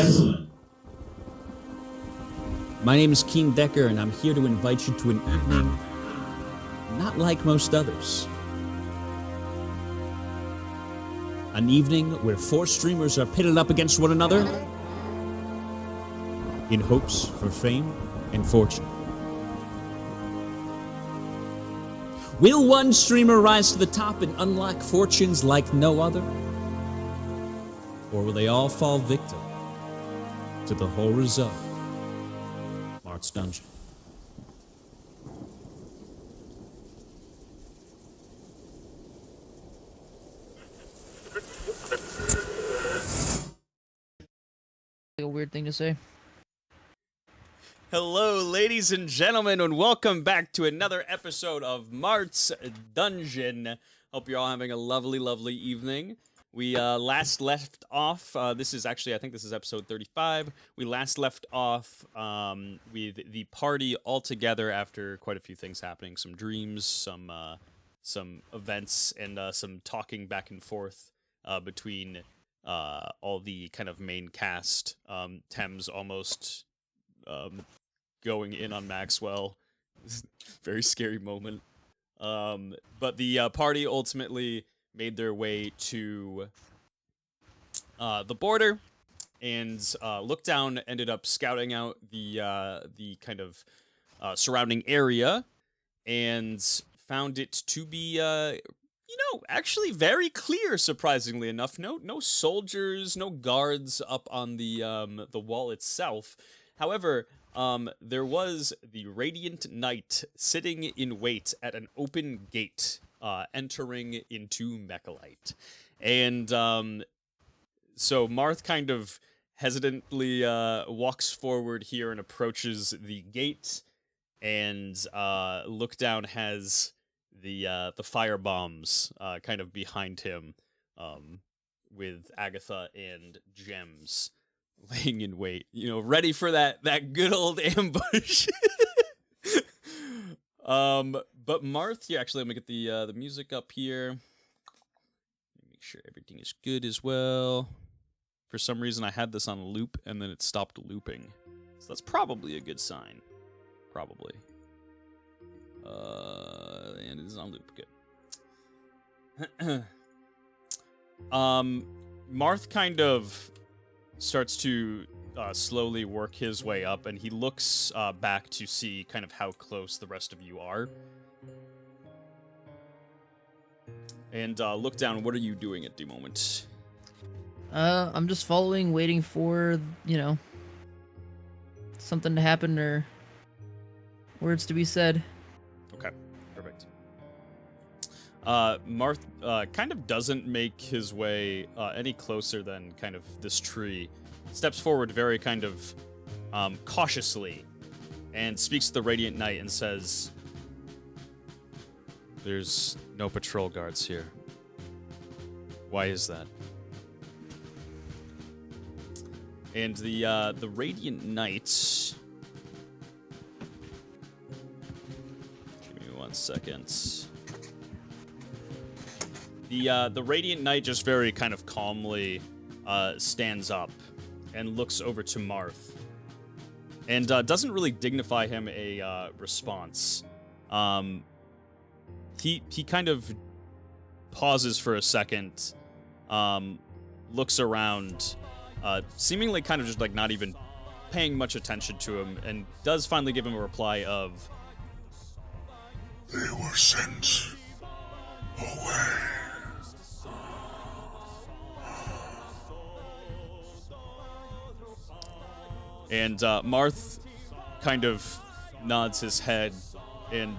gentlemen. My name is Keen Decker, and I'm here to invite you to an evening not like most others. An evening where 4 streamers are pitted up against one another in hopes for fame and fortune. Will one streamer rise to the top and unlock fortunes like no other? Or will they all fall victim to the horrors of Marth's Dungeon? A weird thing to say. Hello, ladies and gentlemen, and welcome back to another episode of Marth's Dungeon. Hope you're all having a lovely, lovely evening. We last left off, this is actually, I think this is episode 35. We last left off with the party all together after quite a few things happening. Some dreams, some events, and some talking back and forth between all the kind of main cast. Thames almost going in on Maxwell. Very scary moment. But the party ultimately made their way to the border, and Look Down ended up scouting out the kind of surrounding area, and found it to be actually very clear, surprisingly enough. No soldiers, no guards up on the wall itself. However, there was the Radiant Knight sitting in wait at an open gate, entering into Mechalite. And so Marth kind of hesitantly walks forward here and approaches the gate, and Look Down has the fire bombs kind of behind him, with Agatha and Gems laying in wait, ready for that good old ambush. But Marth here, actually, let me get the music up here. Make sure everything is good as well. For some reason, I had this on a loop, and then it stopped looping. So that's probably a good sign. Probably. And it is on loop. Good. Marth kind of starts to slowly work his way up, and he looks back to see kind of how close the rest of you are. And Look Down, what are you doing at the moment? I'm just following, waiting for, something to happen or words to be said. Okay, perfect. Marth kind of doesn't make his way any closer than kind of this tree. Steps forward very kind of cautiously and speaks to the Radiant Knight and says, "There's no patrol guards here. Why is that?" And the Radiant Knight... Give me 1 second. The Radiant Knight just very kind of calmly stands up and looks over to Marth, and doesn't really dignify him a response. He kind of pauses for a second, looks around, seemingly kind of just like not even paying much attention to him, and does finally give him a reply of, "They were sent away." And Marth kind of nods his head and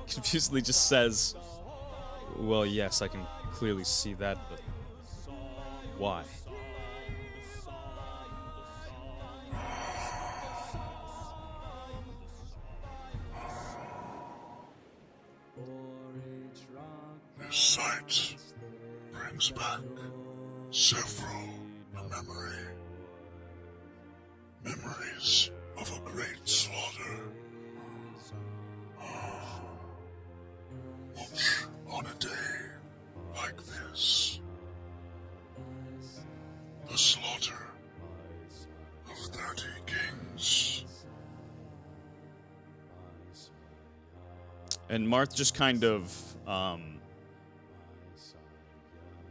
confusedly just says, "Well, yes, I can clearly see that, but why?" This sight brings back several memories of a great slaughter. Which, on a day like this, the slaughter 30 kings. And Marth just kind of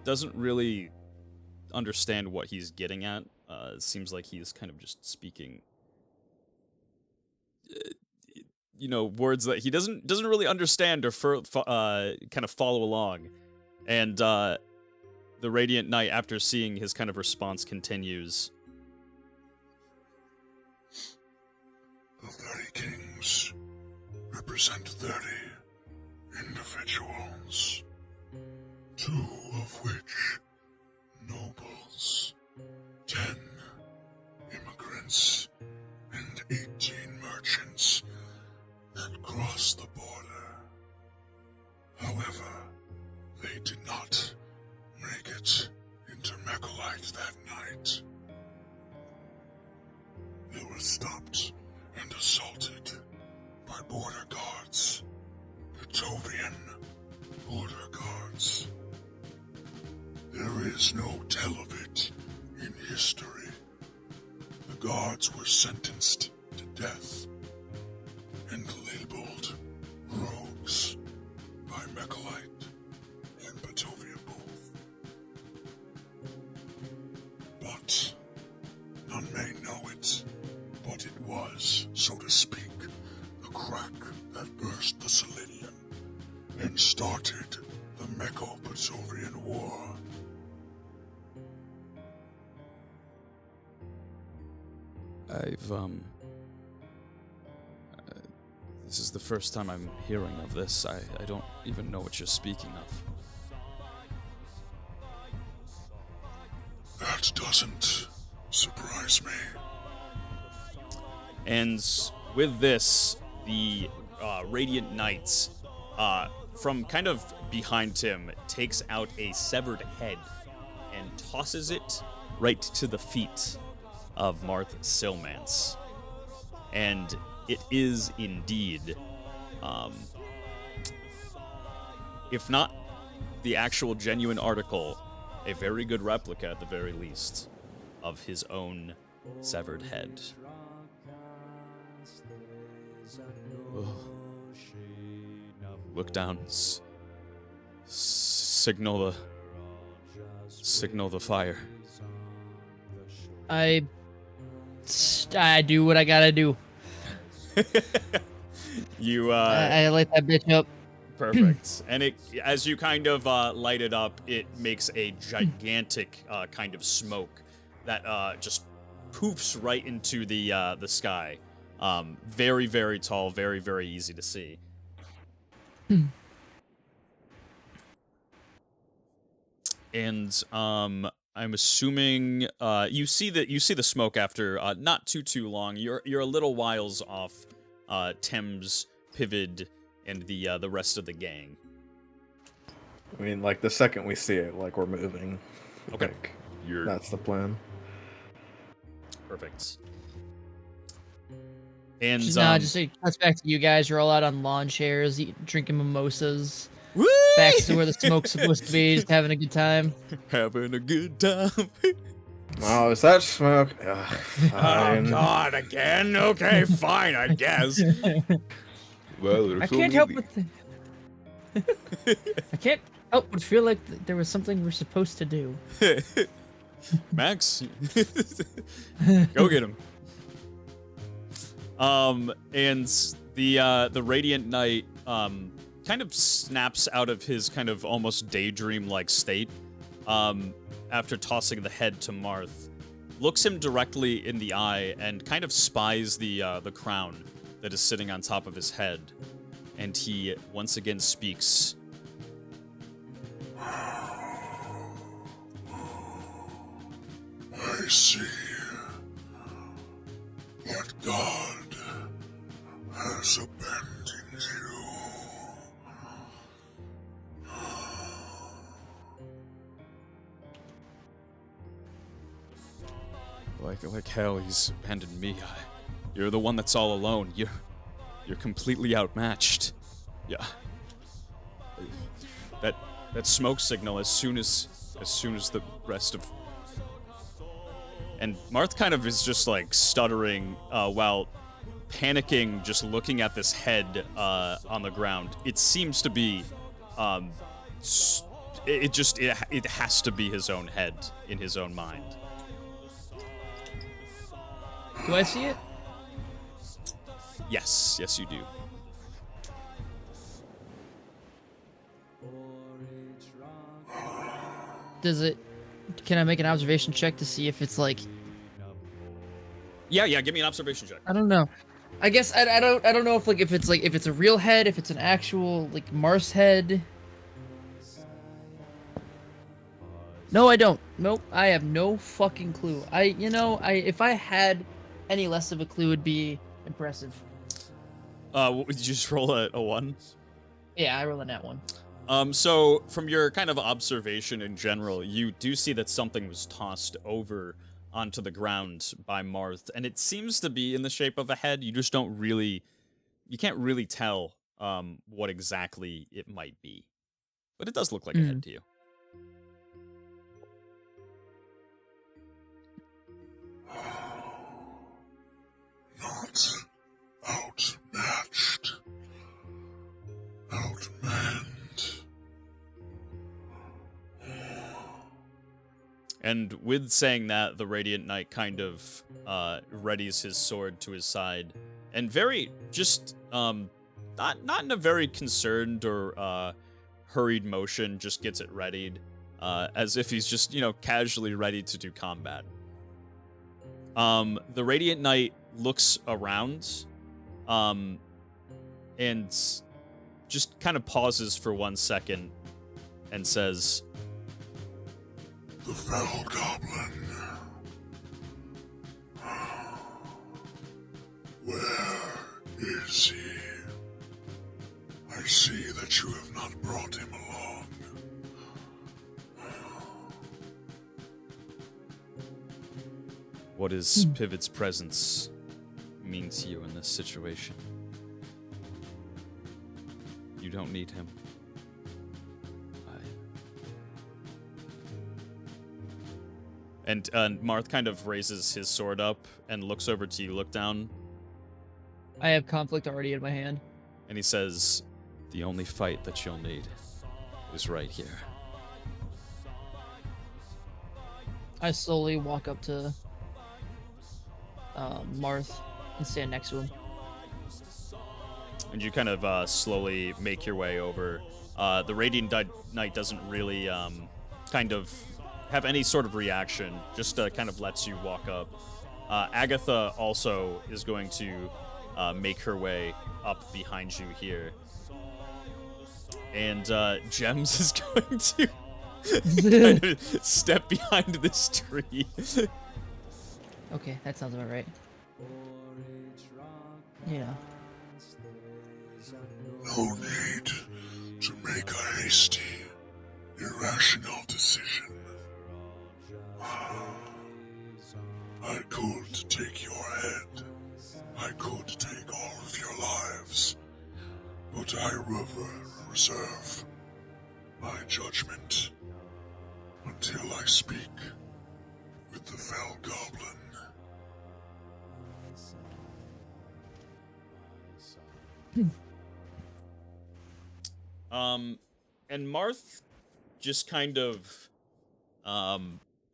doesn't really understand what he's getting at. It seems like he's kind of just speaking, words that he doesn't really understand or kind of follow along. And the Radiant Knight, after seeing his kind of response, continues. The 30 kings represent 30 individuals, 2 of which nobles, 10 immigrants, and 18 merchants that crossed the border. However, they did not make it into Mechalite that night. They were stopped and assaulted by border guards, Pitovian border guards. There is no tell of it in history. The guards were sentenced to death and labeled rogues by Mechalite and Batovia both. But none may know it, but it was, so to speak, the crack that burst the Selenium and started the Mecho-Patovian War. This is the first time I'm hearing of this. I don't even know what you're speaking of. That doesn't surprise me. And with this, the Radiant Knight, from kind of behind him, takes out a severed head and tosses it right to the feet of Marth Silmance. And it is indeed, if not the actual genuine article, a very good replica at the very least of his own severed head. Ugh. Look down. Signal the fire. I do what I gotta do. You I light that bitch up. Perfect. And it, as you kind of light it up, it makes a gigantic kind of smoke that just poofs right into the sky. Very, very tall, very, very easy to see. And I'm assuming you see the smoke after not too long. You're a little whiles off Thames, Pivid, and the rest of the gang. I mean, like, the second we see it, like, we're moving. Okay. Like, You're that's the plan. perfect. And Just cuts back to you guys. You're all out on lawn chairs, drinking mimosas. woo! Back to where the smoke's supposed to be, just having a good time. Having a good time. Oh, is that smoke? Ugh, Oh fine. God, again? Okay, fine, I guess. Well, I can't help but I can't help but feel like there was something we're supposed to do. Max, go get him. And the Radiant Knight kind of snaps out of his kind of almost daydream-like state after tossing the head to Marth, looks him directly in the eye, and kind of spies the crown that is sitting on top of his head, and he once again speaks. I see that God has abandoned you. Like hell, he's abandoned me. You're the one that's all alone. You're completely outmatched. Yeah. That smoke signal as soon as the rest of And Marth kind of is just like stuttering while panicking, just looking at this head on the ground. It seems to be, it has to be his own head in his own mind. Do I see it? Yes, yes you do. Does it? Can I make an observation check to see if it's like? Yeah, give me an observation check. I don't know. I guess I don't know if it's a real head, if it's an actual like Marth's head. No, I don't. Nope, I have no fucking clue. If I had any less of a clue, it'd be impressive. Did you just roll a 1? Yeah, I rolled a nat 1. So from your kind of observation in general, you do see that something was tossed over onto the ground by Marth, and it seems to be in the shape of a head. You just can't really tell what exactly it might be, but it does look like a head to you. Not outmatched, outmanned. And with saying that, the Radiant Knight kind of readies his sword to his side, and very just not in a very concerned or hurried motion, just gets it readied, as if he's just casually ready to do combat. The Radiant Knight looks around, and just kind of pauses for 1 second, and says, The Fell Goblin. Where is he? I see that you have not brought him along. What does Pivot's presence mean to you in this situation? You don't need him. And Marth kind of raises his sword up and looks over to you, look down, I have conflict already in my hand. and he says, the only fight that you'll need is right here. I slowly walk up to Marth and stand next to him. And you kind of slowly make your way over. The Radiant Knight doesn't really kind of have any sort of reaction, just kind of lets you walk up. Agatha also is going to make her way up behind you here. And Gems is going to kind of step behind this tree. Okay, that sounds about right. Yeah. No need to make a hasty, irrational decision. I could take your head. I could take all of your lives. But I reserve my judgment until I speak with the Fell Goblin. And Marth just kind of,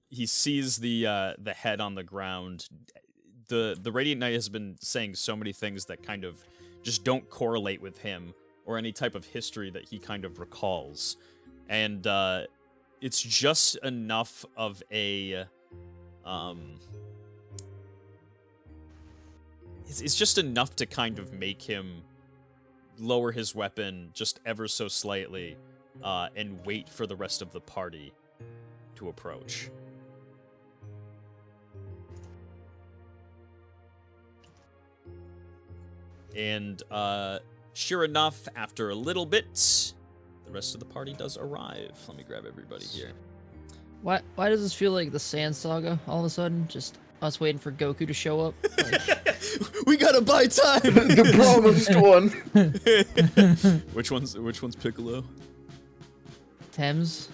he sees the head on the ground. The Radiant Knight has been saying so many things that kind of just don't correlate with him or any type of history that he kind of recalls. And it's just enough of a, it's just enough to kind of make him lower his weapon just ever so slightly, and wait for the rest of the party to approach. And sure enough, after a little bit, the rest of the party does arrive. Let me grab everybody here. Why does this feel like the Sand Saga all of a sudden? Just us waiting for Goku to show up? Like... We gotta buy time. The promised one. Which one's Piccolo? Thames.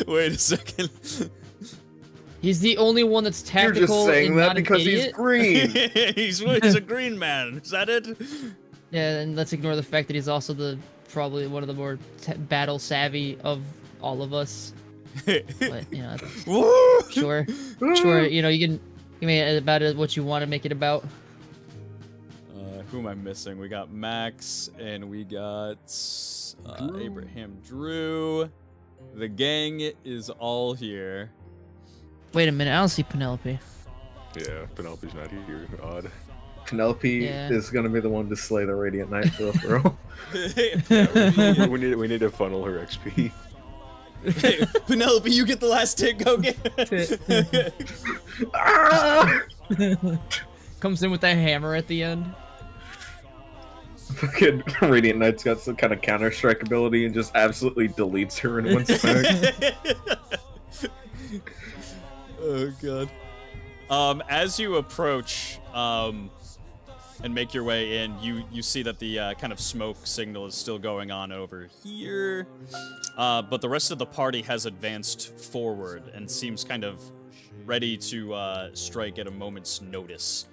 Wait a second. He's the only one that's You're tactical. just saying and that not an because he's idiot. green. he's a green man. Is that it? Yeah, and let's ignore the fact that he's also probably one of the more battle savvy of all of us. But you know, Woo! sure. You know, you make it about it what you want to make it about. Who am I missing? We got Max and we got Abraham Drew. The gang is all here. Wait a minute, I don't see Penelope. Yeah, Penelope's not here. Odd. Penelope Yeah. is gonna be the one to slay the Radiant Knight for us, bro. we need to funnel her XP. Hey, Penelope, you get the last tick. Go get it. Comes in with that hammer at the end. Fucking Radiant Knight's got some kind of counter strike ability and just absolutely deletes her in one smack. Oh god. As you approach and make your way in, you see that the kind of smoke signal is still going on over here. But the rest of the party has advanced forward and seems kind of ready to strike at a moment's notice.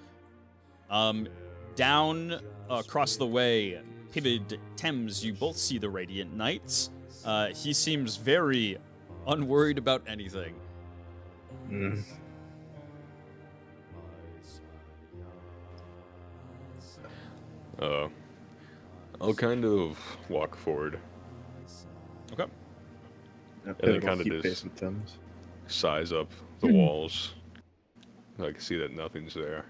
Down across the way, Pivid, Thames, you both see the Radiant Knight. He seems very unworried about anything. Mm. I'll kind of walk forward, Okay. Yeah, then Pivot will kinda keep just- pace with Thames. size up the walls. I can see that nothing's there.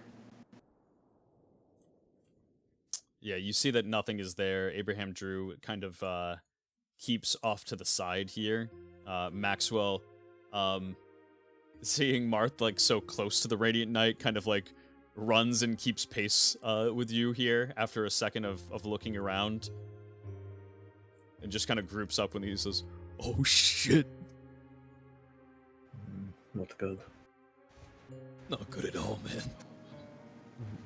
Yeah, you see that nothing is there. Abraham Drew kind of keeps off to the side here. Maxwell, seeing Marth like so close to the Radiant Knight, kind of like runs and keeps pace with you here after a second of looking around. And just kind of groups up when he says, "Oh shit, Not good. not good at all, man."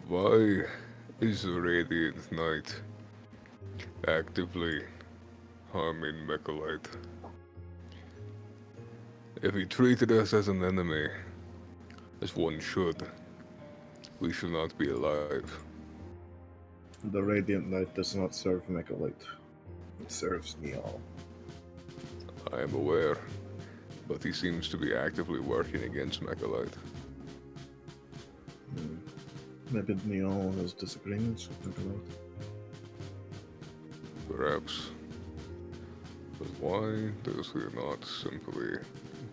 Why is the Radiant Knight actively harming Mechalite? If he treated us as an enemy, as one should, we should not be alive. The Radiant Knight does not serve Mechalite. It serves Neal. I am aware, but he seems to be actively working against Mechalite. Maybe Neal has disagreements with Mechalite. Perhaps. But why does he not simply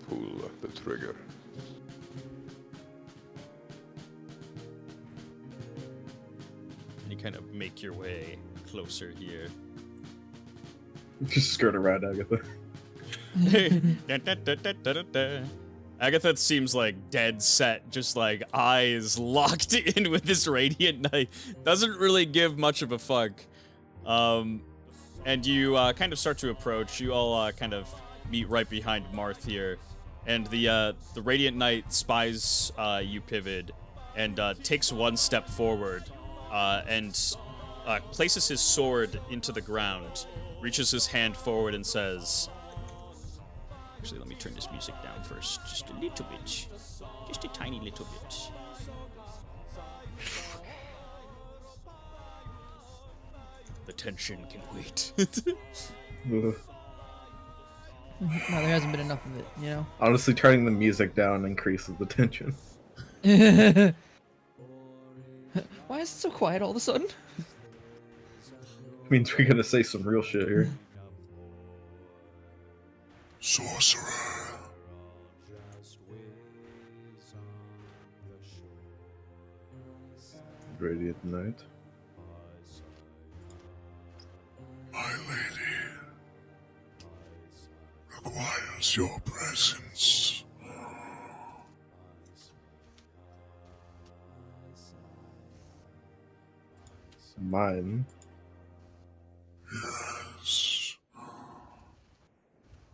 pull the trigger? And you kind of make your way closer here. Just skirt around Agatha. Agatha seems like dead set, just like eyes locked in with this Radiant Knight. Doesn't really give much of a fuck. And you kind of start to approach. You all kind of meet right behind Marth here. And the Radiant Knight spies you, Pivid, and takes one step forward and places his sword into the ground, reaches his hand forward and says... Actually, let me turn this music down first. Just a little bit. Just a tiny little bit. The tension can wait. Ugh. No, there hasn't been enough of it, you know? Honestly, turning the music down increases the tension. Why is it so quiet all of a sudden? Means we're gonna say some real shit here. Sorcerer. Radiant Knight. My lady requires your presence. Mine. Yes.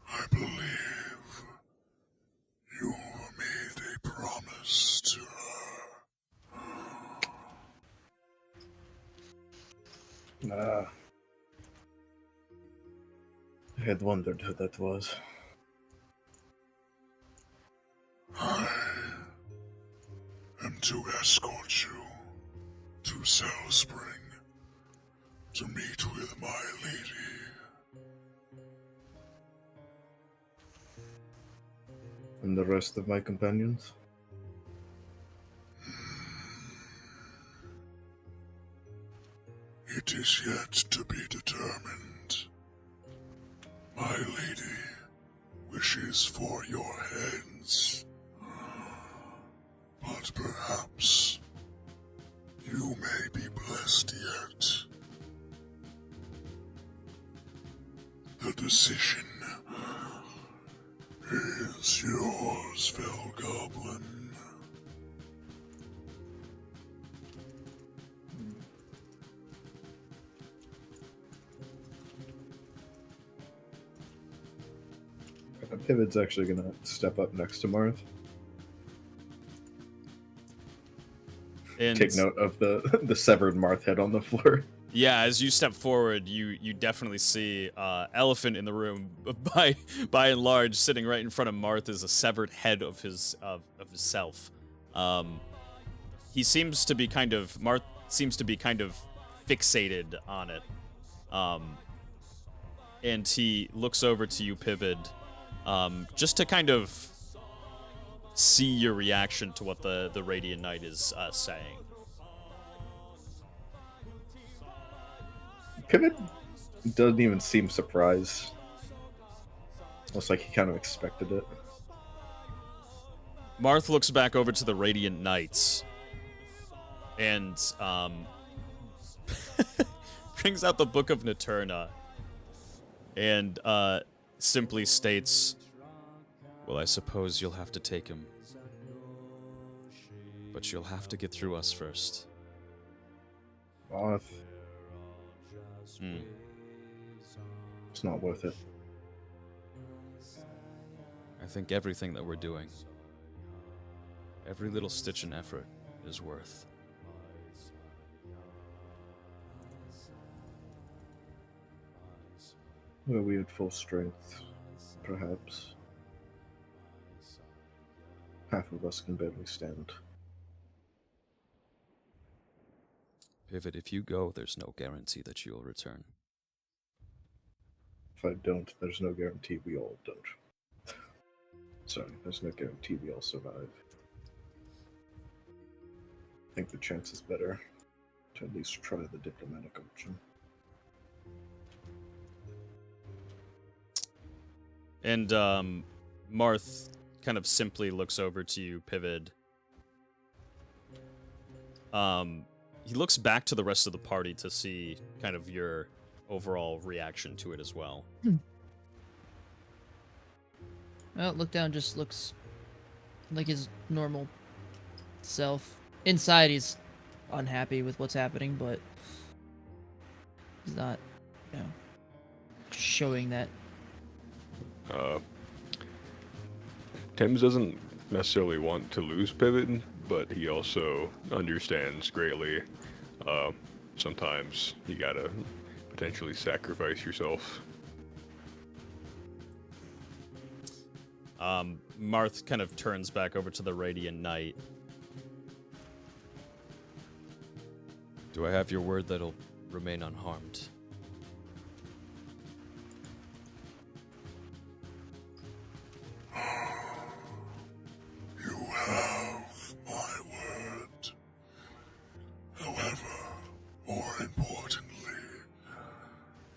I believe you made a promise to her. I had wondered who that was. I to escort you to Cell Spring to meet with my lady. And the rest of my companions? It is yet to be determined. My lady wishes for your heads. But perhaps you may be blessed yet. The decision is yours, Fell Goblin. Pivot's actually gonna step up next to Marth. And Take note of the severed Marth head on the floor. yeah, as you step forward, you definitely see elephant in the room. By and large, sitting right in front of Marth is a severed head of himself. He seems to be Marth seems to be kind of fixated on it. And he looks over to you, Pivot, just to kind of see your reaction to what the Radiant Knight is saying. Pivot doesn't even seem surprised. Almost like he kind of expected it. Marth looks back over to the Radiant Knights and brings out the Book of Naterna and simply states, "Well, I suppose you'll have to take him. But you'll have to get through us first." Marth, it's not worth it. I think everything that we're doing, every little stitch and effort is worth. Were we at full strength, perhaps half of us can barely stand. Pivot, if you go, there's no guarantee that you'll return. If I don't, there's no guarantee we all don't. Sorry, there's no guarantee we all survive. I think the chance is better to at least try the diplomatic option. And Marth kind of simply looks over to you, Pivot. He looks back to the rest of the party to see kind of your overall reaction to it as well. Well, look down just looks like his normal self. Inside, he's unhappy with what's happening, but he's not, showing that. Thames doesn't necessarily want to lose Pivot, but he also understands greatly. Sometimes you gotta potentially sacrifice yourself. Marth kind of turns back over to the Radiant Knight. Do I have your word that he'll remain unharmed? You have my word. However, more importantly,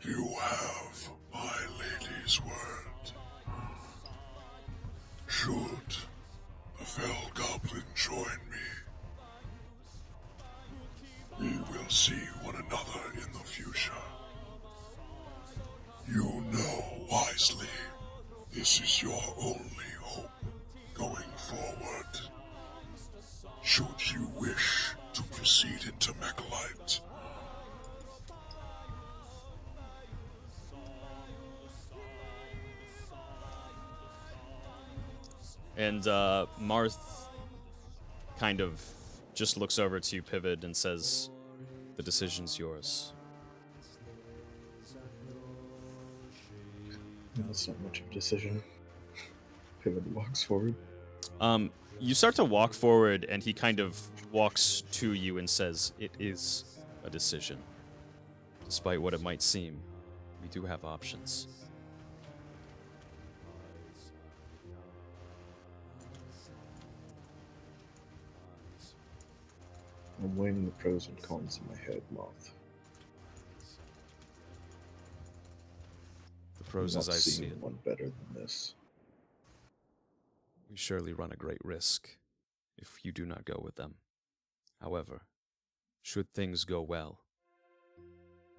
you have my lady's word. Should the fell goblin join me, we will see one another in the future. You know wisely, this is your only hope going forward. Should you wish to proceed into Mechalite, And Marth kind of just looks over to you, Pivot, and says, "The decision's yours." That's not much of a decision. Pivot walks forward. You start to walk forward, and he kind of walks to you and says, "It is a decision. Despite what it might seem, we do have options." I'm weighing the pros and cons in my head, Marth. The pros, I'm as not I see seeing it, one better than this. we surely run a great risk if you do not go with them. However, should things go well,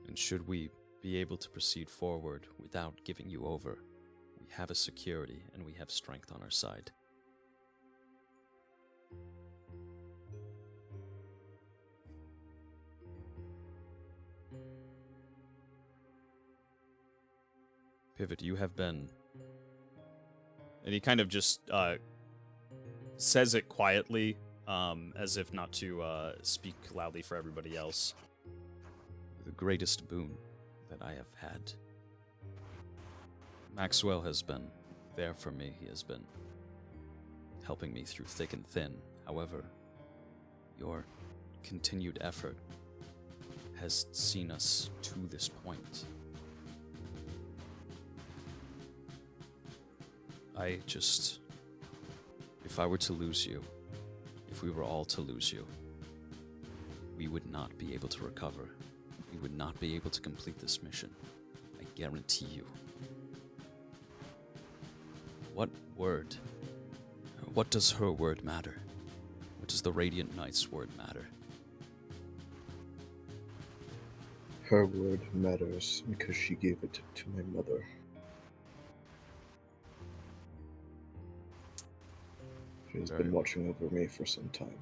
and should we be able to proceed forward without giving you over, we have a security and we have strength on our side. Pivot, you have been... And he kind of just says it quietly, as if not to speak loudly for everybody else. The greatest boon that I have had. Maxwell has been there for me. He has been helping me through thick and thin. However, your continued effort has seen us to this point. If I were to lose you, if we were all to lose you, we would not be able to recover. We would not be able to complete this mission. I guarantee you. What word? What does her word matter? What does the Radiant Knight's word matter? Her word matters because she gave it to my mother. She has been watching over me for some time.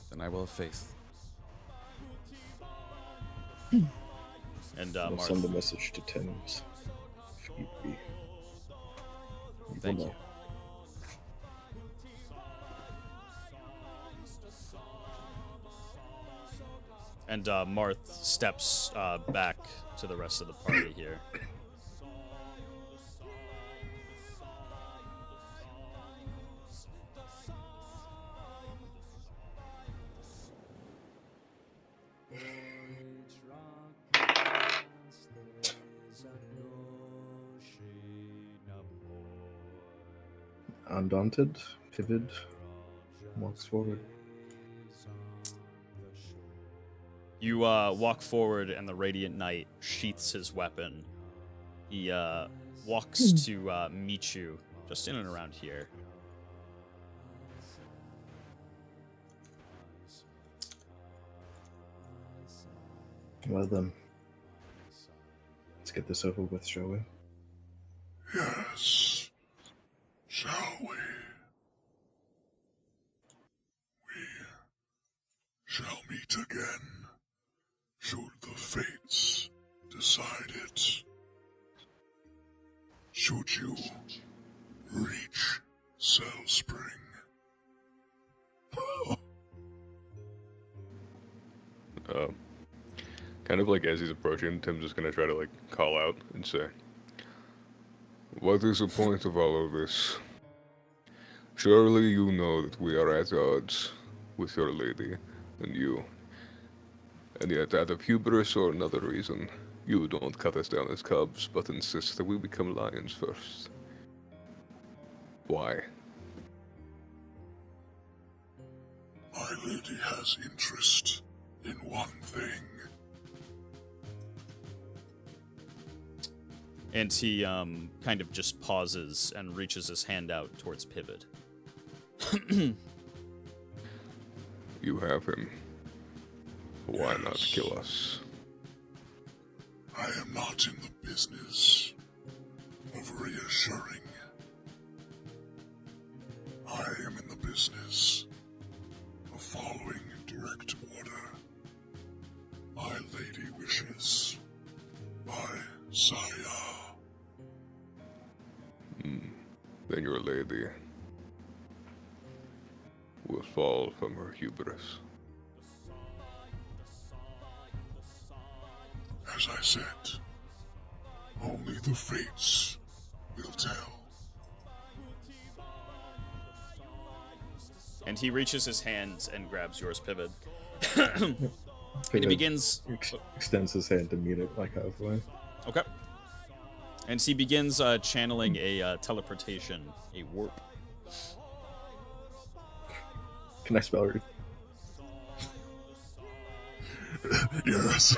Then I will have faith. And I'll Marth, send a message to Thames if need be. thank you. And Marth steps back to the rest of the party here. Undaunted, Pivot walks forward. You walk forward, and the Radiant Knight sheaths his weapon. He walks to meet you just in and around here. Well then, let's get this over with, shall we? Yes. Shall we? We shall meet again, should the fates decide it. Should you reach Cell Spring. Kind of like as he's approaching, Tim's just gonna try to like call out and say, "What is the point of all of this? Surely you know that we are at odds with your lady and you. And yet out of hubris or another reason, you don't cut us down as cubs, but insist that we become lions first. Why?" My lady has interest in one thing. And he kind of just pauses and reaches his hand out towards Pivot. You have him. Why not kill us? I am not in the business of reassuring. I am in the business of following direct order. My lady wishes. My sire. Then your lady will fall from her hubris. As I said, only the fates will tell. And he reaches his hands and grabs yours, Pivot. And he begins... Extends his hand to meet it like halfway. Okay. And he begins channeling a teleportation, a warp. Can I spell read? Yes,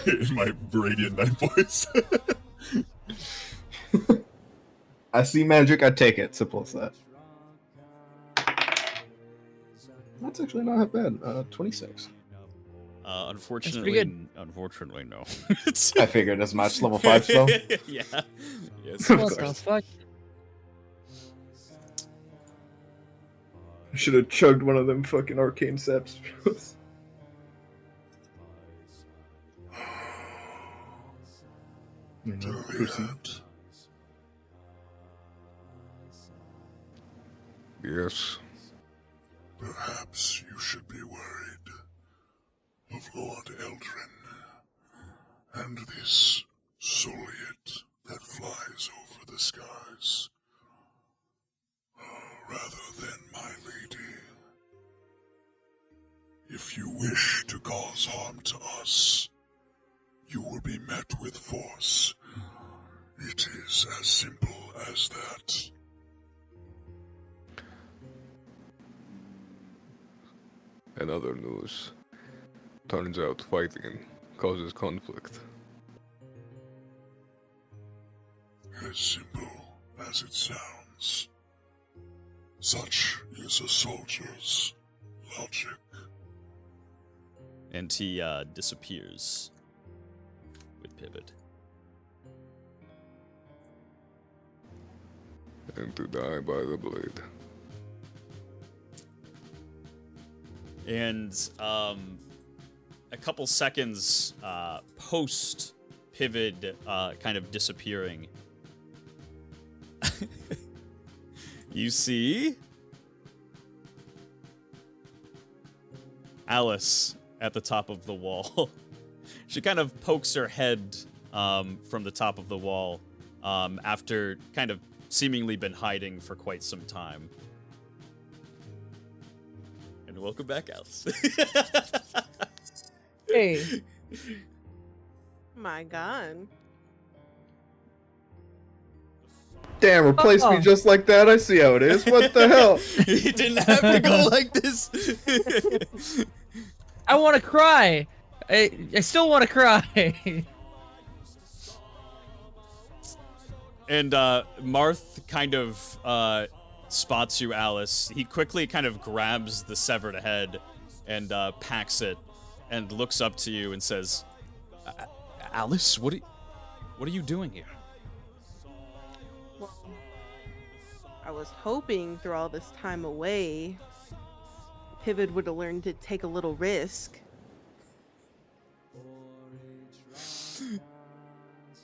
in my radiant night voice. I see magic, I take it. Simple as that. That's actually not that bad. 26. Unfortunately, no. I figured as much. Level 5 spell. Yeah. Yes. What the fuck? I should have chugged one of them fucking arcane saps. Juliet, Yes. perhaps you should be worried of Lord Eldrin and this Soliet that flies over the skies, rather than my lady. If you wish to cause harm to us, you will be met with force. It is as simple as that. In other news, turns out fighting causes conflict. As simple as it sounds. Such is a soldier's logic. And he disappears with Pivot. And to die by the blade. And a couple seconds post Pivot kind of disappearing, you see Alice at the top of the wall. She kind of pokes her head from the top of the wall after kind of seemingly been hiding for quite some time. And welcome back, Alice. Hey. My God. Damn, replace me just like that. I see how it is. What the hell? It didn't have to go like this. I want to cry. I still want to cry. And Marth kind of spots you, Alice. He quickly kind of grabs the severed head and packs it and looks up to you and says, Alice, what are you doing here? Well, I was hoping through all this time away, Pivot would have learned to take a little risk.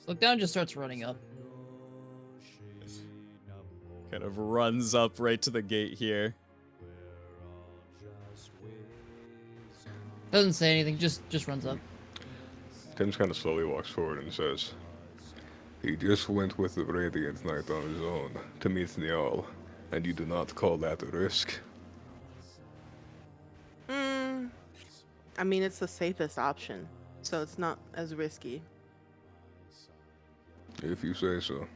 Look down, just starts running up. Kind of runs up right to the gate here. Doesn't say anything, just runs up. Tim kind of slowly walks forward and says, he just went with the Radiant Knight on his own to meet Niall, and you do not call that a risk? I mean, it's the safest option, so it's not as risky. If you say so.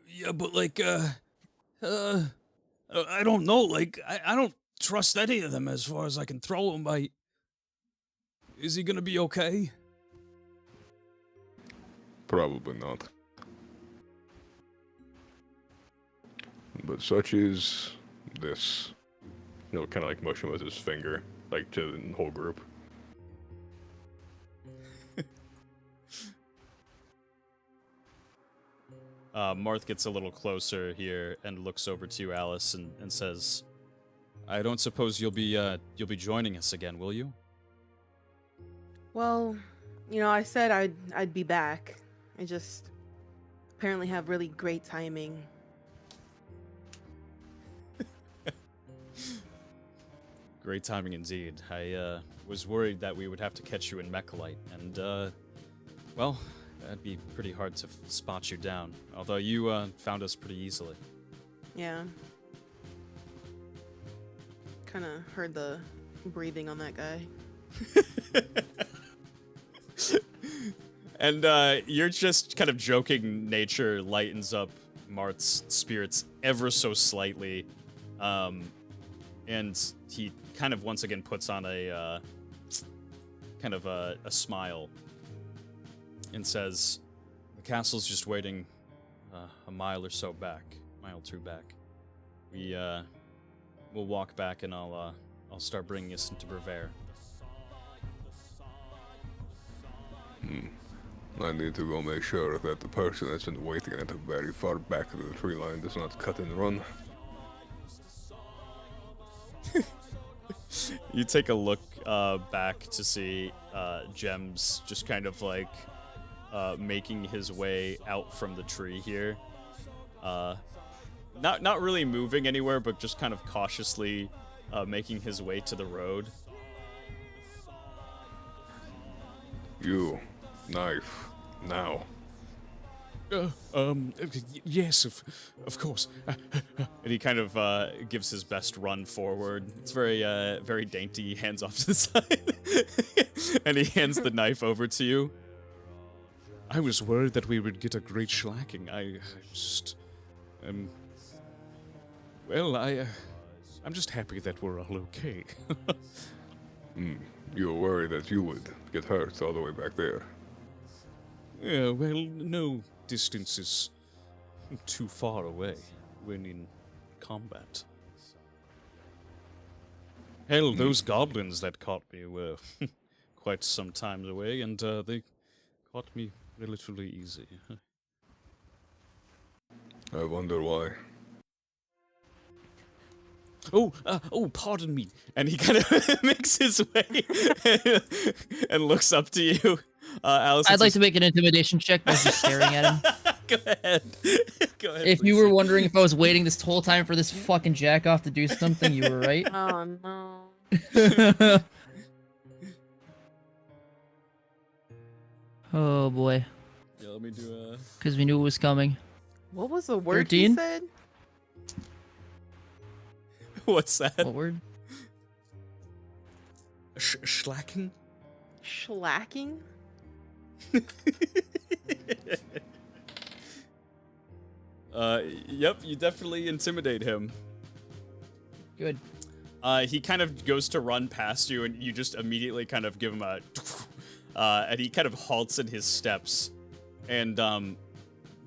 Yeah, but like, I don't know. Like, I don't trust any of them as far as I can throw him. Is he gonna be okay? Probably not. But such is this. You know, kind of like motion with his finger, like to the whole group. Marth gets a little closer here and looks over to you, Alice, and says, I don't suppose you'll be joining us again, will you? Well, you know, I said I'd be back. I just apparently have really great timing. Great timing indeed. I was worried that we would have to catch you in Mechalite, and well, that'd be pretty hard to spot you down. Although you found us pretty easily. Yeah. Kind of heard the breathing on that guy. And your just kind of joking nature lightens up Marth's spirits ever so slightly, and he kind of once again puts on a kind of a smile and says, "The castle's just waiting a mile or so back, mile or two back. We'll walk back, and I'll start bringing us into Brevaire." I need to go make sure that the person that's been waiting at the very far back of the tree line does not cut and run. You take a look back to see Gems just kind of like making his way out from the tree here. Not really moving anywhere, but just kind of cautiously making his way to the road. You, knife, now. Yes, of course. And he kind of gives his best run forward. It's very dainty, hands off to the side. And he hands the knife over to you. I was worried that we would get a great shellacking. I just... well, I'm just happy that we're all okay. You were worried that you would get hurt all the way back there. Yeah, well, no distance is too far away when in combat. Hell, those goblins that caught me were quite some time away, and they caught me relatively easy. I wonder why. Oh, pardon me. And he kind of makes his way and looks up to you. Alice, I'd like to make an intimidation check by just staring at him. Go ahead. Go ahead. If you were wondering if I was waiting this whole time for this fucking jack-off to do something, you were right. Oh no. Oh boy. Yeah, let me do a... Because we knew it was coming. What was the word he 13? said? What's that? What word? Schlacking? Schlacking? Yep, you definitely intimidate him. Good. He kind of goes to run past you, and you just immediately kind of give him a... and he kind of halts in his steps. And,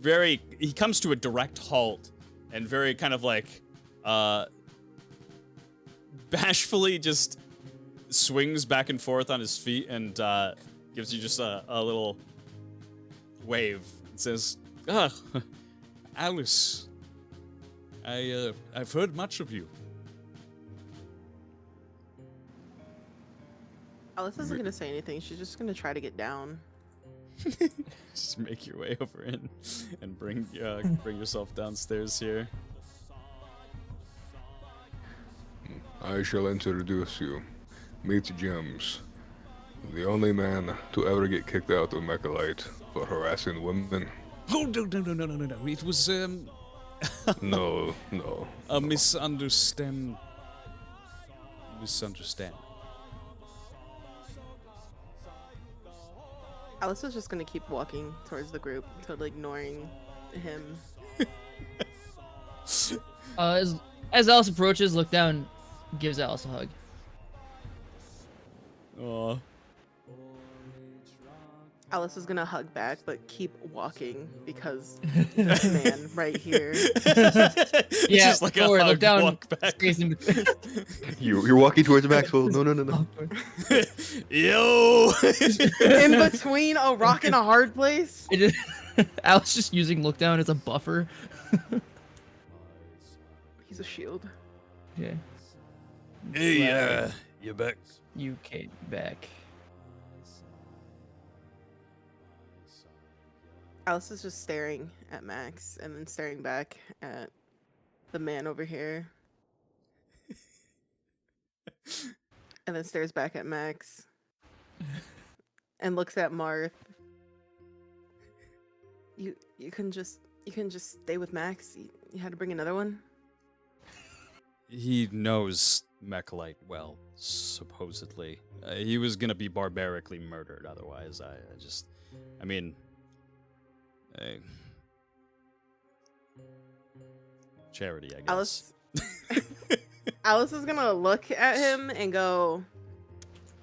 he comes to a direct halt, and very kind of like, bashfully just swings back and forth on his feet and, gives you just a little wave. It says, Alice, I've heard much of you. Alice isn't gonna say anything. She's just gonna try to get down. Just make your way over in and bring yourself downstairs here. I shall introduce you. Meet Gems, the only man to ever get kicked out of Mechalite for harassing women. Oh, no. It was, No. a misunderstand. Alice is just gonna keep walking towards the group, totally ignoring him. As Alice approaches, look down, gives Alice a hug. Aw. Alice is gonna hug back, but keep walking because this man right here. Yeah, Just like a don't worry, hug, look down. walk back. Space in between. You're walking towards Maxwell. No. Yo! In between a rock and a hard place. Alice just using look down as a buffer. He's a shield. Yeah. Hey, you back? You came back. Alice is just staring at Max and then staring back at the man over here. And then stares back at Max. And looks at Marth. You couldn't just stay with Max? You had to bring another one? He knows Mechalite well, supposedly. He was gonna be barbarically murdered otherwise. I mean... charity, I guess. Alice is gonna look at him and go...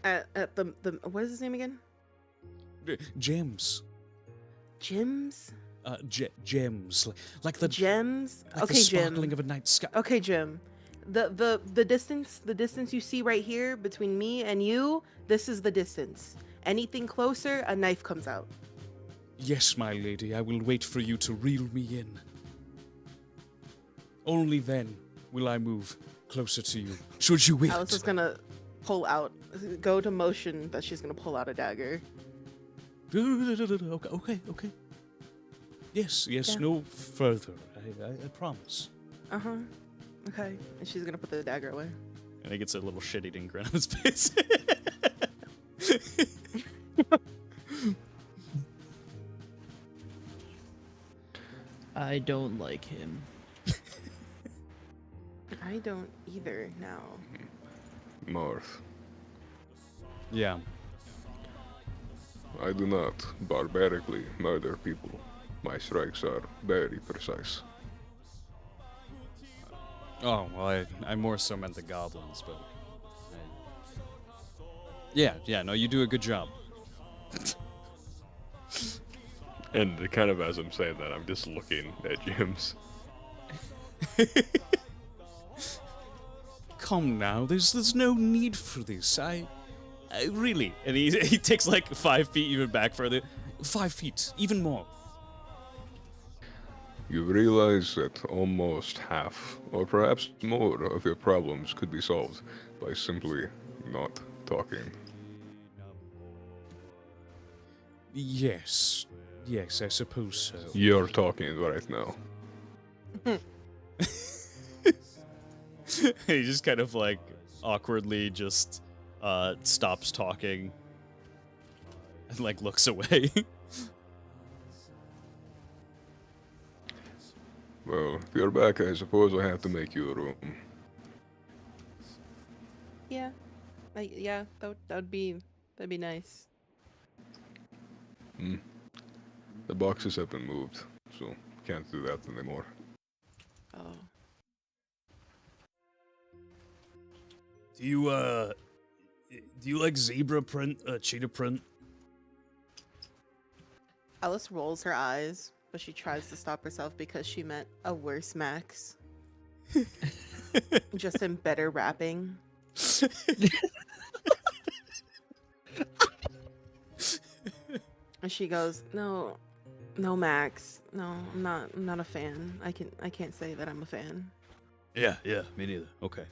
At the what is his name again? Gems. Jims? Gems. Like the... Gems? Like okay, the Jim. sparkling of a night sky. Okay, Jim. The distance you see right here between me and you, this is the distance. Anything closer, a knife comes out. Yes, my lady, I will wait for you to reel me in. Only then will I move closer to you. Should you wait? Alice is gonna go to motion that she's gonna pull out a dagger. Okay. Yes, Yeah. no further. I promise. Uh-huh. Okay. And she's gonna put the dagger away. And he gets a little shit-eating grin on his face. I don't like him. I don't either now. Marth, Yeah. I do not barbarically murder people. My strikes are very precise. Oh, well, I more so meant the goblins, but... Yeah, no, you do a good job. And kind of as I'm saying that, I'm just looking at Jim's. Come now, there's no need for this. I really... And he takes like 5 feet even back further. 5 feet, even more. You realize that almost half, or perhaps more, of your problems could be solved by simply not talking. Yes, I suppose so. You're talking right now. He just kind of like awkwardly just stops talking and like looks away. Well, if you're back, I suppose I have to make you a room. Yeah. That'd be nice. The boxes have been moved, so can't do that anymore. Oh. Do you like zebra print, cheetah print? Alice rolls her eyes, but she tries to stop herself because she meant a worse Max. Just in better rapping. And she goes, No, Max. No, I'm not a fan. I can't say that I'm a fan. Yeah, me neither. Okay.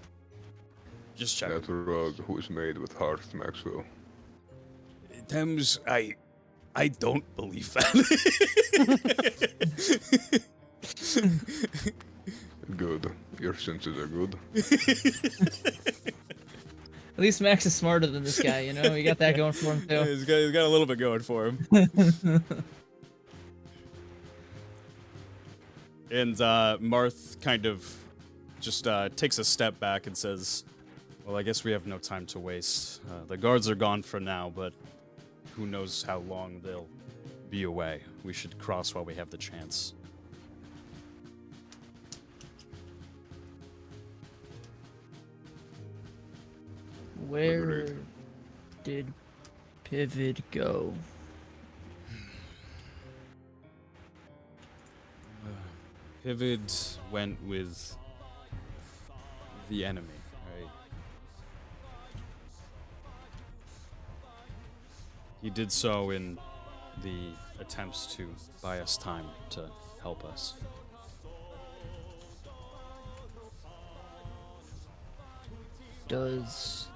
Just check. That rug was made with heart, Maxwell. Thames, I don't believe that. Good. Your senses are good. At least Max is smarter than this guy, you know? He got that going for him, Yeah, too. he's got a little bit going for him. And Marth kind of just takes a step back and says, well, I guess we have no time to waste. The guards are gone for now, but who knows how long they'll be away. We should cross while we have the chance. Where Agreed. did Pivot go? Pivid went with the enemy, right? He did so in the attempts to buy us time to help us. Does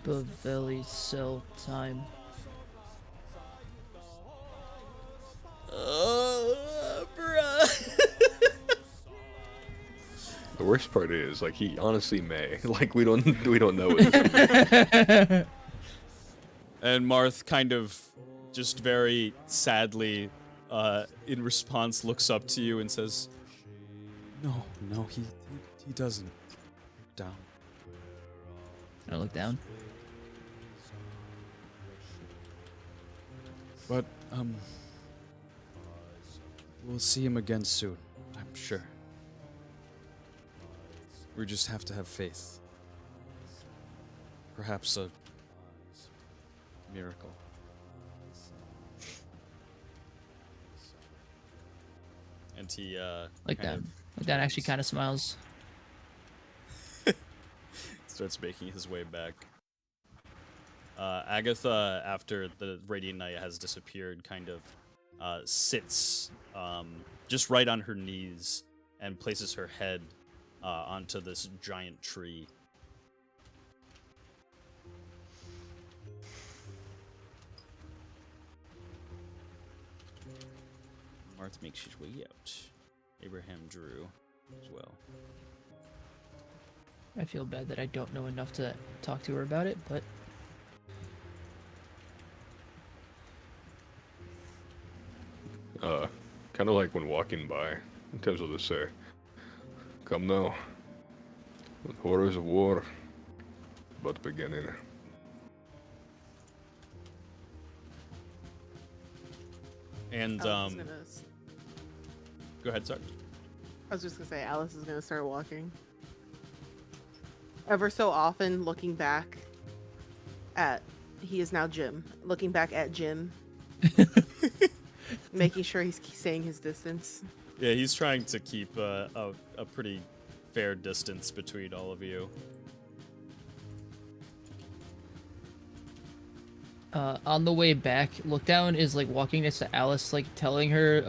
Bavelli sell time? Bruh. The worst part is, like, he honestly may. Like, we don't know it. And Marth kind of just very sadly, in response, looks up to you and says, "No, he doesn't. Down." I look down. But we'll see him again soon, I'm sure. We just have to have faith. Perhaps a miracle. And he Like that. Like that actually kind of smiles. starts making his way back. Agatha, after the Radiant Knight has disappeared, kind of sits just right on her knees and places her head onto this giant tree. Marth makes his way out. Abraham Drew as well. I feel bad that I don't know enough to talk to her about it, but Kind of like when walking by, Thames will just say, "Come now, the horrors of war, but beginning." And Alice is go ahead, sorry. I was just gonna say Alice is gonna start walking. Ever so often looking back at he is now Jim. Looking back at Jim. Making sure he's staying his distance. Yeah, he's trying to keep a pretty fair distance between all of you. on the way back, Lookdown is like walking next to Alice, like telling her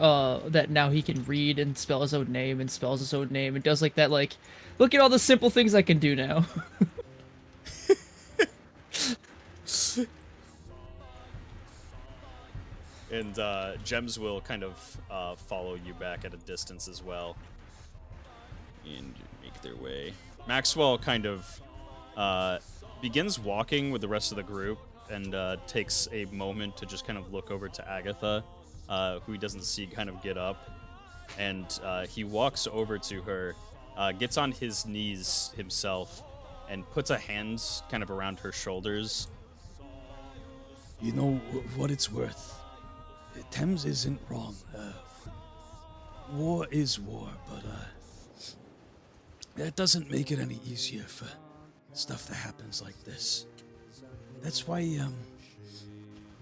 that now he can read and spell his own name and spells his own name and does like that, like, look at all the simple things I can do now. And Gems will kind of follow you back at a distance as well. And make their way. Maxwell kind of begins walking with the rest of the group and takes a moment to just kind of look over to Agatha, who he doesn't see kind of get up. And he walks over to her, gets on his knees himself, and puts a hand kind of around her shoulders. You know what it's worth. Thames isn't wrong. War is war, but that doesn't make it any easier for stuff that happens like this. That's why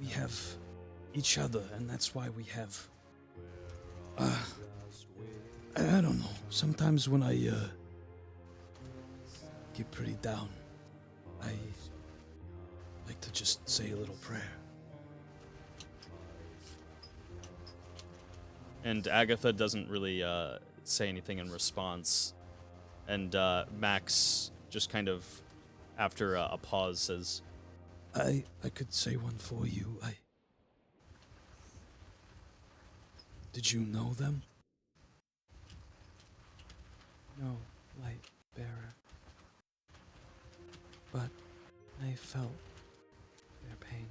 we have each other, and that's why we have I don't know. Sometimes when I get pretty down, I like to just say a little prayer. And Agatha doesn't really say anything in response. And Max just kind of, after a pause, says, I could say one for you. Did you know them? No, light bearer. But I felt their pain.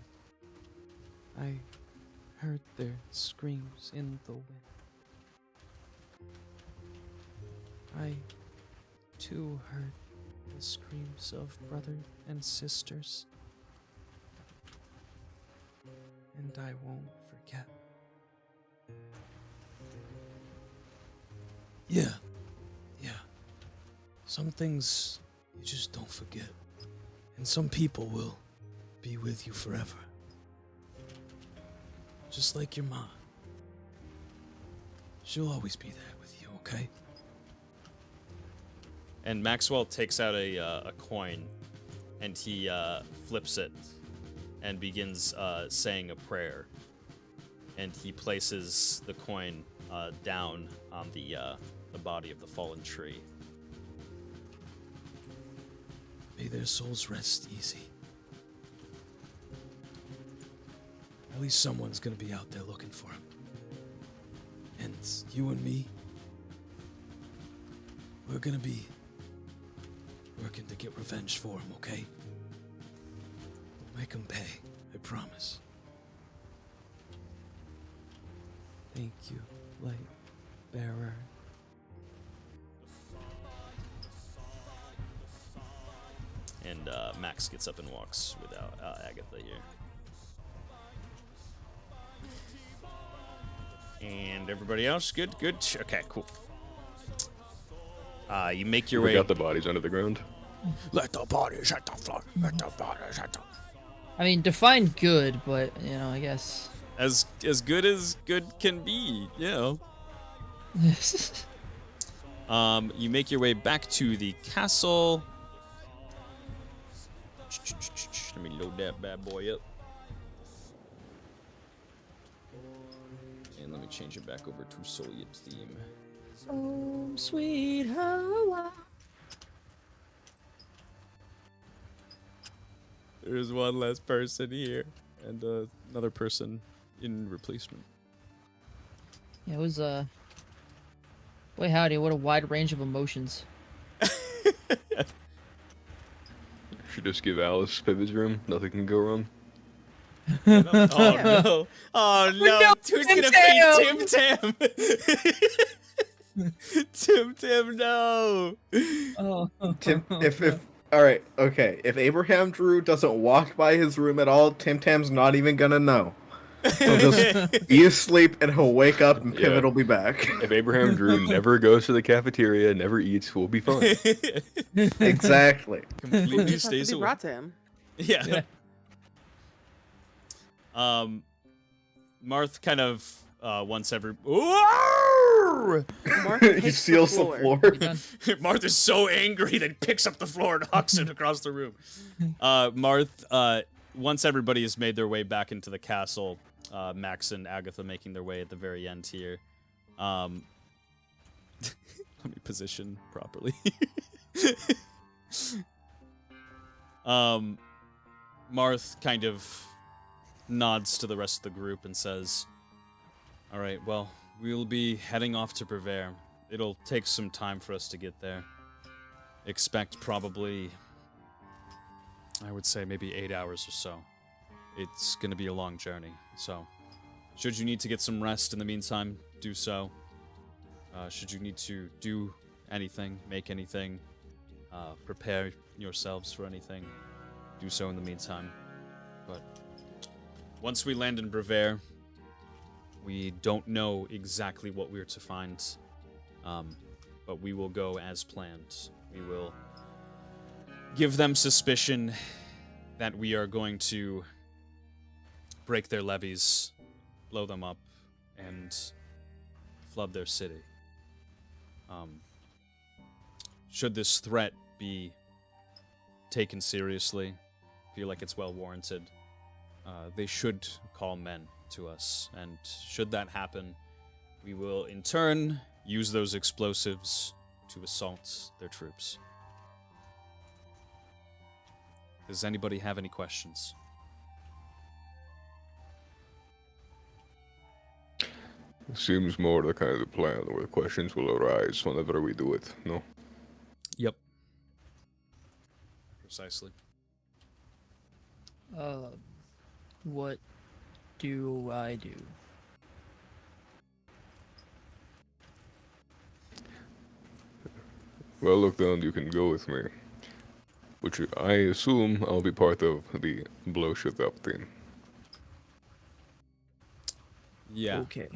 I heard their screams in the wind. I, too, heard the screams of brother and sisters. And I won't forget. Yeah. Some things you just don't forget. And some people will be with you forever. Just like your mom. She'll always be there with you, okay? and Maxwell takes out a coin, and he flips it, and begins saying a prayer, and he places the coin down on the body of the fallen tree. May their souls rest easy. At least someone's gonna be out there looking for him. And you and me, we're gonna be working to get revenge for him, okay? We'll make him pay, I promise. Thank you, light bearer. And Max gets up and walks without Agatha here. And everybody else, good, good. Okay, cool. You make your We way. got the bodies under the ground. Let the bodies hit the floor. Let the bodies hit the... I mean, define good, but I guess. As good as good can be, you know. You make your way back to the castle. Let me load that bad boy up. And let me change it back over to Soviet theme. Sweet Hawaii. There's one less person here, and another person in replacement. Yeah, it was boy howdy, what a wide range of emotions. Should just give Alice Pivot's room. Nothing can go wrong. Oh no! Oh no! Who's gonna beat Tim Tam? Tim Tam, no! Oh. Tim, if all right, okay. If Abraham Drew doesn't walk by his room at all, Tim Tam's not even gonna know. He'll just be asleep and he'll wake up and Pivot Yeah. will be back. If Abraham Drew never goes to the cafeteria, never eats, we'll be fine. Exactly. Completely Just has to stays be away. brought to him. Yeah. Marth kind of once every. Marth He takes seals the floor. Marth is so angry that he picks up the floor and hucks it across the room. Marth, once everybody has made their way back into the castle, Max and Agatha making their way at the very end here. Let me position properly. Marth kind of nods to the rest of the group and says, "All right, well, we'll be heading off to Brevaire. It'll take some time for us to get there. Expect probably, I would say maybe 8 hours or so. It's going to be a long journey, so should you need to get some rest in the meantime, do so. Should you need to do anything, make anything, prepare yourselves for anything, do so in the meantime. But once we land in Brevaire, we don't know exactly what we're to find, but we will go as planned. We will give them suspicion that we are going to break their levees, blow them up, and flood their city. Should this threat be taken seriously, feel like it's well warranted, they should call men to us, and should that happen, we will in turn use those explosives to assault their troops. Does anybody have any questions? Seems more the kind of the plan where questions will arise whenever we do it, no? Yep. Precisely. What do I do? Well, look, then you can go with me. Which I assume I'll be part of the blow shit up thing. Yeah. Okay.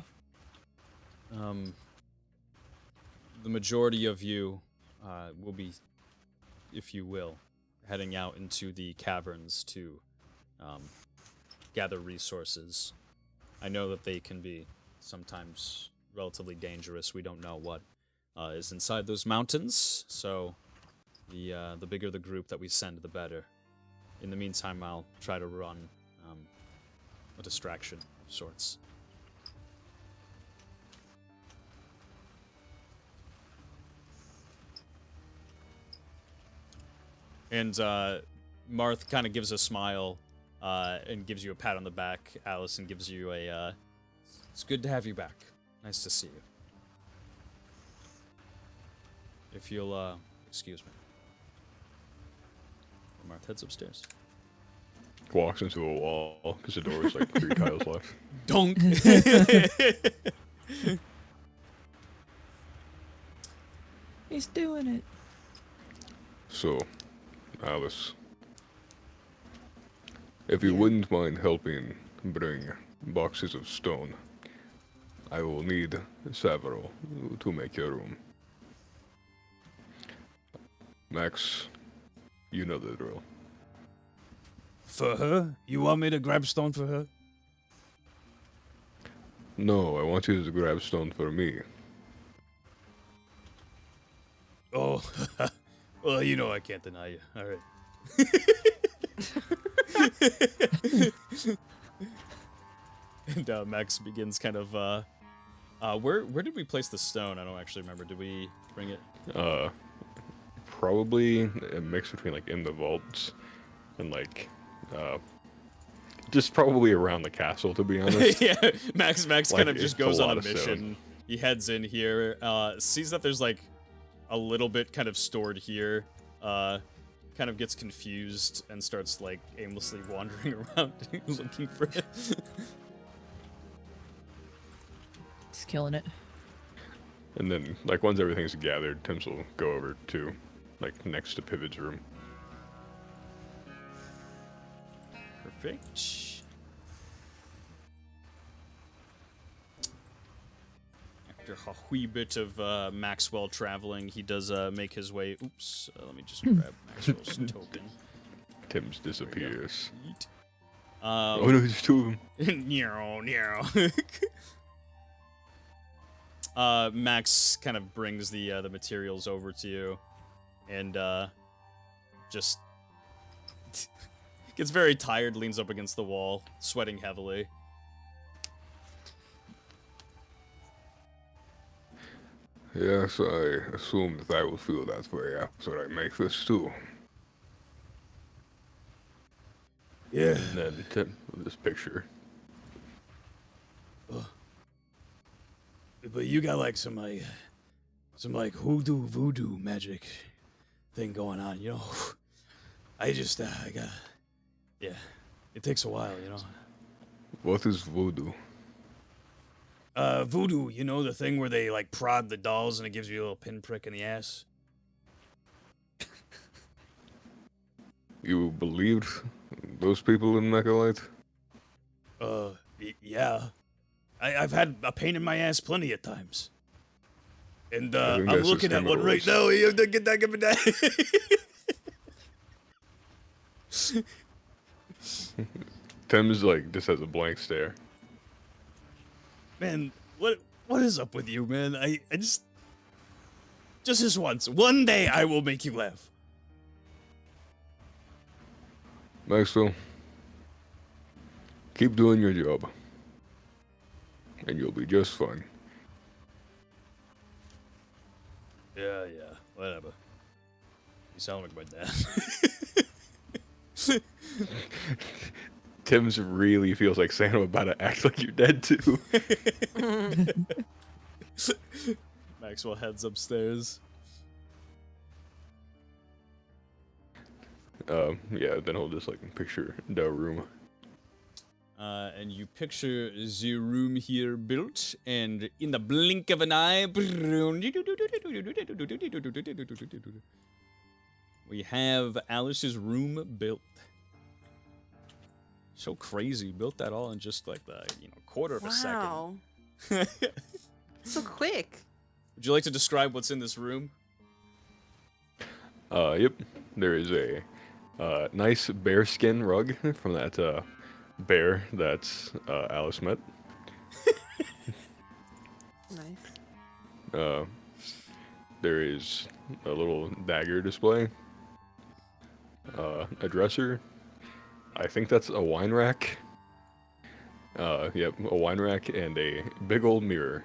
The majority of you will be, if you will, heading out into the caverns to gather resources. I know that they can be sometimes relatively dangerous. We don't know what is inside those mountains, so the bigger the group that we send, the better. In the meantime, I'll try to run a distraction of sorts. And Marth kind of gives a smile and gives you a pat on the back. Allison gives you a, it's good to have you back. Nice to see you. if you'll excuse me. Marth heads upstairs. Walks into a wall because the door is like 3 tiles left. Donk. He's doing it. So, Alice, if you wouldn't mind helping bring boxes of stone, I will need several to make your room. Max, you know the drill. For her? You want me to grab stone for her? No, I want you to grab stone for me. Oh, well, you know I can't deny you. All right. And Max begins kind of where did we place the stone? I don't actually remember. Did we bring it? Probably a mix between like in the vaults and like just probably around the castle, to be honest. Yeah, Max kind Like, of just it's a goes on lot a of mission. stone. He heads in here, sees that there's like a little bit kind of stored here, kind of gets confused and starts like aimlessly wandering around looking for it. He's killing it. And then, like, once everything's gathered, Tim's will go over to, like, next to Pivot's room. Perfect. After a wee bit of Maxwell traveling, he does make his way. Oops. Let me just grab Maxwell's token. Tim's disappears. Yeet. Oh no, there's 2 of them. Max kind of brings the materials over to you, and just gets very tired, leans up against the wall, sweating heavily. Yes, I assumed that I will feel that way after I make this too. Yeah. And then Tim, with this picture. But you got like some like hoodoo voodoo magic thing going on, you know. I just I got, yeah. It takes a while, you know. What is voodoo? Voodoo, you know, the thing where they like prod the dolls and it gives you a little pinprick in the ass. You believed those people in Mechalite? Yeah. I've had a pain in my ass plenty of times. And I think I'm that's looking just at one right hemorrhoids. now. You have to get that, give me that. Tim's like just has a blank stare. Man, what is up with you, man? I just this once. One day I will make you laugh. Maxwell, keep doing your job. And you'll be just fine. Yeah, whatever. You sound like my dad. Tim's really feels like saying I'm about to act like you're dead too. Maxwell heads upstairs. Yeah, then he'll just like picture the room. And you picture the room here built, and in the blink of an eye, we have Alice's room built. So crazy, built that all in just like the quarter of a second. Wow. So quick. Would you like to describe what's in this room? Yep. There is a nice bearskin rug from that bear that's Alice met. Nice. There is a little dagger display. A dresser. I think that's a wine rack. Yep, a wine rack and a big old mirror.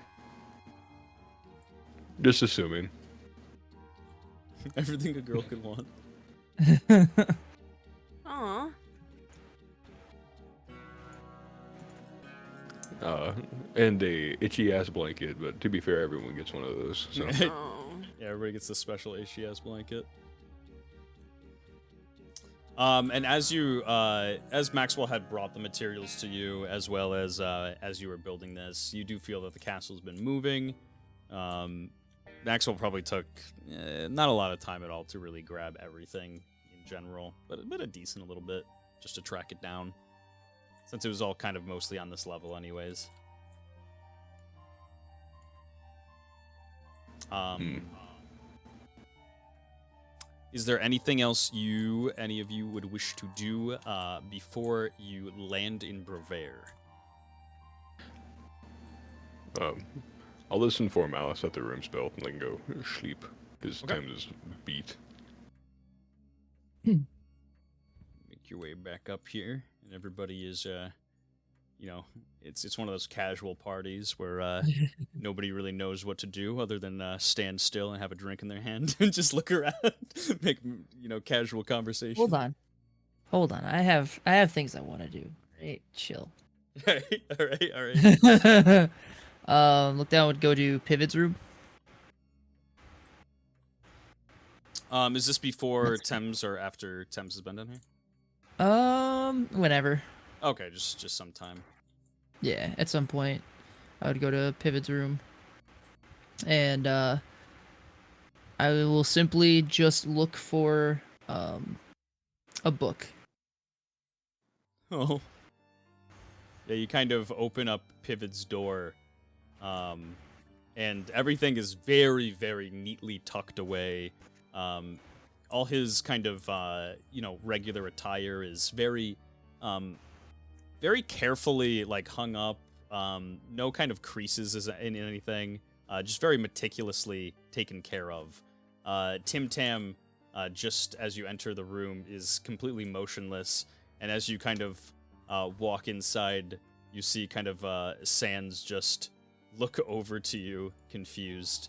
Just assuming. Everything a girl could want. Aw. And a itchy ass blanket, but to be fair, everyone ges one of those. So Oh. Yeah, everybody gets the special HGS blanket. And as Maxwell had brought the materials to you, as well as you were building this, you do feel that the castle's been moving. Maxwell probably took not a lot of time at all to really grab everything in general, but a decent little bit just to track it down, since it was all kind of mostly on this level anyways. Is there anything else any of you would wish to do before you land in Brevaire? I'll listen for Malice that the room's built and then go sleep, because Okay. Thames is beat. Make your way back up here, and everybody is, it's one of those casual parties where nobody really knows what to do other than stand still and have a drink in their hand and just look around, make casual conversation. Hold on. I have things I want to do. Hey, chill. all right. Look down would go to Pivot's room. Is this before Thames or after Thames has been done here? Whenever. Okay, just sometime. Yeah, at some point, I would go to Pivot's room, and I will simply just look for a book. Oh. Yeah, you kind of open up Pivot's door, and everything is very, very neatly tucked away. All his kind of, regular attire is very, very carefully, hung up. No kind of creases in anything. Just very meticulously taken care of. Tim Tam, just as you enter the room, is completely motionless. And as you kind of walk inside, you see kind of Sans just look over to you, confused.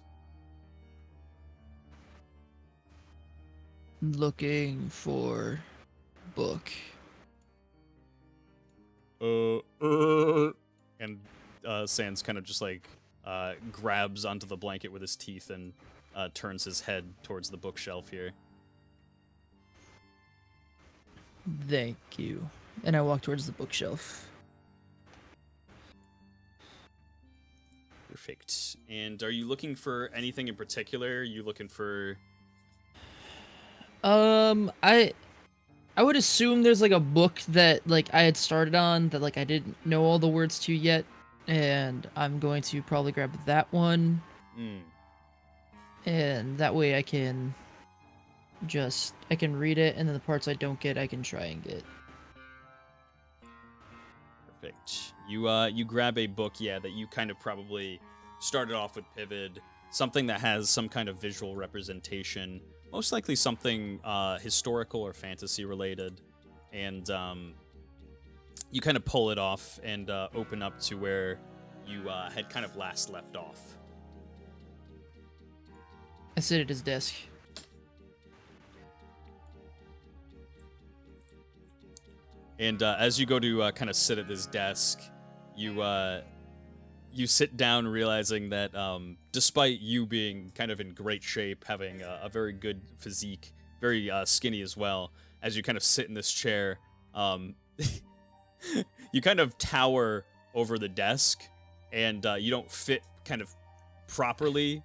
Looking for book. And Sans kind of just grabs onto the blanket with his teeth and turns his head towards the bookshelf here. Thank you. And I walk towards the bookshelf. Perfect. And are you looking for anything in particular? Are you looking for... I would assume there's a book that I had started on that I didn't know all the words to yet, and I'm going to probably grab that one. And that way I can read it, and then the parts I don't get I can try and get. Perfect. You grab a book, that you kind of probably started off with Pivot, something that has some kind of visual representation, most likely something historical or fantasy related, and you kind of pull it off and open up to where you had kind of last left off. I sit at his desk. And as you go to kind of sit at this desk, you sit down realizing that despite you being kind of in great shape, having a very good physique, very skinny as well, as you kind of sit in this chair, you kind of tower over the desk, and you don't fit kind of properly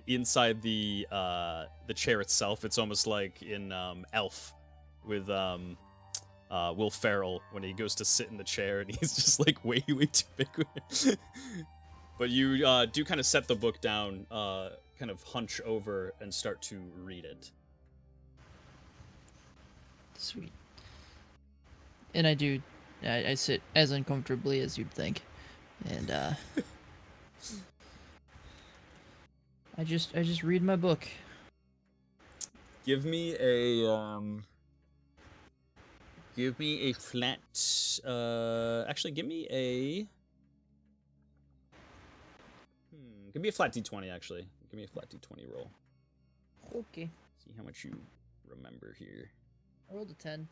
inside the chair itself. It's almost like in Elf with Will Ferrell when he goes to sit in the chair and he's just way too big. But you do kind of set the book down, kind of hunch over and start to read it. Sweet. And I do. I sit as uncomfortably as you'd think, and I just read my book. Give me a flat. Actually, give me a. Give me a flat d20. Actually, give me a flat d20 roll. Okay. See how much you remember here. I rolled a 10.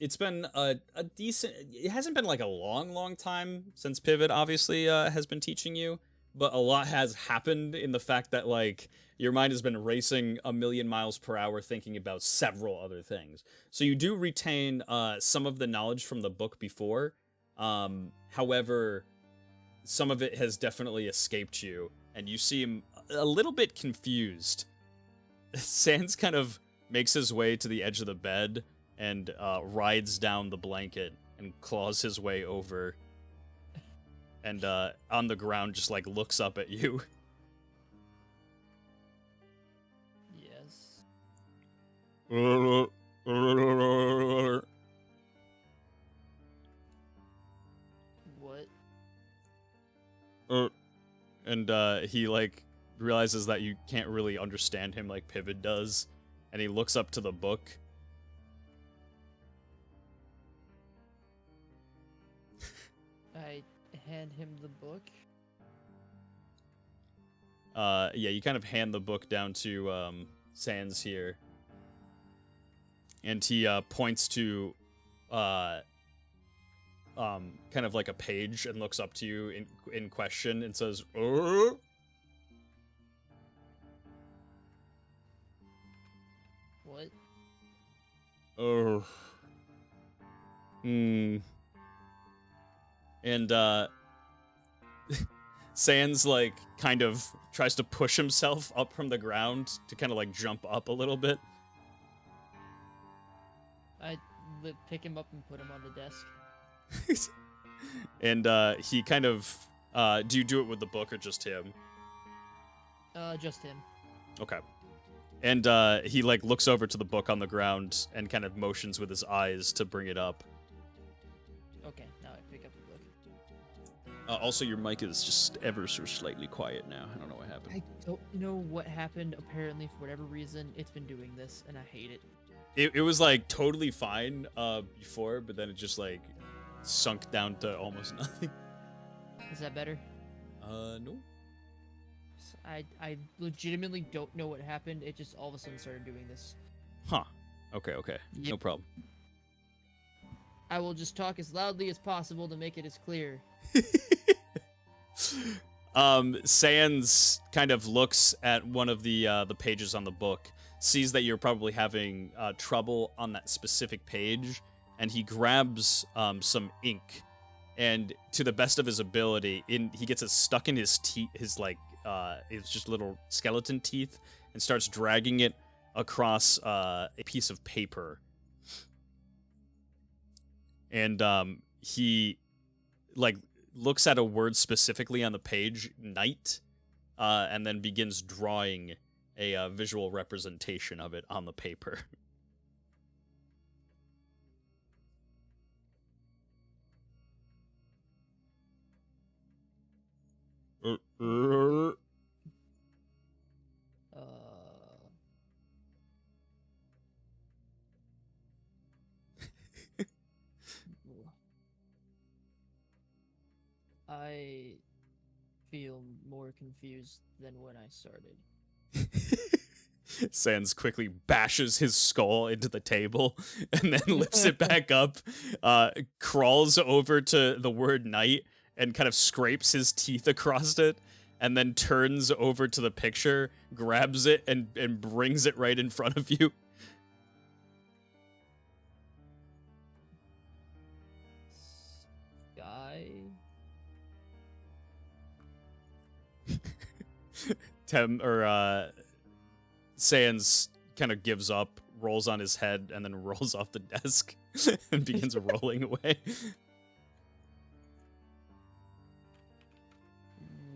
It's been a decent. It hasn't been a long time since Pivot obviously has been teaching you, but a lot has happened in the fact that like your mind has been racing a million miles per hour thinking about several other things. So you do retain some of the knowledge from the book before. However, some of it has definitely escaped you, and you seem a little bit confused. Sans kind of makes his way to the edge of the bed and rides down the blanket and claws his way over. And on the ground just like looks up at you. Yes. What? And he like realizes that you can't really understand him like Pivot does, and he looks up to the book. I hand him the book. Yeah, you kind of hand the book down to Sans here, and he points to kind of like a page and looks up to you in question and says, What? "Oh, hmm." And Sans like kind of tries to push himself up from the ground to kind of like jump up a little bit. I pick him up and put him on the desk. And he kind of do you do it with the book or just him? Just him. Okay. And he like looks over to the book on the ground and kind of motions with his eyes to bring it up. Okay, now I pick up the book. Also, your mic is just ever so slightly quiet now. I don't know what happened. I don't know what happened. Apparently, for whatever reason, it's been doing this, and I hate it. It was like totally fine before, but then it just like sunk down to almost nothing. Is that better? No. I legitimately don't know what happened. It just all of a sudden started doing this. Huh. Okay. No Yep. problem. I will just talk as loudly as possible to make it as clear. Sans kind of looks at one of the pages on the book, sees that you're probably having trouble on that specific page, and he grabs some ink, and to the best of his ability, he gets it stuck in his teeth, his just little skeleton teeth, and starts dragging it across a piece of paper. And he like looks at a word specifically on the page, night, and then begins drawing a visual representation of it on the paper. I feel more confused than when I started. Sans quickly bashes his skull into the table and then lifts it back up, crawls over to the word night and kind of scrapes his teeth across it, and then turns over to the picture, grabs it, and brings it right in front of you. Sky? Sans kind of gives up, rolls on his head, and then rolls off the desk and begins rolling away.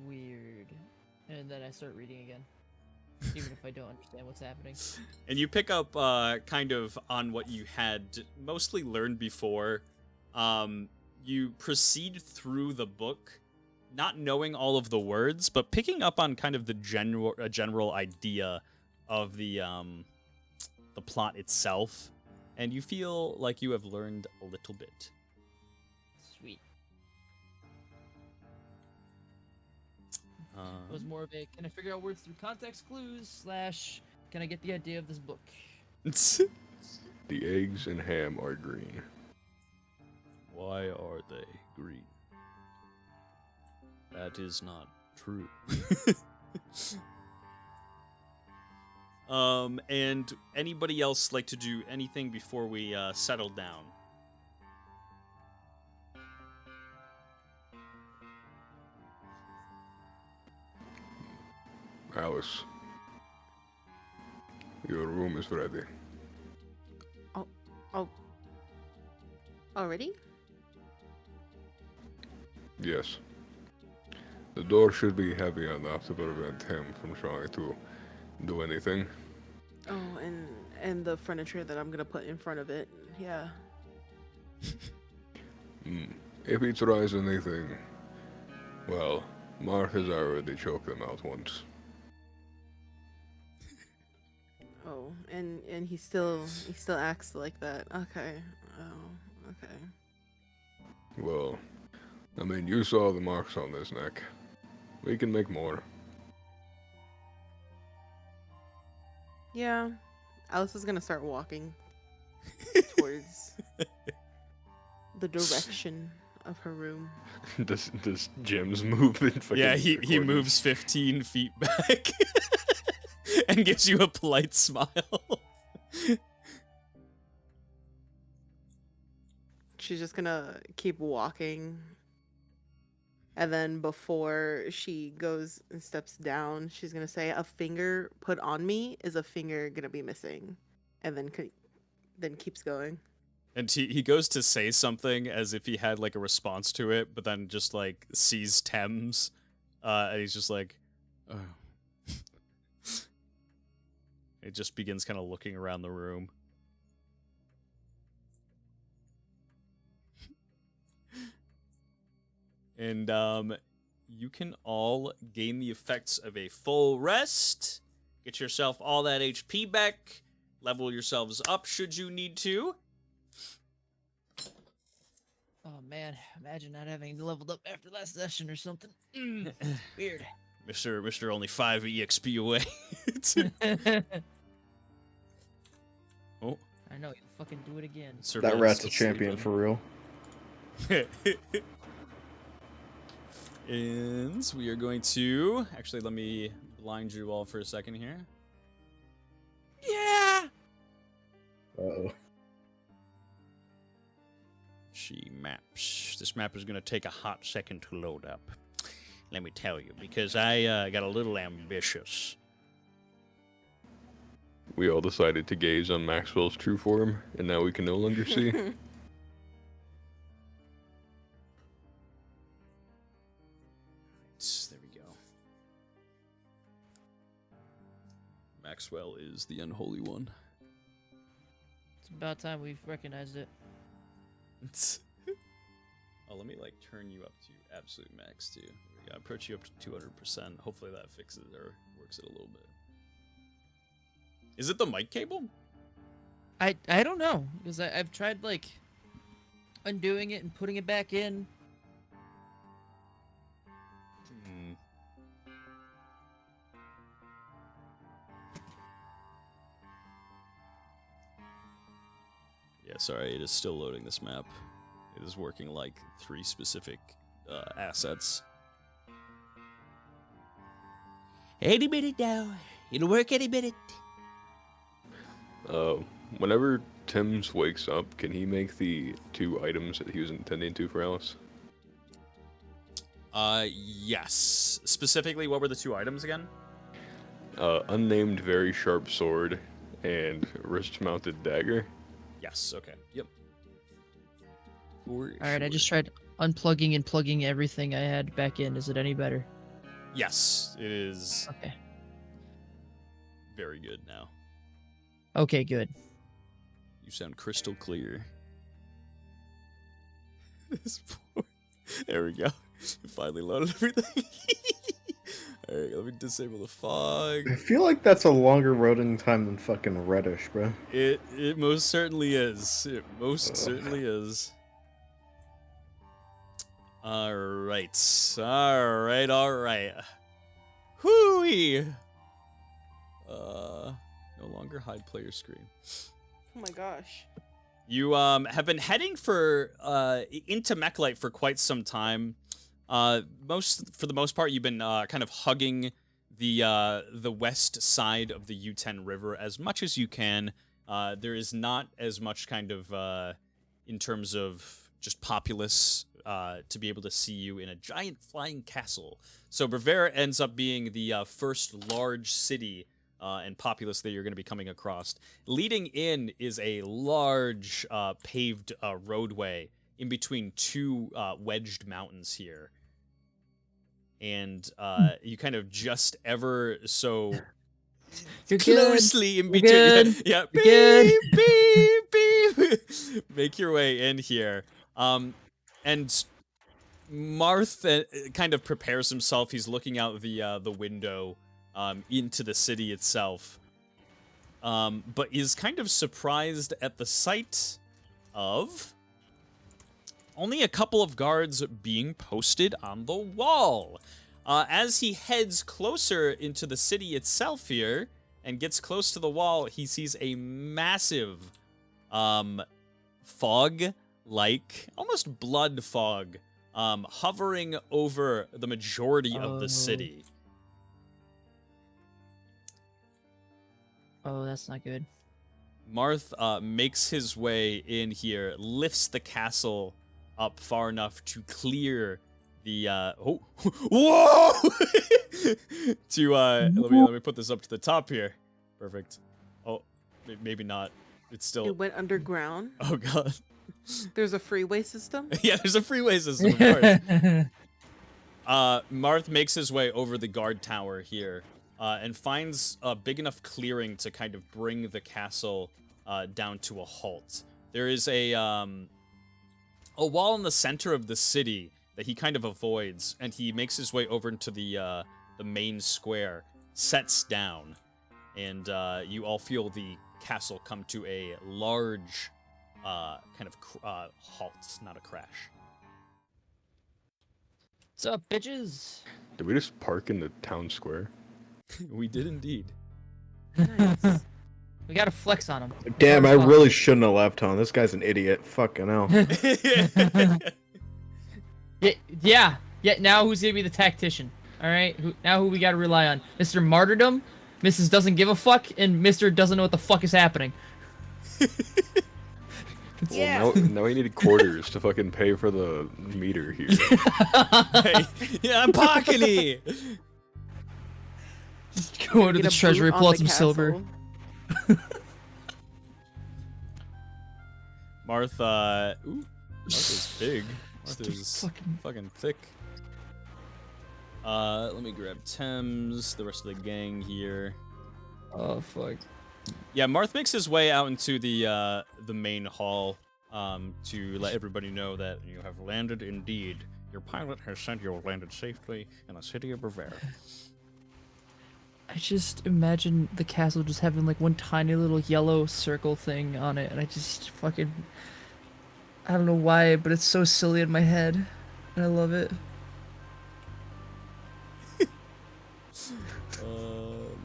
Weird. And then I start reading again. Even if I don't understand what's happening. And you pick up kind of on what you had mostly learned before. You proceed through the book, not knowing all of the words, but picking up on kind of the general idea of the plot itself, and you feel like you have learned a little bit. Sweet. It was more of a, can I figure out words through context clues / can I get the idea of this book? The eggs and ham are green. Why are they green? That is not True. And anybody else like to do anything before we settle down? Alice, your room is ready. Oh. Already? Yes. The door should be heavy enough to prevent him from trying to do anything. Oh, and the furniture that I'm gonna put in front of it. Yeah. If he tries anything, well, Marth has already choked him out once. Oh, and he still acts like that. Okay. Oh, okay. Well, I mean, you saw the marks on his neck. We can make more. Yeah. Alice is gonna start walking towards the direction of her room. Does Jim's move in fucking Yeah, he accordance? moves 15 feet back and gives you a polite smile. She's just gonna keep walking. And then before she goes and steps down, she's gonna say, "A finger put on me is a finger gonna be missing," and then keeps going. And he goes to say something as if he had like a response to it, but then just like sees Thames, and he's just like, oh. It just begins kind of looking around the room. And you can all gain the effects of a full rest. Get yourself all that HP back. Level yourselves up should you need to. Oh man, imagine not having leveled up after last session or something. Weird. Mr. Only 5 EXP away. Oh. I know, you'll fucking do it again. That rat's a Surveillance champion sleeping. for real. And we are going to... Actually, let me blind you all for a second here. Yeah! Uh-oh. She maps. This map is going to take a hot second to load up. Let me tell you, because I got a little ambitious. We all decided to gaze on Maxwell's true form, and now we can no longer see. There we go. Maxwell is the unholy one. It's about time we've recognized it. Oh, let me like turn you up to absolute max too. There we go. Approach you up to 200%. Hopefully that fixes it or works it a little bit. Is it the mic cable? I don't know, because I've tried like undoing it and putting it back in. Yeah, sorry, it is still loading this map. It is working like 3 specific assets. Any minute now. It'll work any minute. Whenever Tim's wakes up, can he make the 2 items that he was intending to for Alice? Yes. Specifically, what were the 2 items again? Unnamed very sharp sword and wrist-mounted dagger. Yes, okay. Yep. Alright, I just tried unplugging and plugging everything I had back in. Is it any better? Yes, it is Okay. very good now. Okay, good. You sound crystal clear. There we go. It finally loaded everything. Alright, let me disable the fog. I feel like that's a longer loading time than fucking Reddish, bro. It most certainly is. It most certainly is. Alright. Alright. Hooey! No longer hide player screen. Oh my gosh. You have been heading for into Mechlite for quite some time. For the most part, you've been kind of hugging the west side of the U10 River as much as you can. There is not as much kind of in terms of just populace to be able to see you in a giant flying castle. So Brevera ends up being the first large city and populace that you're going to be coming across. Leading in is a large paved roadway in between two wedged mountains here. And you kind of just ever so You're closely good. in You're between. good. Yeah, You're beep, good. beep, beep. Make your way in here. And Marth kind of prepares himself. He's looking out the window into the city itself. But is kind of surprised at the sight of only a couple of guards being posted on the wall. As he heads closer into the city itself here and gets close to the wall, he sees a massive fog-like, almost blood fog, hovering over the majority of the city. Oh, that's not good. Marth makes his way in here, lifts the castle up far enough to clear the whoa to let me put this up to the top here. Perfect. Oh, maybe not. It's still. It went underground. Oh god. There's a freeway system. Yeah, there's a freeway system, of course. Marth makes his way over the guard tower here and finds a big enough clearing to kind of bring the castle down to a halt. There is a wall in the center of the city that he kind of avoids, and he makes his way over into the main square, sets down, and you all feel the castle come to a large kind of halt, not a crash. What's up, bitches? Did we just park in the town square? We did indeed. Nice. We gotta flex on him. Damn, I really shouldn't have left, huh? This guy's an idiot. Fucking hell. Yeah. Now who's gonna be the tactician? All right. Who we gotta rely on? Mr. Martyrdom, Mrs. Doesn't Give a Fuck, and Mr. Doesn't Know What the Fuck is happening. Well, now we need quarters to fucking pay for the meter here. Hey, yeah, I'm pockety. Just go to the treasury, pull out some silver. Marth is big. Marth is fucking thick. Let me grab Thames, the rest of the gang here. Oh fuck. Yeah, Marth makes his way out into the main hall to let everybody know that you have landed indeed. Your pilot has said you have landed safely in the city of Brevera. I just imagine the castle just having like one tiny little yellow circle thing on it, and I just fucking, I don't know why, but it's so silly in my head, and I love it. Let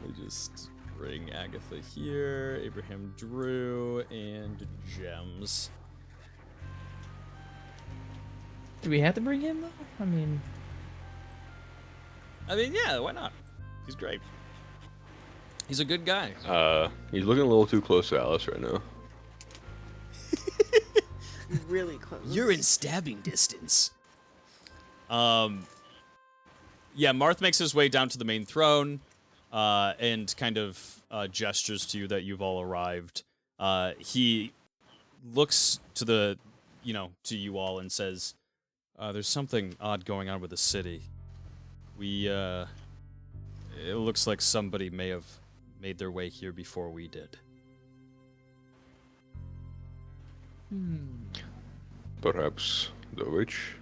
me just bring Agatha here, Abraham Drew, and Gems. Do we have to bring him though? I mean, yeah, why not? He's great. He's a good guy. He's looking a little too close to Alice right now. Really close. You're in stabbing distance. Yeah, Marth makes his way down to the main throne, and kind of gestures to you that you've all arrived. He looks to to you all and says, "There's something odd going on with the city. It looks like somebody may have made their way here before we did." Perhaps the witch?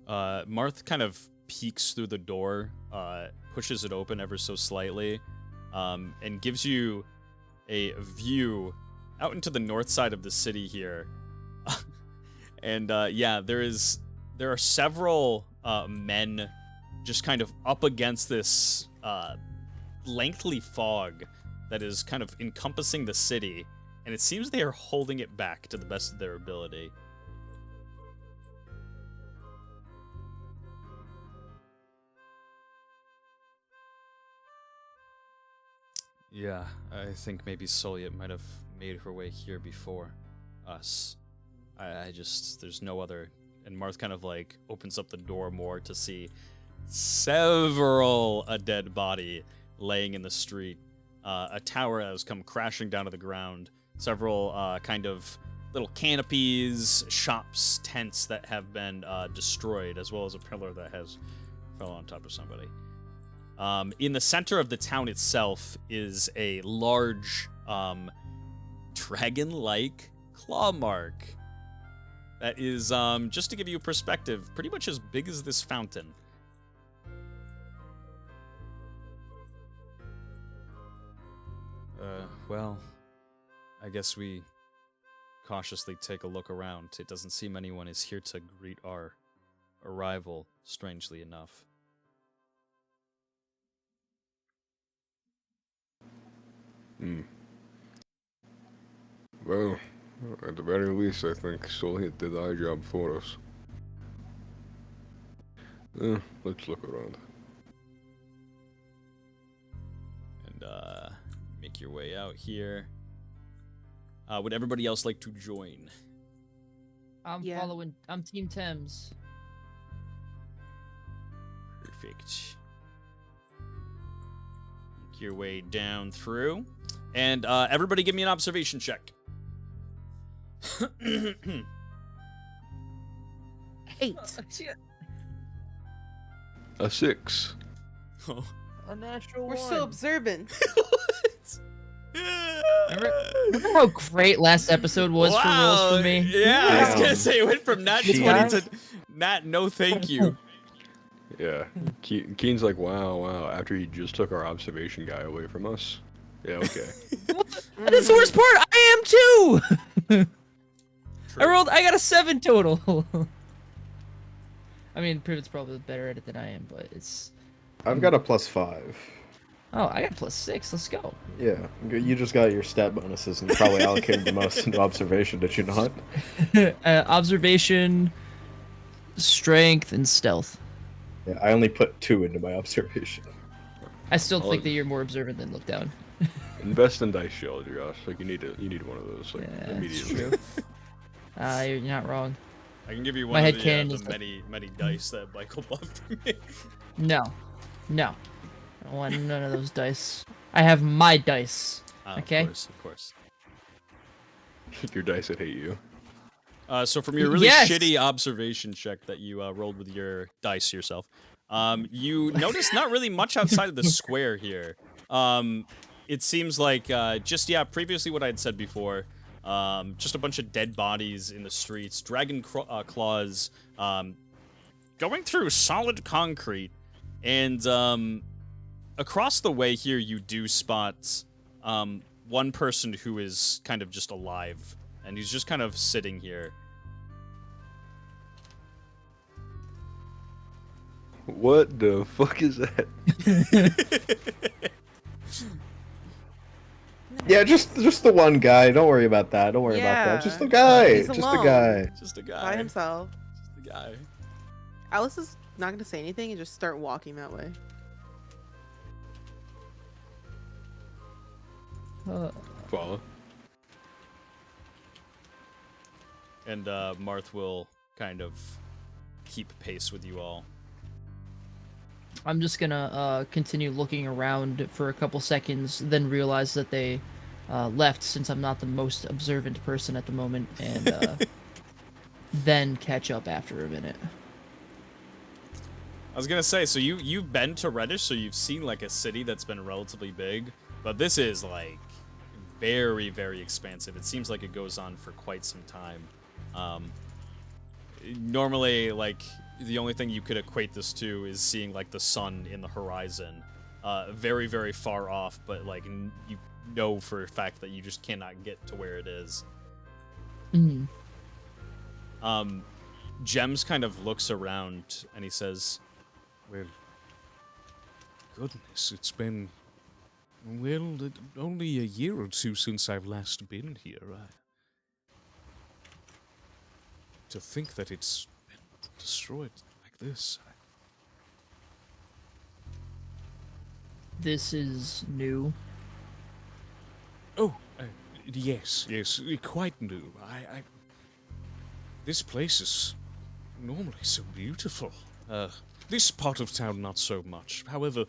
Marth kind of peeks through the door, pushes it open ever so slightly, and gives you a view out into the north side of the city here. And yeah, there are several men just kind of up against this lengthy fog that is kind of encompassing the city, and it seems they are holding it back to the best of their ability. Yeah, I think maybe Soliet might have made her way here before us. I just, there's no other. And Marth kind of like opens up the door more to see a dead body laying in the street. A tower has come crashing down to the ground. Several kind of little canopies, shops, tents that have been destroyed, as well as a pillar that has fell on top of somebody. In the center of the town itself is a large dragon-like claw mark that is, just to give you a perspective, pretty much as big as this fountain. Well, I guess we cautiously take a look around. It doesn't seem anyone is here to greet our arrival, strangely enough. Well, at the very least, I think Solhit did our job for us. Let's look around. And, make your way out here. Would everybody else like to join? I'm following. I'm Team Thames. Perfect. Make your way down through. And, everybody give me an observation check. 8. A 6. Oh. A natural We're so observant. Remember how great last episode was for rolls for me? Yeah, I was gonna say it went from nat 20 to nat no thank you. Yeah, Keen's like, wow, after he just took our observation guy away from us. Yeah, okay. That's the worst part. I am too. I got a 7 total. I mean, Privet's probably better at it than I am, but it's. I've got a +5. Oh, I got a +6. Let's go. Yeah, you just got your stat bonuses and probably allocated the most into observation, did you not? Observation, strength, and stealth. Yeah, I only put 2 into my observation. I still think that you're more observant than look down. Invest in dice shell, Josh. Like you need one of those, like Yeah, immediately. true. You're not wrong. I can give you My one of headcanon the is many dice that Michael bought for me. No. I don't want none of those dice. I have my dice. Okay? Of course. Your dice that hate you. So from your really Yes! shitty observation check that you rolled with your dice yourself, you noticed not really much outside of the square here. It seems like previously what I had said before, just a bunch of dead bodies in the streets, dragon claws going through solid concrete, and across the way here you do spot one person who is kind of just alive, and he's just kind of sitting here. What the fuck is that? Yeah, just the one guy. Don't worry about that. Don't worry about that. Just the guy. He's Just the alone. guy. Just a guy. By himself. Just a guy. Alice is not gonna say anything and just start walking that way. Follow. And Marth will kind of keep pace with you all. I'm just gonna continue looking around for a couple seconds, then realize that they left since I'm not the most observant person at the moment, and then catch up after a minute. I was gonna say, so you've been to Reddish, so you've seen like a city that's been relatively big, but this is like very, very expansive. It seems like it goes on for quite some time. Normally, like, the only thing you could equate this to is seeing like the sun in the horizon, very, very far off, but like you know for a fact that you just cannot get to where it is. Mm. Gems kind of looks around and he says, Well, goodness, it's been, well, only a year or two since I've last been here. To think that it's been destroyed like this. This is new. Oh, yes, quite new. This place is normally so beautiful. This part of town, not so much. However,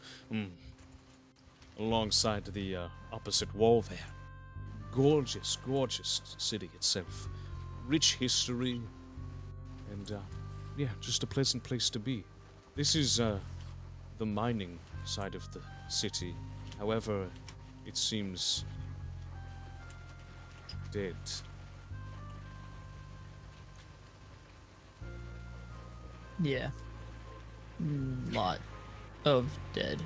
alongside the opposite wall there, gorgeous city itself. Rich history, and yeah, just a pleasant place to be. This is the mining side of the city. However, it seems dead. Yeah. Lot of dead.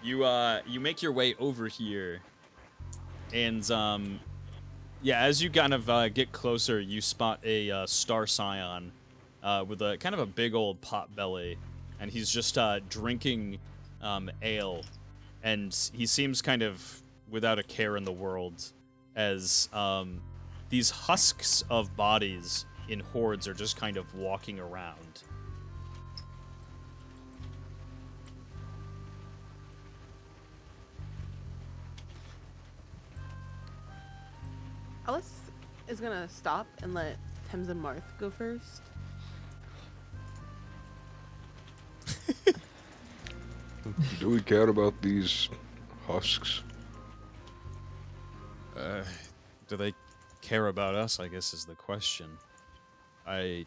You make your way over here, and yeah, as you kind of get closer, you spot a star scion with a kind of a big old pot belly, and he's just drinking ale, and he seems kind of without a care in the world, as these husks of bodies in hordes are just kind of walking around. Alice is gonna stop and let Thames and Marth go first. Do we care about these husks? Do they care about us, I guess, is the question. Huh.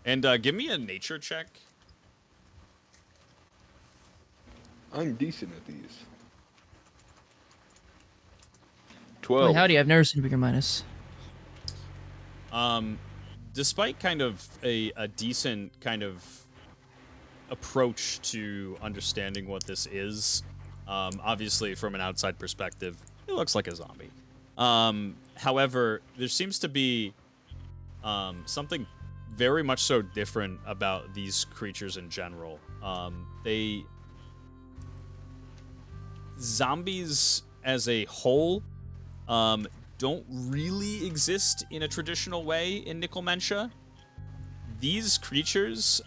And give me a nature check. I'm decent at these. Well, 12. howdy, I've never seen bigger minus. Despite kind of a decent kind of approach to understanding what this is, obviously from an outside perspective, it looks like a zombie. However, there seems to be something very much so different about these creatures in general. Zombies as a whole don't really exist in a traditional way in Nickelmentia. These creatures,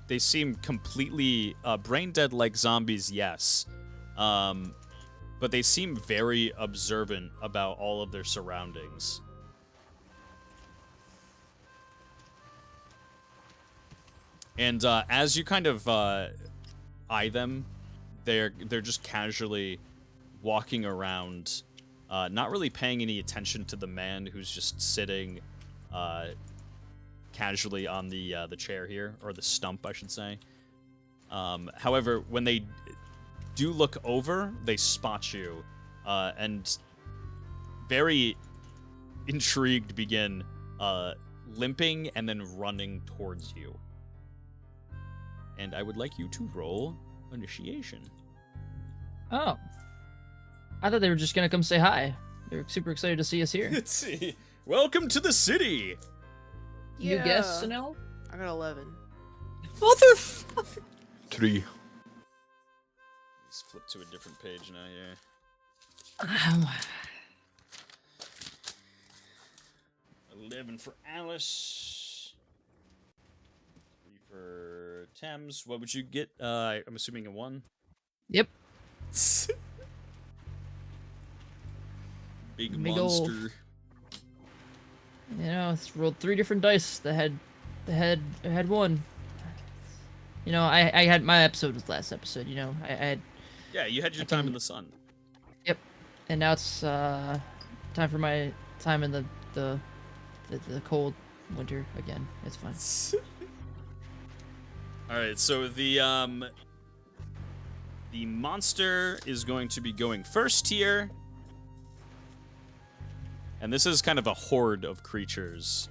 they seem completely brain dead like zombies, yes. But they seem very observant about all of their surroundings. And as you kind of eye them, they're just casually walking around, not really paying any attention to the man who's just sitting casually on the chair here, or the stump, I should say. However, when they do look over, they spot you, and very intrigued begin limping and then running towards you. And I would like you to roll initiation. Oh. I thought they were just gonna come say hi. They're super excited to see us here. Let's see. Welcome to the city. You guess, Sanel? I got 11. Motherfucker! 3. Let's flip to a different page now here. 11 for Alice. 3 for Thames. What would you get? I'm assuming a 1. Yep. Big Big monster. ol'. You know, it's rolled 3 different dice. The head one. You know, I had my episode was last episode. You know, I had. Yeah, you had your time in the sun. Yep. And now it's time for my time in the cold winter again. It's fine. All right, so the monster is going to be going first here. And this is kind of a horde of creatures.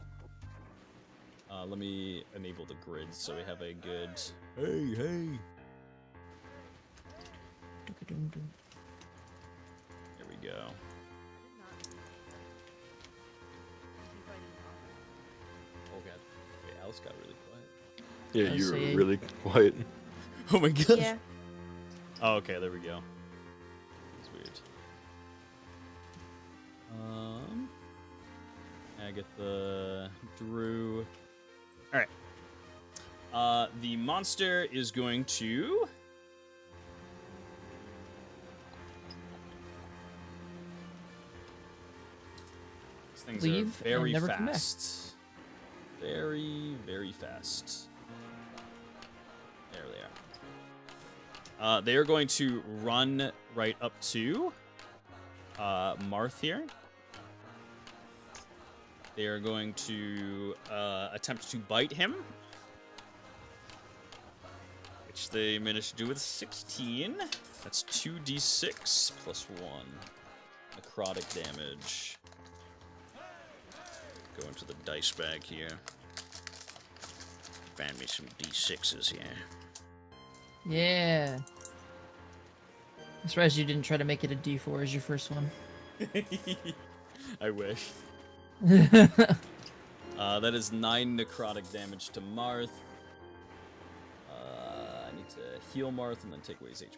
Let me enable the grid so we have a good... Hey. Here we go. Oh god. Wait, Alice got really quiet. Yeah, I you were see. really quiet. Oh my god. Yeah. Oh, okay, there we go. That's weird. Agatha, Drew. Alright. The monster is going to Things leave are very and never come back. fast. Very, very fast. There they are. They are going to run right up to Marth here. They are going to attempt to bite him, which they managed to do with 16. That's 2d6 plus 1 necrotic damage. Go into the dice bag here. Find me some d6s here. Yeah. I'm surprised you didn't try to make it a D4 as your first one. I wish. That is 9 necrotic damage to Marth. I need to heal Marth and then take away his HP.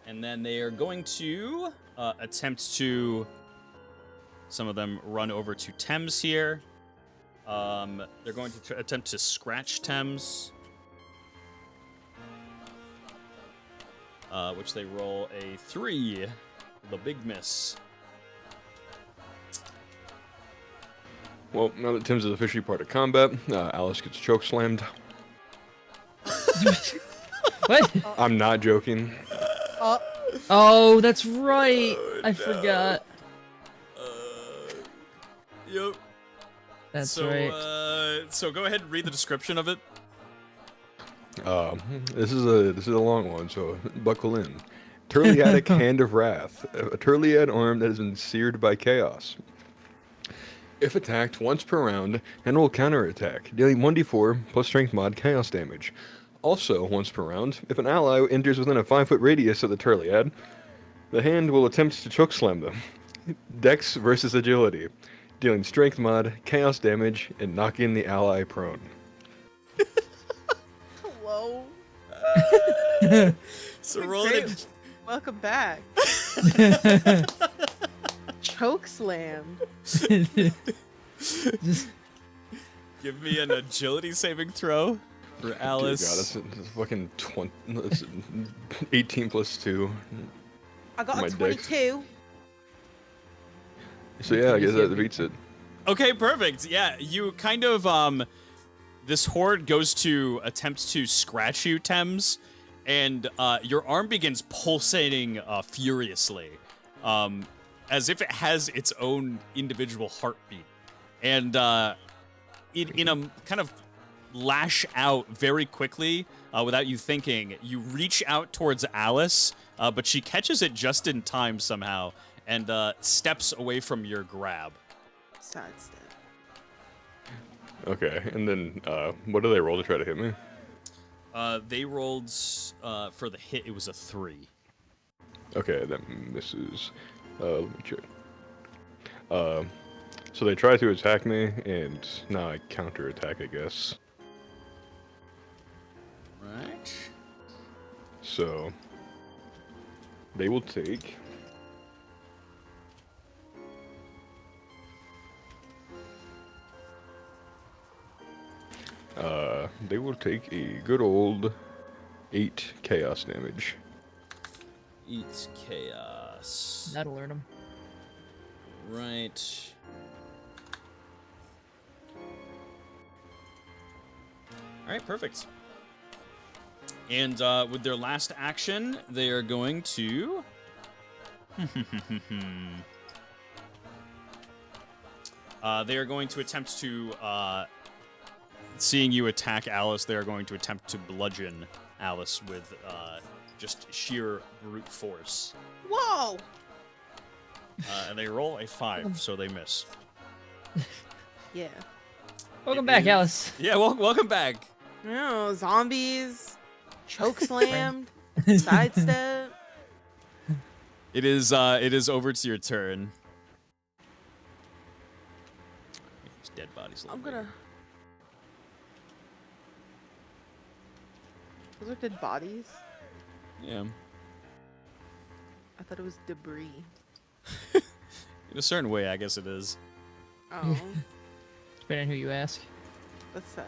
And then they are going to attempt to, some of them run over to Thames here. They're going to attempt to scratch Thames, which they roll a 3, the big miss. Well, now that Tim's is officially part of combat, Alice gets choke slammed. What? I'm not joking. Oh, that's right. I forgot. Yep. That's so, right. So go ahead and read the description of it. This is a long one, so buckle in. Turliadic Hand of Wrath, a Turliad arm that has been seared by chaos. If attacked once per round, and will counterattack, dealing 1d4 plus strength mod chaos damage. Also, once per round, if an ally enters within a 5-foot radius of the Turliad, the hand will attempt to chokeslam them. Dex versus agility, dealing strength mod, chaos damage, and knocking the ally prone. Hello. So roll it. Great. Welcome back. Choke slam. Just Give me an agility saving throw for Alice. Dear God, that's fucking 18 plus 2. I got My a dex. 22. So yeah, I guess that beats it. Okay, perfect. Yeah, you kind of this horde goes to attempt to scratch you, Thames, and your arm begins pulsating furiously, as if it has its own individual heartbeat, and in a kind of lash out very quickly without you thinking. You reach out towards Alice, but she catches it just in time somehow and steps away from your grab. Sidestep. Okay, and then what do they roll to try to hit me? They rolled for the hit. It was a 3. Okay, that misses. Let me check. So they try to attack me, and now I counterattack, I guess. Right. So they will take. They will take a good old 8 chaos damage. 8 chaos. that'll learn him. Right. Alright, perfect. And with their last action, they are going to... they are going to attempt to... seeing you attack Alice, they are going to attempt to bludgeon Alice with just sheer brute force. Whoa! And they roll a 5, so they miss. Yeah. Welcome back, Alice. Yeah, welcome back. No, zombies, choke slammed, sidestep. It is over to your turn. These dead bodies. I'm gonna. Those are dead bodies? Yeah. I thought it was debris. In a certain way, I guess it is. Oh, Depending on who you ask. that's sad.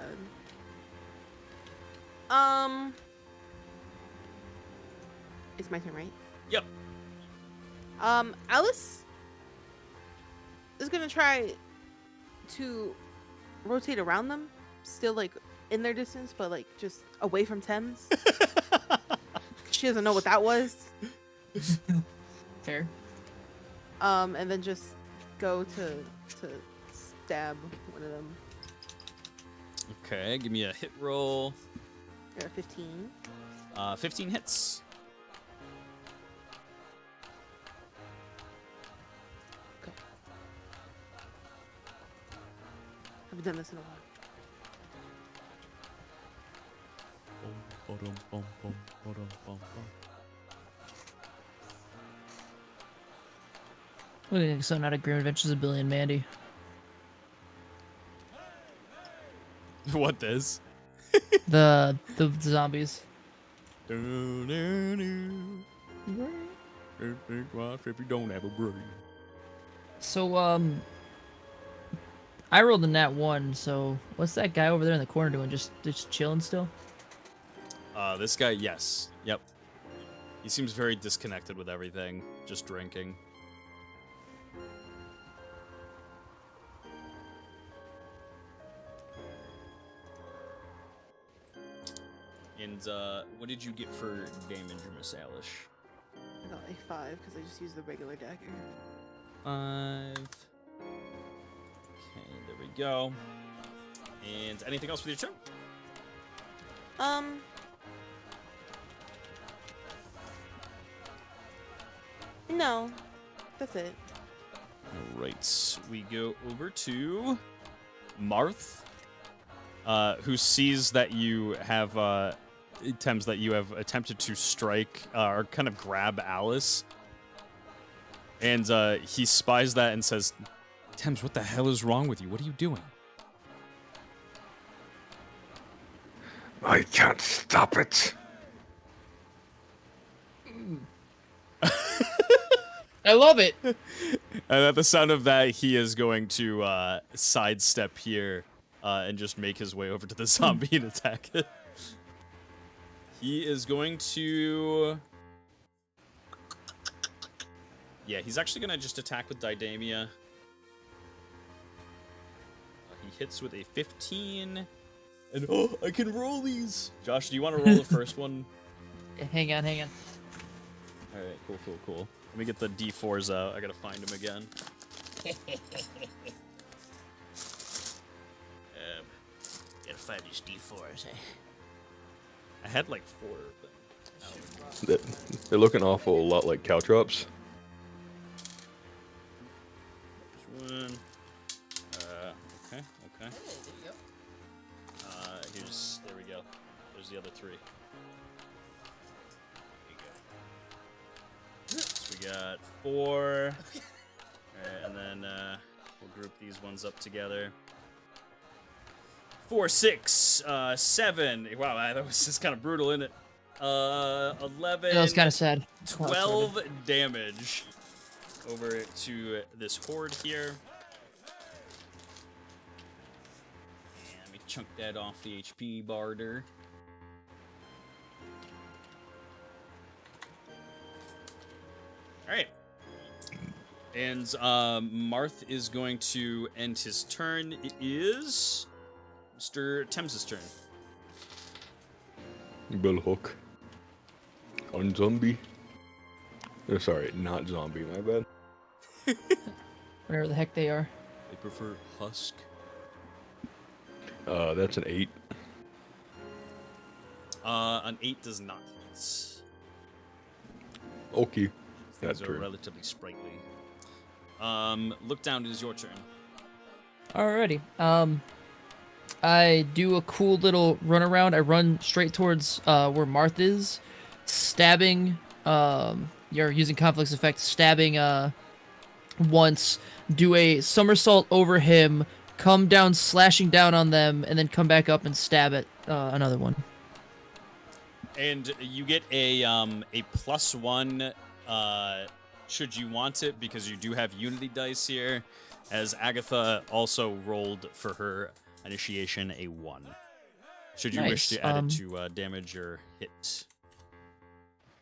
It's my turn, right? Yep. Alice is gonna try to rotate around them, still like in their distance, but like just away from Thames. She doesn't know what that was. Fair. And then just go to stab one of them. Okay, give me a hit roll. 15. 15 hits. Okay. Haven't done this in a while. Looking like something out of Grim Adventures of Billy and Mandy. What this? The zombies. If you don't have a brain. So I rolled a nat 1. So what's that guy over there in the corner doing? Just chilling still? This guy, yes. Yep. He seems very disconnected with everything, just drinking. And, what did you get for damage, Miss Alish? I got a 5 because I just used the regular dagger. 5. Okay, there we go. And anything else with your turn? No. That's it. Alright, we go over to Marth, who sees that you have, Thames, that you have attempted to strike, or kind of grab Alice. And, he spies that and says, Thames, what the hell is wrong with you? What are you doing? I can't stop it. I love it. And at the sound of that, he is going to sidestep here and just make his way over to the zombie and attack it. He is going to... Yeah, he's actually going to just attack with Didamia. He hits with a 15. And, oh, I can roll these! Josh, do you want to roll the first one? Hang on. Alright, cool. Let me get the D4s out. I gotta find them again. Gotta find these D4s, eh? I had like 4 of them. They're looking awful lot like caltrops. There's one. Okay. There we go. There's the other 3. So we got 4. Alright, and then we'll group these ones up together. 4, 6, 7. Wow, that was just kind of brutal, isn't it? 11. That was kind of sad. 12 damage over to this horde here. And let me chunk that off the HP barter. Alright. And Marth is going to end his turn. It is Mr. Thames' turn. Bill Hook. On zombie. Sorry, not zombie, my bad. Whatever the heck they are. I prefer Husk. That's an 8. An 8 does not hit. Okay. Things That's are true. relatively sprightly. Look down, it is your turn. Alrighty. I do a cool little run around. I run straight towards where Marth is, stabbing. You're using conflicts effect, stabbing once. Do a somersault over him, come down, slashing down on them, and then come back up and stab at another one. And you get a +1 should you want it, because you do have Unity dice here, as Agatha also rolled for her initiation a 1. Should you wish Nice, to add it to damage or hit.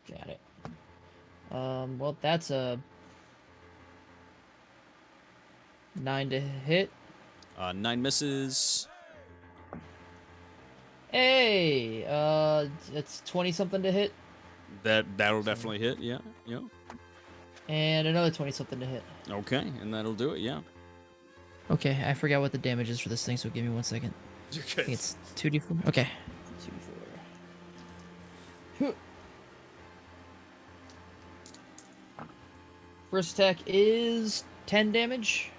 Got it. Well, that's a 9 to hit. 9 misses. Hey, it's 20 something to hit, That'll definitely hit. Yeah. and another 20 something to hit. Okay, and that'll do it. Yeah. Okay, I forgot what the damage is for this thing, so give me 1 second. You're I good. think it's 2d4. Okay. 2d4. First attack is 10 damage.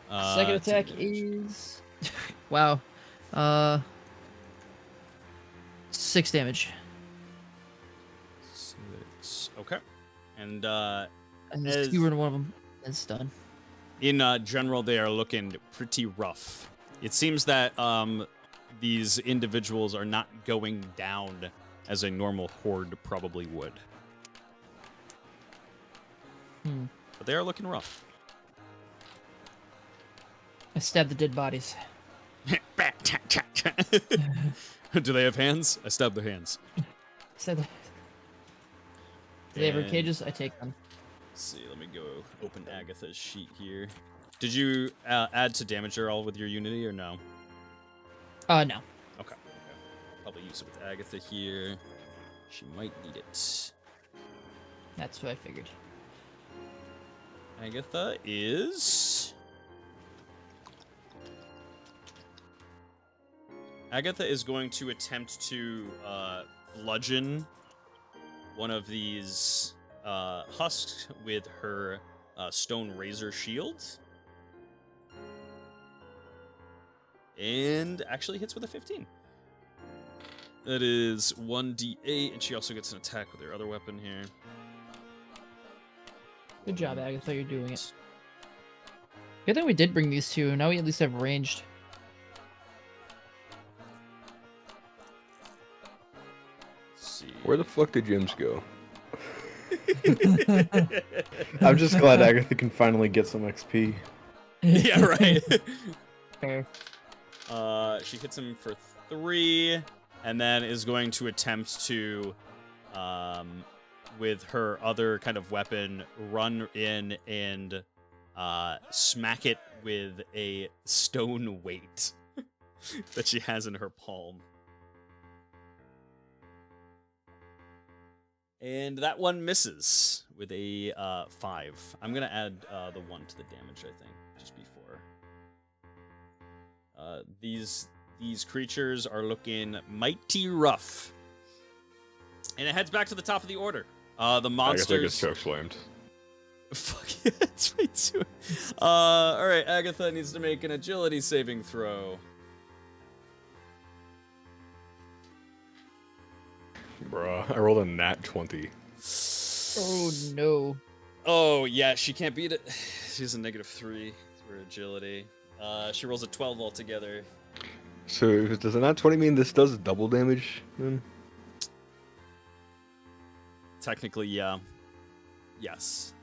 Second attack 10 damage. is wow. 6 damage. 6. Okay. And And there's As- fewer than one of them. It's done. in general, they are looking pretty rough. It seems that these individuals are not going down as a normal horde probably would. But they are looking rough. I stabbed the dead bodies. Do they have hands? I stab their hands. Do they have And- cages? I take them. Let's see, let me go open Agatha's sheet here. Did you add to damager all with your unity or no? No. Okay. Probably use it with Agatha here. She might need it. That's what I figured. Agatha is... Agatha is going to attempt to bludgeon one of these husks with her stone razor shield. And actually hits with a 15. That is 1d8, and she also gets an attack with her other weapon here. Good job, Agatha. You're doing it. Good thing we did bring these two. Now we at least have ranged. Let's see. Where the fuck did Jims go? I'm just glad Agatha can finally get some XP. Yeah, right. Fair. She hits him for 3, and then is going to attempt to, with her other kind of weapon, run in and smack it with a stone weight that she has in her palm. And that one misses with a 5. I'm gonna add the 1 to the damage, I think, just before. These creatures are looking mighty rough. And it heads back to the top of the order. The Agatha monsters. gets choke slammed. Fuck yeah, that's right too. All right, Agatha needs to make an agility saving throw. Bruh, I rolled a nat 20. Oh no. Oh yeah, she can't beat it. She has a -3 for agility. She rolls a 12 altogether. So does a nat 20 mean this does double damage then? Technically, yeah. Yes.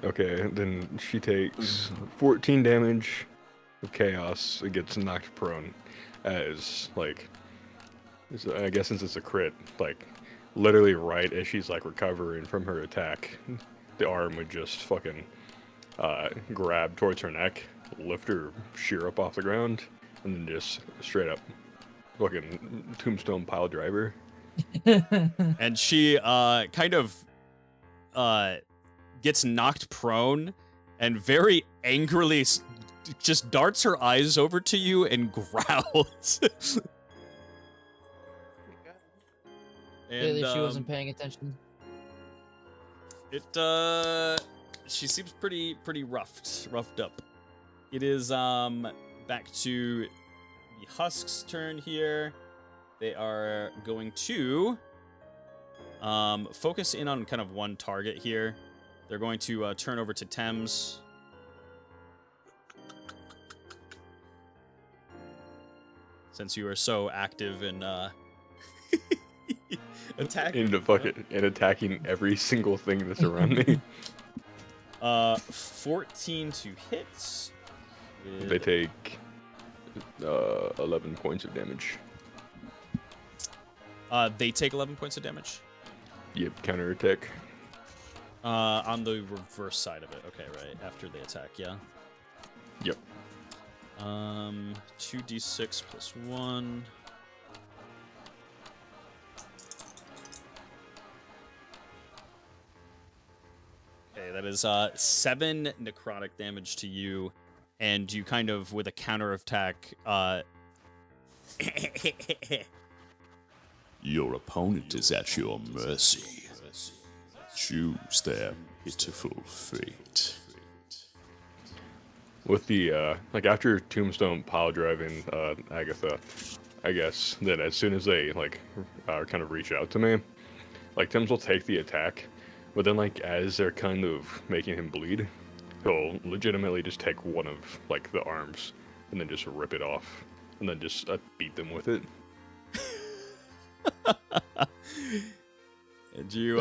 Okay, then she takes 14 damage of chaos. It gets knocked prone as, like, I guess since it's a crit, like, literally right as she's, like, recovering from her attack, the arm would just fucking grab towards her neck, lift her sheer up off the ground, and then just straight up fucking tombstone pile driver. And she kind of gets knocked prone and very angrily just darts her eyes over to you and growls. Clearly she wasn't um, paying attention. She seems pretty roughed up. It is back to the Husk's turn here. They are going to focus in on kind of one target here. They're going to turn over to Thames. Since you are so active in attacking. And attacking every single thing that's around me. 14 to hit. They take 11 points of damage. They take 11 points of damage. Yep, counterattack. On the reverse side of it. Okay, right after they attack. Yeah. Yep. 2d6 plus 1. Okay, that is 7 necrotic damage to you, and you kind of, with a counterattack, Your opponent is at your mercy. Choose their pitiful fate. With the, like, after Tombstone pile driving Agatha, I guess, then as soon as they, like, kind of reach out to me, like, Tim's will take the attack, but then, like, as they're kind of making him bleed, he'll legitimately just take one of, like, the arms, and then just rip it off, and then just beat them with it. And you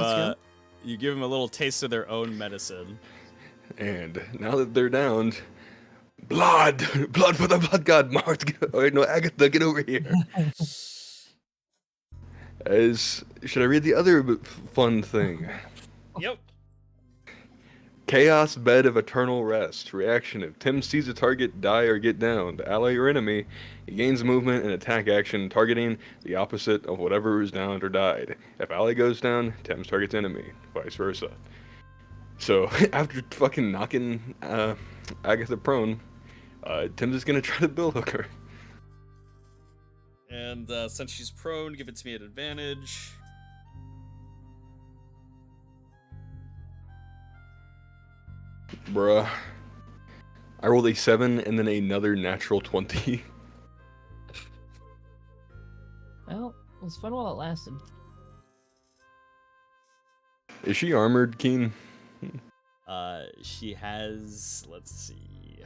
give them a little taste of their own medicine. And now that they're downed, blood for the blood god, Marth. Wait, no, Agatha, get over here. Should I read the other fun thing? Yep. Chaos Bed of Eternal Rest. Reaction: if Tim sees a target die or get downed, ally or enemy, he gains movement and attack action targeting the opposite of whatever is downed or died. If ally goes down, Tim's targets enemy, vice versa. So, after fucking knocking Agatha prone, Tim's just gonna try to bill hook her. And since she's prone, give it to me at advantage. Bruh. I rolled a 7 and then another natural 20. Well, it was fun while it lasted. Is she armored, Keen? She has, let's see.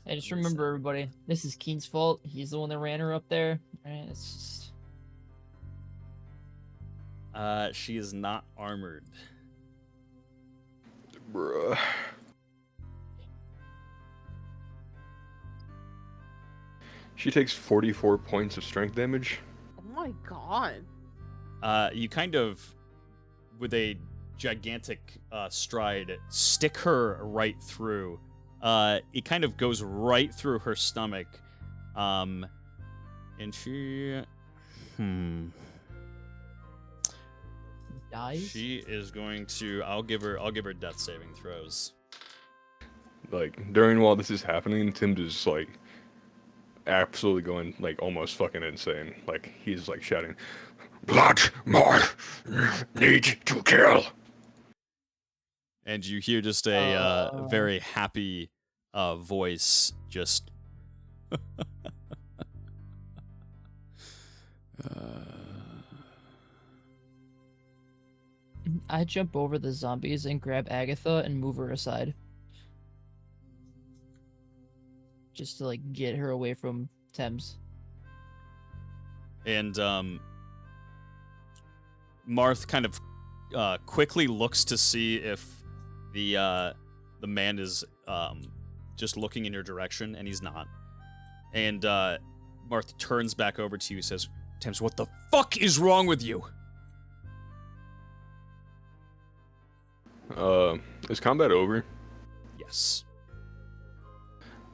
Hey, just remember, everybody, this is Keen's fault. He's the one that ran her up there. Right? It's just... She is not armored. Bruh. She takes 44 points of strength damage. Oh my god. You kind of, with a gigantic stride, stick her right through. It kind of goes right through her stomach. And she... dies? She is going to... I'll give her death saving throws. Like, during while this is happening, Tim just, like, absolutely going, like, almost fucking insane. Like, he's, like, shouting, "Blood, more, need to kill." And you hear just a very happy voice just... I jump over the zombies and grab Agatha and move her aside. Just to, like, get her away from Thames. And Marth kind of quickly looks to see if the man is just looking in your direction, and he's not. And Marth turns back over to you and says, "Thames, what the fuck is wrong with you?" Is combat over? Yes.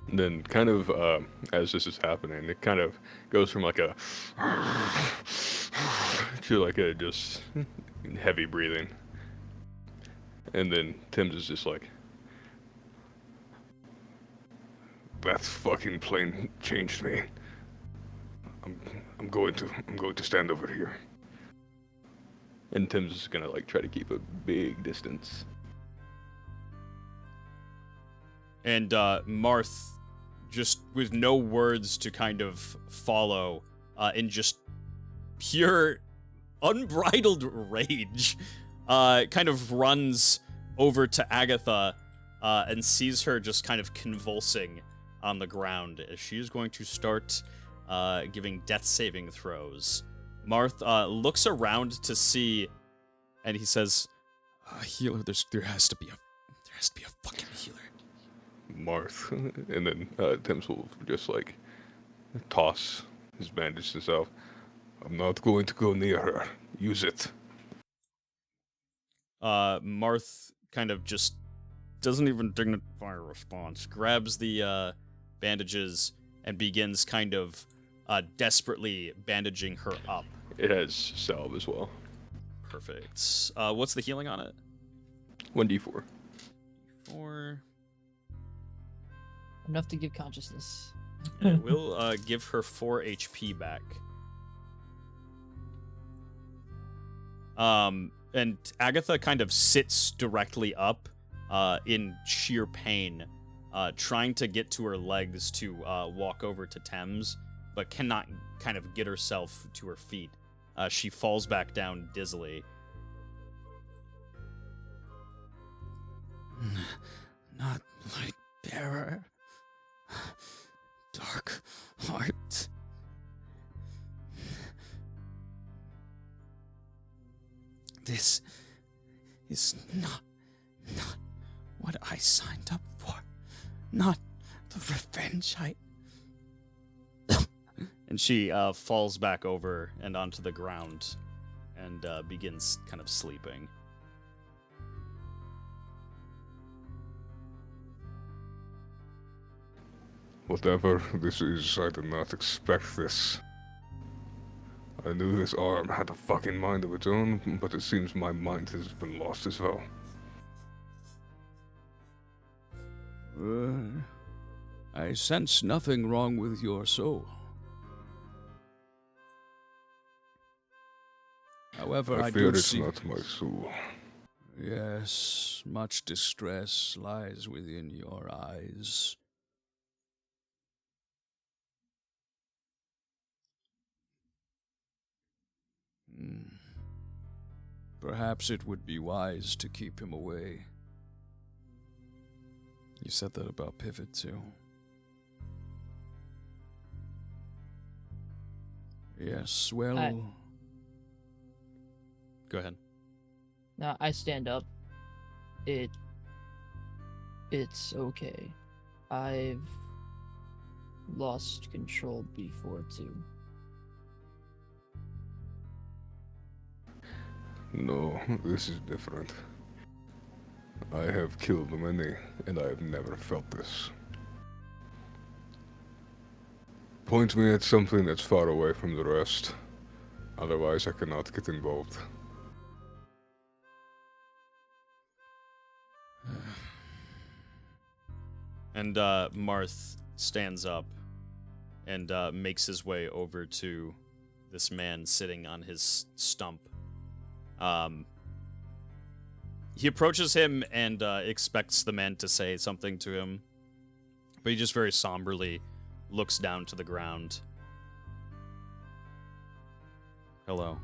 And then kind of, as this is happening, it kind of goes from like a to like a just heavy breathing. And then Tim's is just like, "That fucking plane changed me. I'm going to stand over here." And Tim's just gonna like try to keep a big distance. And Marth, just with no words to kind of follow, in just pure unbridled rage, kind of runs over to Agatha and sees her just kind of convulsing on the ground as she is going to start giving death saving throws. Marth looks around to see, and he says, "Healer, there has to be a fucking healer." Marth, and then Tim's will just like toss his bandage himself. "I'm not going to go near her. Use it. Marth kind of just doesn't even dignify a response, grabs the bandages and begins kind of desperately bandaging her up. It has salve as well. Perfect. What's the healing on it? 1d4. 4. Enough to give consciousness. And it will give her 4 HP back. And Agatha kind of sits directly up in sheer pain, trying to get to her legs to walk over to Thames, but cannot kind of get herself to her feet. She falls back down dizzily. Not light bearer. Dark heart. This is not what I signed up for. Not the revenge I... And she falls back over and onto the ground and begins kind of sleeping. Whatever this is, I did not expect this. I knew this arm had a fucking mind of its own, but it seems my mind has been lost as well. I sense nothing wrong with your soul. However, I fear do it's see... not my soul. Yes, much distress lies within your eyes. Perhaps it would be wise to keep him away. You said that about Pivot, too. Yes, well... Go ahead. Now I stand up. It's okay. I've lost control before too. No, this is different. I have killed many, and I have never felt this. Point me at something that's far away from the rest. Otherwise, I cannot get involved. And Marth stands up and makes his way over to this man sitting on his stump. He approaches him and expects the man to say something to him, but he just very somberly looks down to the ground. Hello,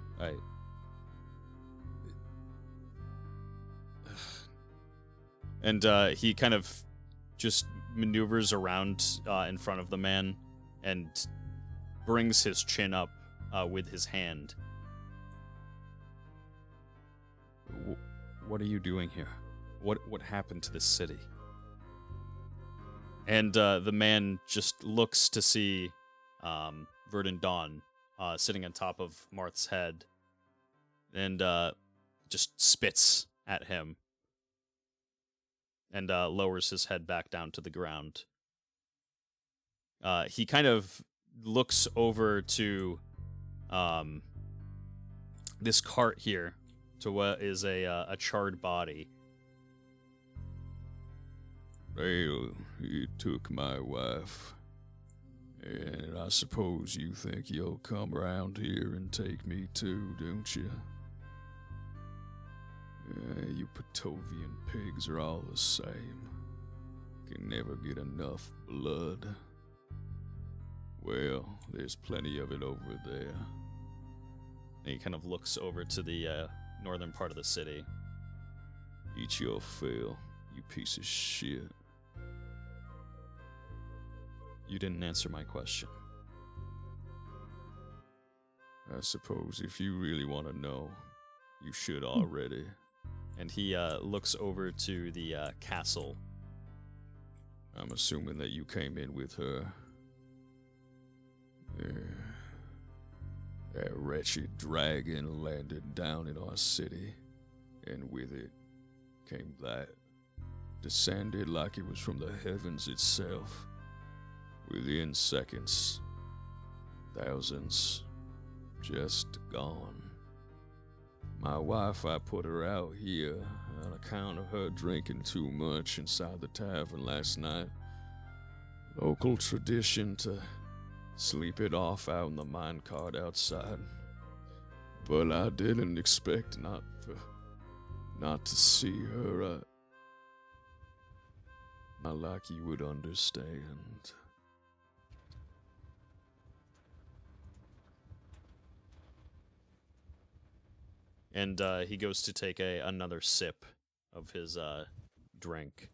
And he kind of just maneuvers around in front of the man and brings his chin up with his hand. What are you doing here? What happened to this city? And the man just looks to see Verdun Dawn sitting on top of Marth's head and just spits at him and lowers his head back down to the ground. He kind of looks over to this cart here, to what is a charred body. Well, he took my wife. And I suppose you think you'll come around here and take me too, don't you? You Patovian pigs are all the same. Can never get enough blood. Well, there's plenty of it over there. And he kind of looks over to the northern part of the city. Eat your fill, you piece of shit. You didn't answer my question. I suppose if you really want to know, you should already. And he looks over to the castle. I'm assuming that you came in with her. That wretched dragon landed down in our city, and with it came that. Descended like it was from the heavens itself. Within seconds, thousands just gone. My wife, I put her out here on account of her drinking too much inside the tavern last night. Local tradition to sleep it off out in the minecart outside. But I didn't expect not to see her. Not like you would understand. And he goes to take another sip of his drink.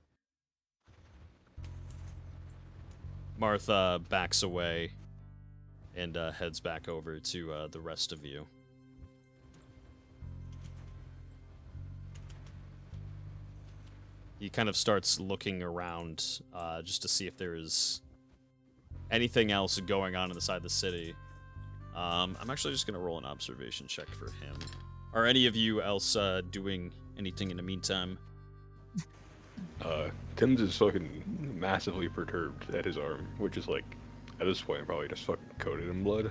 Martha backs away and heads back over to the rest of you. He kind of starts looking around just to see if there is anything else going on the side of the city. I'm actually just going to roll an observation check for him. Are any of you else doing anything in the meantime? Tim's is fucking massively perturbed at his arm, which is like, at this point, probably just fucking coated in blood.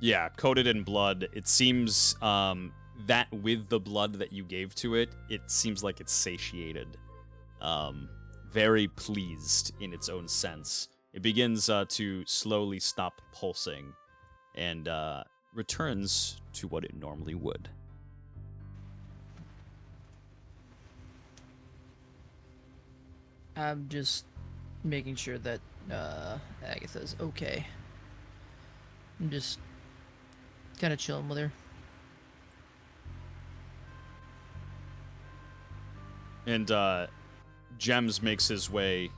Yeah, coated in blood. It seems that with the blood that you gave to it, it seems like it's satiated. Very pleased in its own sense. It begins to slowly stop pulsing and returns to what it normally would. I'm just making sure that Agatha's okay. I'm just kind of chilling with her. And Gems makes his way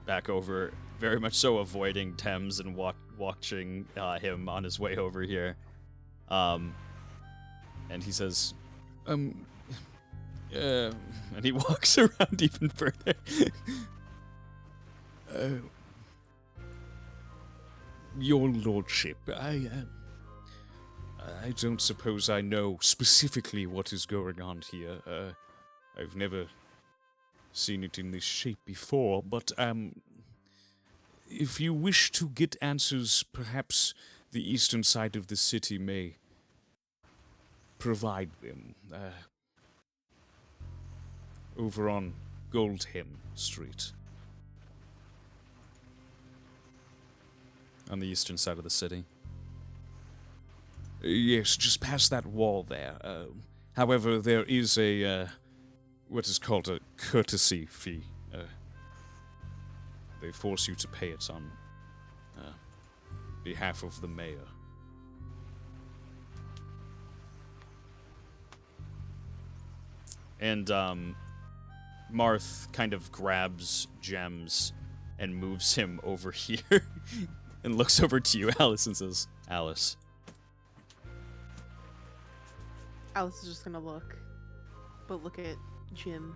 back over, very much so avoiding Thames and watching him on his way over here. And he says, and he walks around even further. Your lordship, I don't suppose I know specifically what is going on here. I've never seen it in this shape before, but if you wish to get answers, perhaps the eastern side of the city may provide them. Over on Goldhem Street. On the eastern side of the city. Yes, just past that wall there. However, there is a, what is called a courtesy fee. They force you to pay it on behalf of the mayor. And Marth kind of grabs Gems and moves him over here and looks over to you, Alice, and says, Alice. Alice is just gonna look, but look at Jim.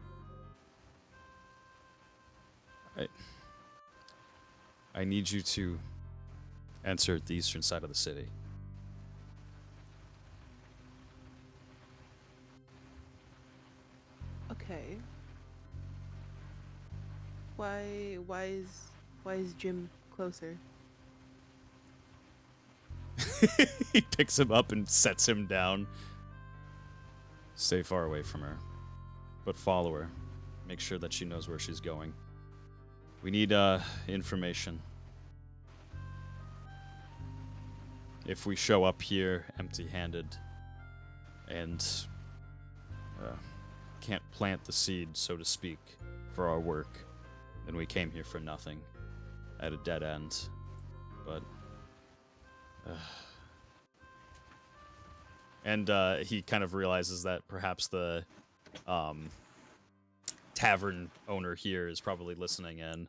I need you to enter the eastern side of the city. Okay. Why is Jim closer? He picks him up and sets him down. Stay far away from her, but follow her. Make sure that she knows where she's going. We need information. If we show up here empty-handed and can't plant the seed, so to speak, for our work, then we came here for nothing, at a dead end. But and he kind of realizes that perhaps the tavern owner here is probably listening in.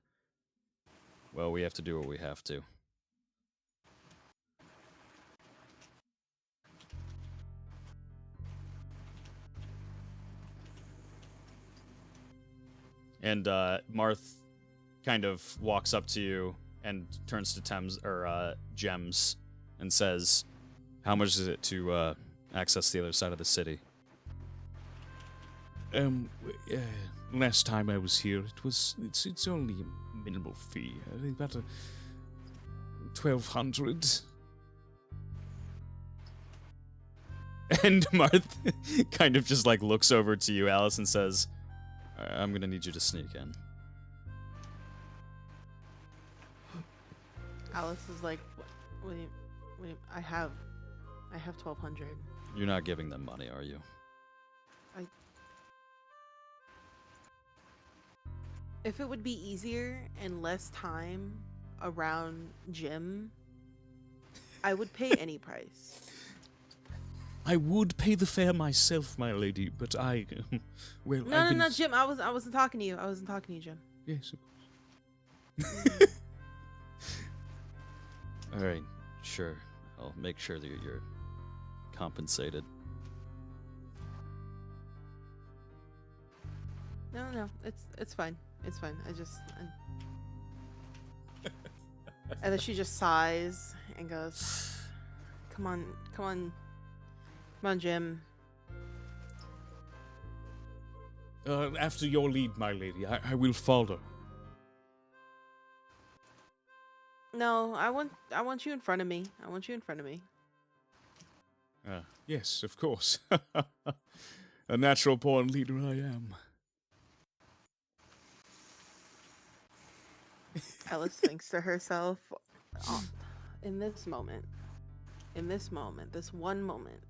Well, we have to do what we have to. And Marth kind of walks up to you and turns to Gems and says, How much is it to access the other side of the city? Last time I was here, it's only a minimal fee. I think about 1,200. And Marth kind of just like looks over to you, Alice, and says, I'm gonna need you to sneak in. Alice is like, wait, I have 1,200. You're not giving them money, are you? If it would be easier and less time around Jim, I would pay any price. I would pay the fare myself, my lady, but I, well, No, Jim. I wasn't talking to you. I wasn't talking to you, Jim. Yes. All right, sure. I'll make sure that you're compensated. No, it's fine. It's fine. And then she just sighs and goes, Come on, Jim. After your lead, my lady, I will follow. No, I want you in front of me. Yes, of course. A natural born leader I am. Alice thinks to herself, in this moment, this one moment,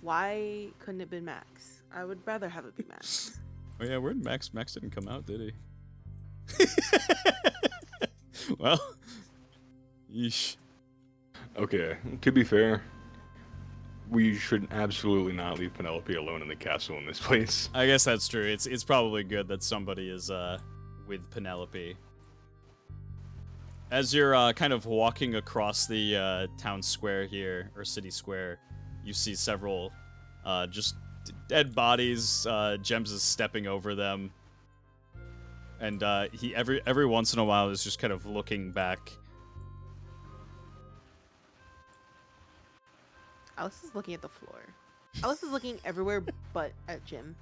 why couldn't it be Max? I would rather have it be Max. Oh yeah, where'd Max? Max didn't come out, did he? Well, yeesh. Okay, to be fair, we should absolutely not leave Penelope alone in the castle in this place. I guess that's true. It's probably good that somebody is with Penelope. As you're kind of walking across the town square here, or city square, you see several just dead bodies. Gems is stepping over them, and he every once in a while is just kind of looking back. Alice is looking at the floor. Alice is looking everywhere but at Jim.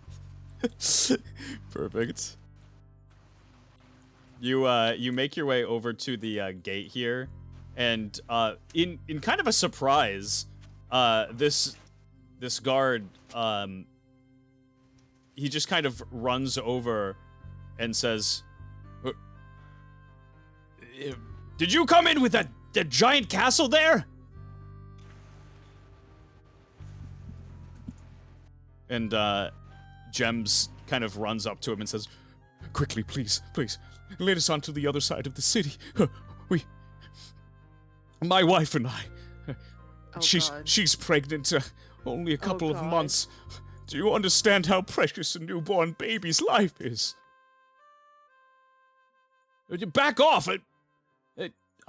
Perfect. You make your way over to the gate here, and in kind of a surprise, this guard he just kind of runs over and says, "Did you come in with that giant castle there?" And Gems kind of runs up to him and says, Quickly, please, lead us on to the other side of the city. My wife and I, she's pregnant, only a couple of months. Do you understand how precious a newborn baby's life is? Back off!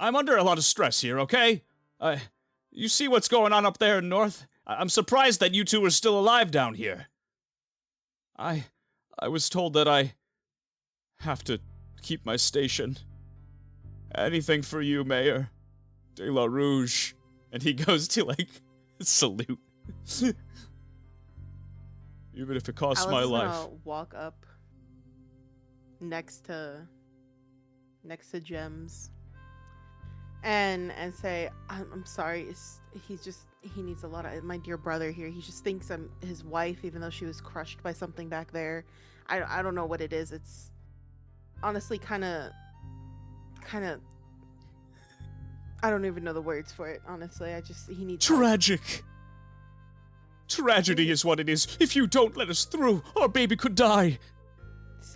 I'm under a lot of stress here, okay? You see what's going on up there in North? I'm surprised that you two are still alive down here. I was told that I have to keep my station. Anything for you, Mayor. De La Rouge. And he goes to, like, salute. Even if it costs my life. Gonna walk up next to Gems and say, I'm sorry, he needs a lot of, my dear brother here, he just thinks I'm his wife, even though she was crushed by something back there. I don't know what it is. It's honestly kind of I don't even know the words for it, honestly. He needs tragic. Tragedy is what it is. If you don't let us through, our baby could die.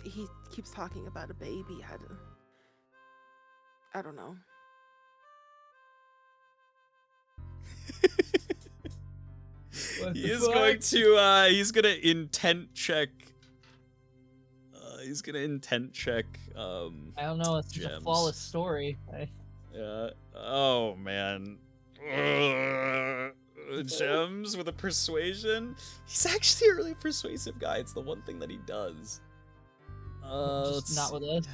He keeps talking about a baby. I don't know. He's gonna intent check. He's gonna intent check. I don't know. It's Gems. a flawless story. Yeah. Oh man. Gems with a persuasion. He's actually a really persuasive guy. It's the one thing that he does. Just not with us.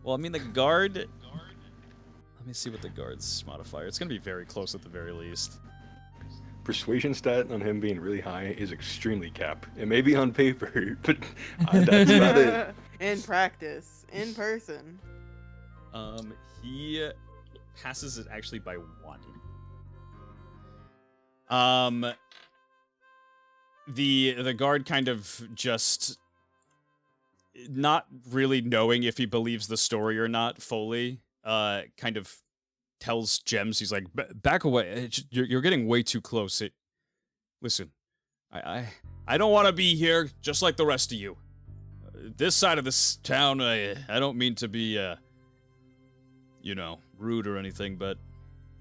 Well, I mean, the guard. Let me see what the guard's modifier. It's gonna be very close at the very least. Persuasion stat on him being really high is extremely cap. It may be on paper, but that's about it. In practice, in person. He passes it actually by 1. The guard kind of just not really knowing if he believes the story or not fully, kind of tells Gems, he's like, back away. You're getting way too close. Listen, I don't want to be here just like the rest of you. This side of this town, I don't mean to be, rude or anything, but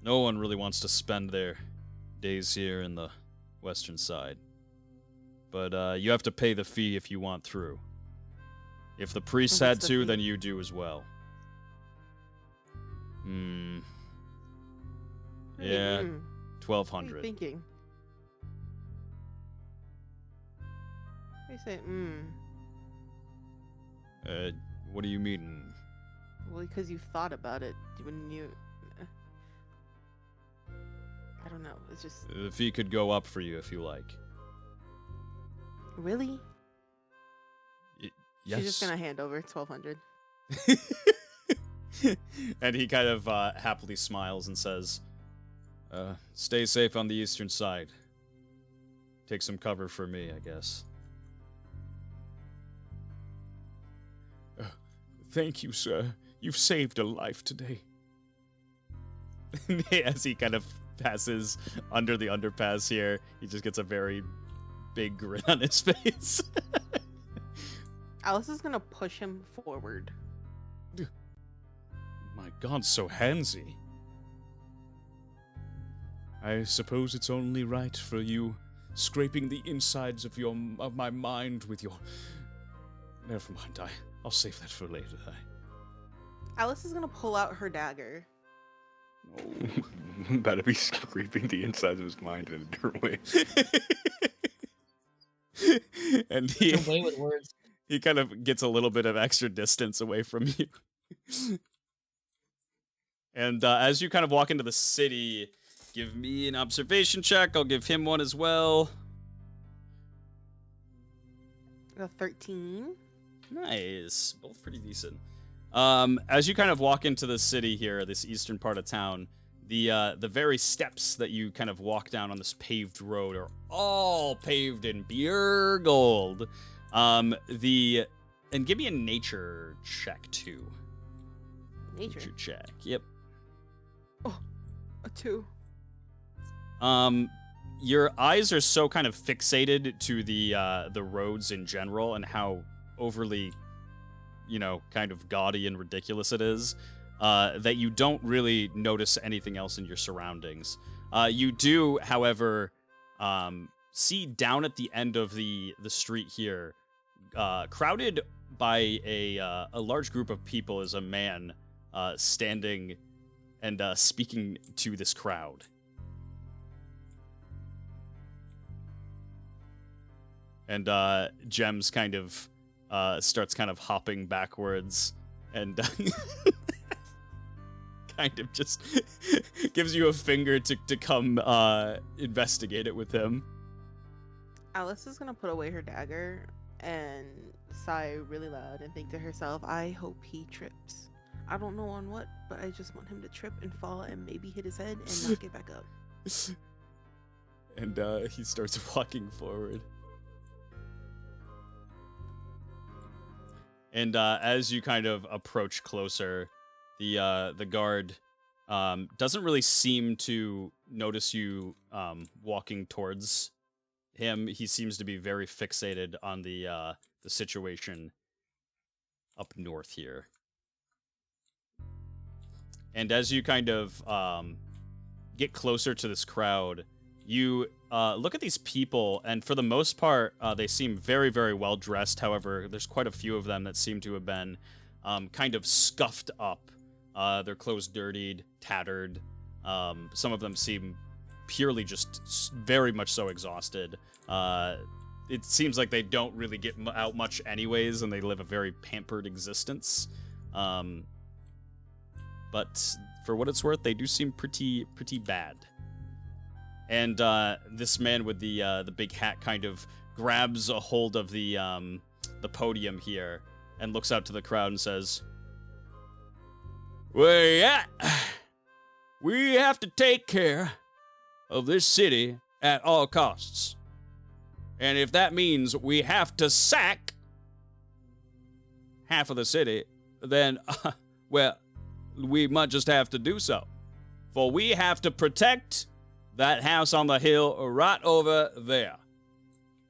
no one really wants to spend their days here in the western side. But you have to pay the fee if you want through. If the priest And had what's the to, fee? then you do as well. Yeah, What are you 1,200. thinking? You say, What do you mean? Well, because you've thought about it when you. I don't know. It's just The fee could go up for you if you like. really. Yes. She's just gonna hand over 1,200. And he kind of happily smiles and says, stay safe on the eastern side. Take some cover for me, I guess. Thank you, sir. You've saved a life today. As he kind of passes under the underpass here, he just gets a very big grin on his face. Alice is gonna push him forward. My God, so handsy. I suppose it's only right for you scraping the insides of my mind with your... Never mind, I'll save that for later. Alice is gonna pull out her dagger. Better be scraping the insides of his mind in a different way. And he... Away with words. He kind of gets a little bit of extra distance away from you. And as you kind of walk into the city, give me an observation check. I'll give him one as well. A 13. Nice. Both pretty decent. As you kind of walk into the city here, this eastern part of town, the very steps that you kind of walk down on this paved road are all paved in pure gold. And give me a nature check too. Nature. Check. Yep. Oh, a 2. Your eyes are so kind of fixated to the roads in general and how overly, kind of gaudy and ridiculous it is, that you don't really notice anything else in your surroundings. You do, however, see down at the end of the street here, crowded by a large group of people, is a man standing and speaking to this crowd. And Gems kind of starts kind of hopping backwards and kind of just gives you a finger to come investigate it with him. Alice is gonna put away her dagger and sigh really loud and think to herself, I hope he trips. I don't know on what, but I just want him to trip and fall and maybe hit his head and not get back up. And he starts walking forward. And as you kind of approach closer, the guard doesn't really seem to notice you walking towards him. He seems to be very fixated on the situation up north here. And as you kind of get closer to this crowd, you look at these people, and for the most part, they seem very, very well dressed. However, there's quite a few of them that seem to have been kind of scuffed up. Their clothes dirtied, tattered. Some of them seem purely just very much so exhausted. It seems like they don't really get out much anyways, and they live a very pampered existence. but for what it's worth, they do seem pretty bad. And this man with the big hat kind of grabs a hold of the podium here and looks out to the crowd and says, "Well, yeah, we have to take care of this city at all costs. And if that means we have to sack half of the city, then, well, we might just have to do so. For we have to protect that house on the hill right over there."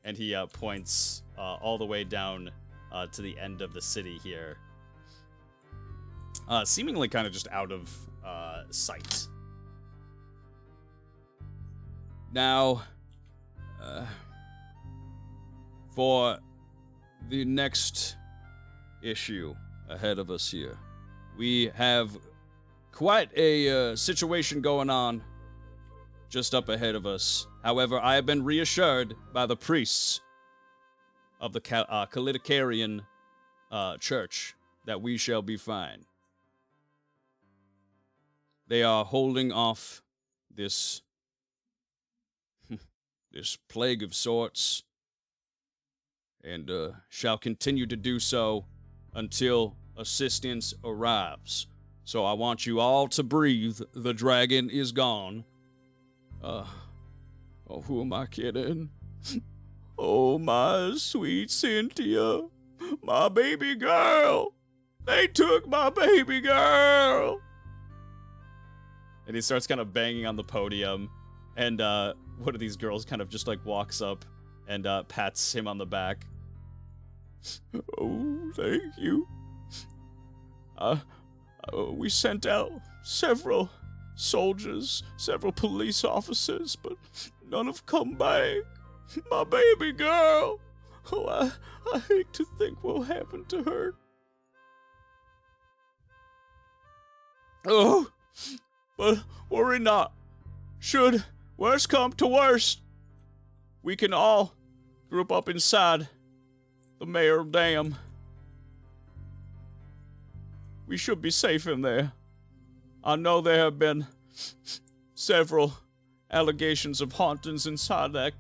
And he points all the way down to the end of the city here. Seemingly kind of just out of sight. Now, for the next issue ahead of us here, we have quite a situation going on just up ahead of us. However, I have been reassured by the priests of the Kalitikarian church that we shall be fine. They are holding off this plague of sorts, and shall continue to do so until assistance arrives. So I want you all to breathe. The dragon is gone. Oh, who am I kidding? Oh, my sweet Cynthia. My baby girl. They took my baby girl. And he starts kind of banging on the podium. And one of these girls kind of just like walks up and pats him on the back. Oh, thank you. We sent out several soldiers, several police officers, but none have come back. My baby girl. Oh, I hate to think what will happen to her. Oh, but worry not. Should worst come to worst, we can all group up inside the mayor dam. We should be safe in there. I know there have been several allegations of hauntings inside that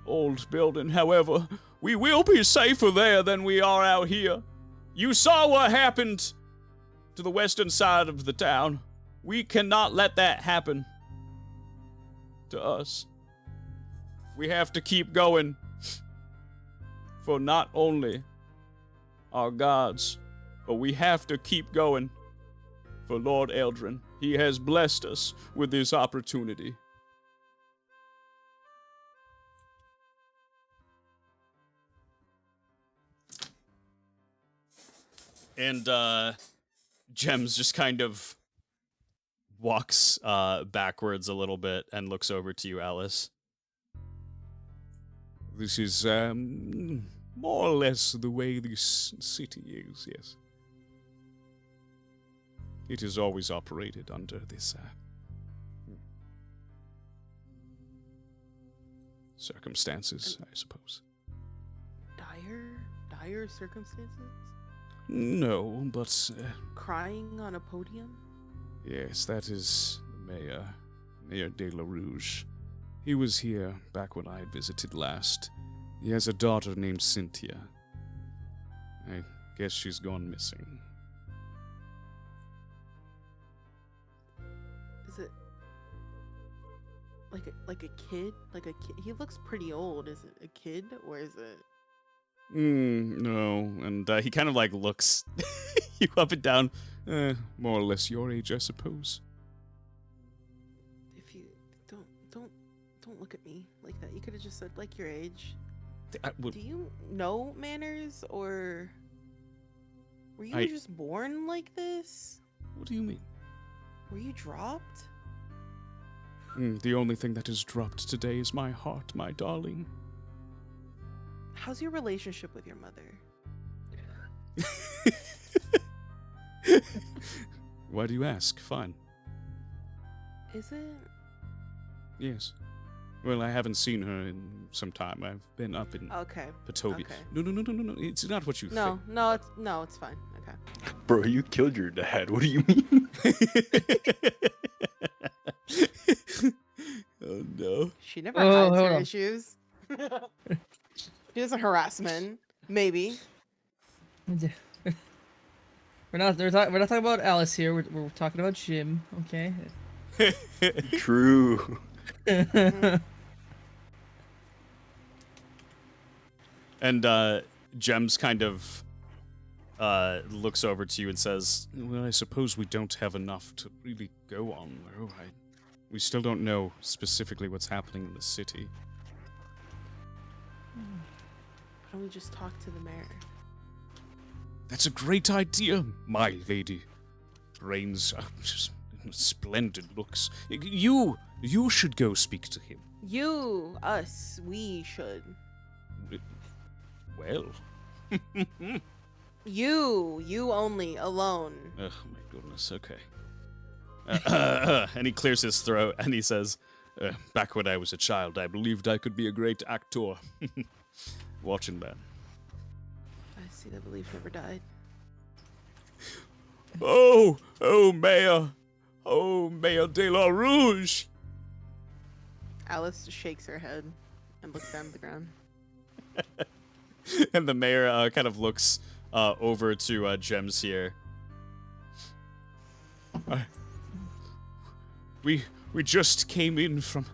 old building. However, we will be safer there than we are out here. You saw what happened to the western side of the town. We cannot let that happen to us. We have to keep going for not only our gods, but we have to keep going for Lord Eldrin. He has blessed us with this opportunity. And Gems just kind of walks backwards a little bit and looks over to you, Alice. This is more or less the way this city is, yes. It has always operated under this circumstances, I suppose. Dire circumstances? No, but... Crying on a podium? Yes, that is the Mayor de la Rouge. He was here back when I visited last. He has a daughter named Cynthia. I guess she's gone missing. Is it like a kid? Like a kid? He looks pretty old. Is it a kid or is it? No. And he kind of like looks you up and down. More or less your age, I suppose. If you don't look at me like that. You could have just said like your age. Do you know manners, or were you just born like this? What do you mean? Were you dropped? The only thing that is dropped today is my heart, my darling. How's your relationship with your mother? Why do you ask? Fine. Is it? Yes. Well, I haven't seen her in some time. I've been up in Okay. Potovia. Okay. No. It's not what you think. No, it's fine. Okay. Bro, you killed your dad. What do you mean? Oh no. She never Oh, hides hold her on. issues. She doesn't harass men. Maybe. We're not talking about Alice here. We're talking about Jim. Okay. True. And Gems kind of looks over to you and says, "Well, I suppose we don't have enough to really go on, though. We still don't know specifically what's happening in the city." Why don't we just talk to the mayor? That's a great idea, my lady. Brains are just splendid looks. You should go speak to him. You, us, we should. Well. You only, alone. Oh my goodness, okay. And he clears his throat and he says, "Back when I was a child, I believed I could be a great actor." Watching that. I see that belief never died. Oh, Mayor. Oh, Mayor de la Rouge. Alice shakes her head and looks down at the ground. And the mayor kind of looks over to Gems here. We just came in from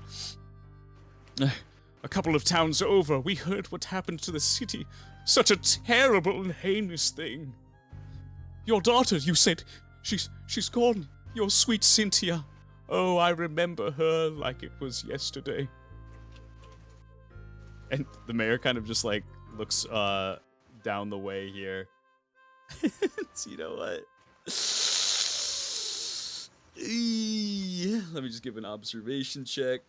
a couple of towns over. We heard what happened to the city. Such a terrible and heinous thing. Your daughter, you said, she's gone. Your sweet Cynthia. Oh, I remember her like it was yesterday. And the mayor kind of just like looks down the way here. You know what? Let me just give an observation check.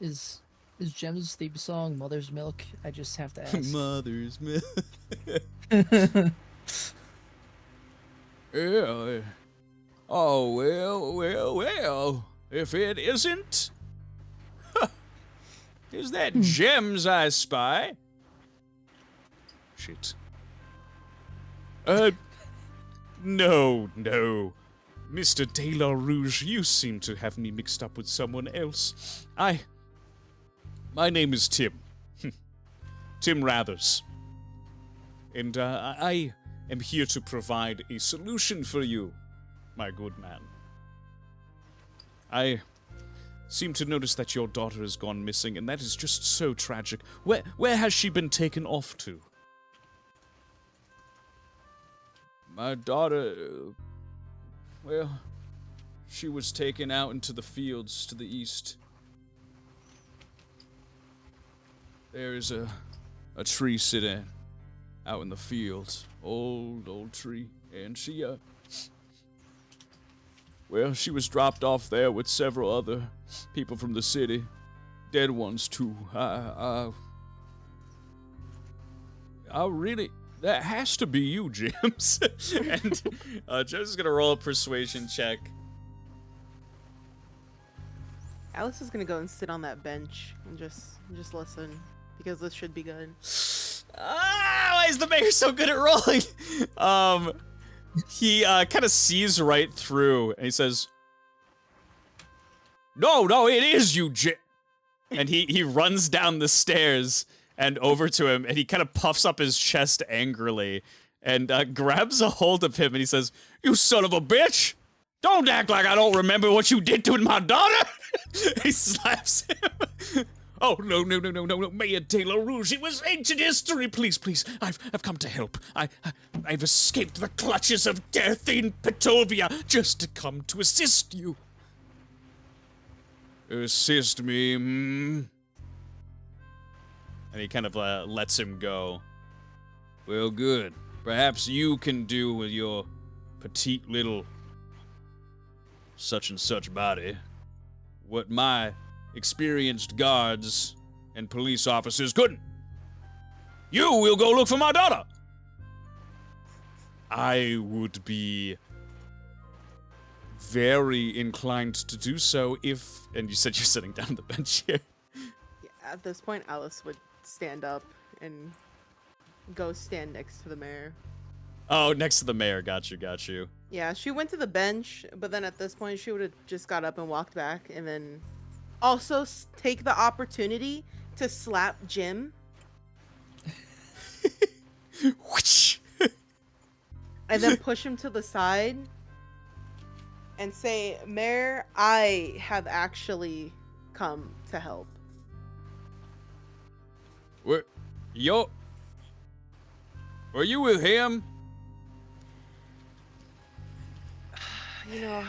Is Jem's theme song Mother's Milk? I just have to ask. Mother's milk. Yeah. Oh, well. If it isn't... Is that Gems I spy? Shit. No. Mr. De La Rouge, you seem to have me mixed up with someone else. My name is Tim. Tim Rathers. And I am here to provide a solution for you, my good man. I seem to notice that your daughter has gone missing, and that is just so tragic. Where has she been taken off to? My daughter... well, she was taken out into the fields to the east. There is a tree sitting out in the fields. Old tree. And she, well, she was dropped off there with several other people from the city. Dead ones, too. I really... That has to be you, James. And James is gonna roll a persuasion check. Alice is gonna go and sit on that bench and just listen, because this should be good. Why is the mayor so good at rolling? He kind of sees right through, and he says, "No, it is you, And he runs down the stairs and over to him, and he kind of puffs up his chest angrily and grabs a hold of him, and he says, "You son of a bitch! Don't act like I don't remember what you did to my daughter!" He slaps him. Oh, no, Mayor de la Rouge, it was ancient history, please, I've come to help. I've escaped the clutches of death in Petovia just to come to assist you. Assist me, And he kind of lets him go. Well, good. Perhaps you can do with your petite little such and such body what my experienced guards and police officers couldn't. You will go look for my daughter. I would be very inclined to do so if... And you said you're sitting down on the bench here. Yeah, at this point, Alice would stand up and go stand next to the mayor. Oh, next to the mayor. Got you. Yeah, she went to the bench, but then at this point she would have just got up and walked back, and then also take the opportunity to slap Jim. Whoosh. And then push him to the side and say, Mayor, I have actually come to help. Were you with him? You know,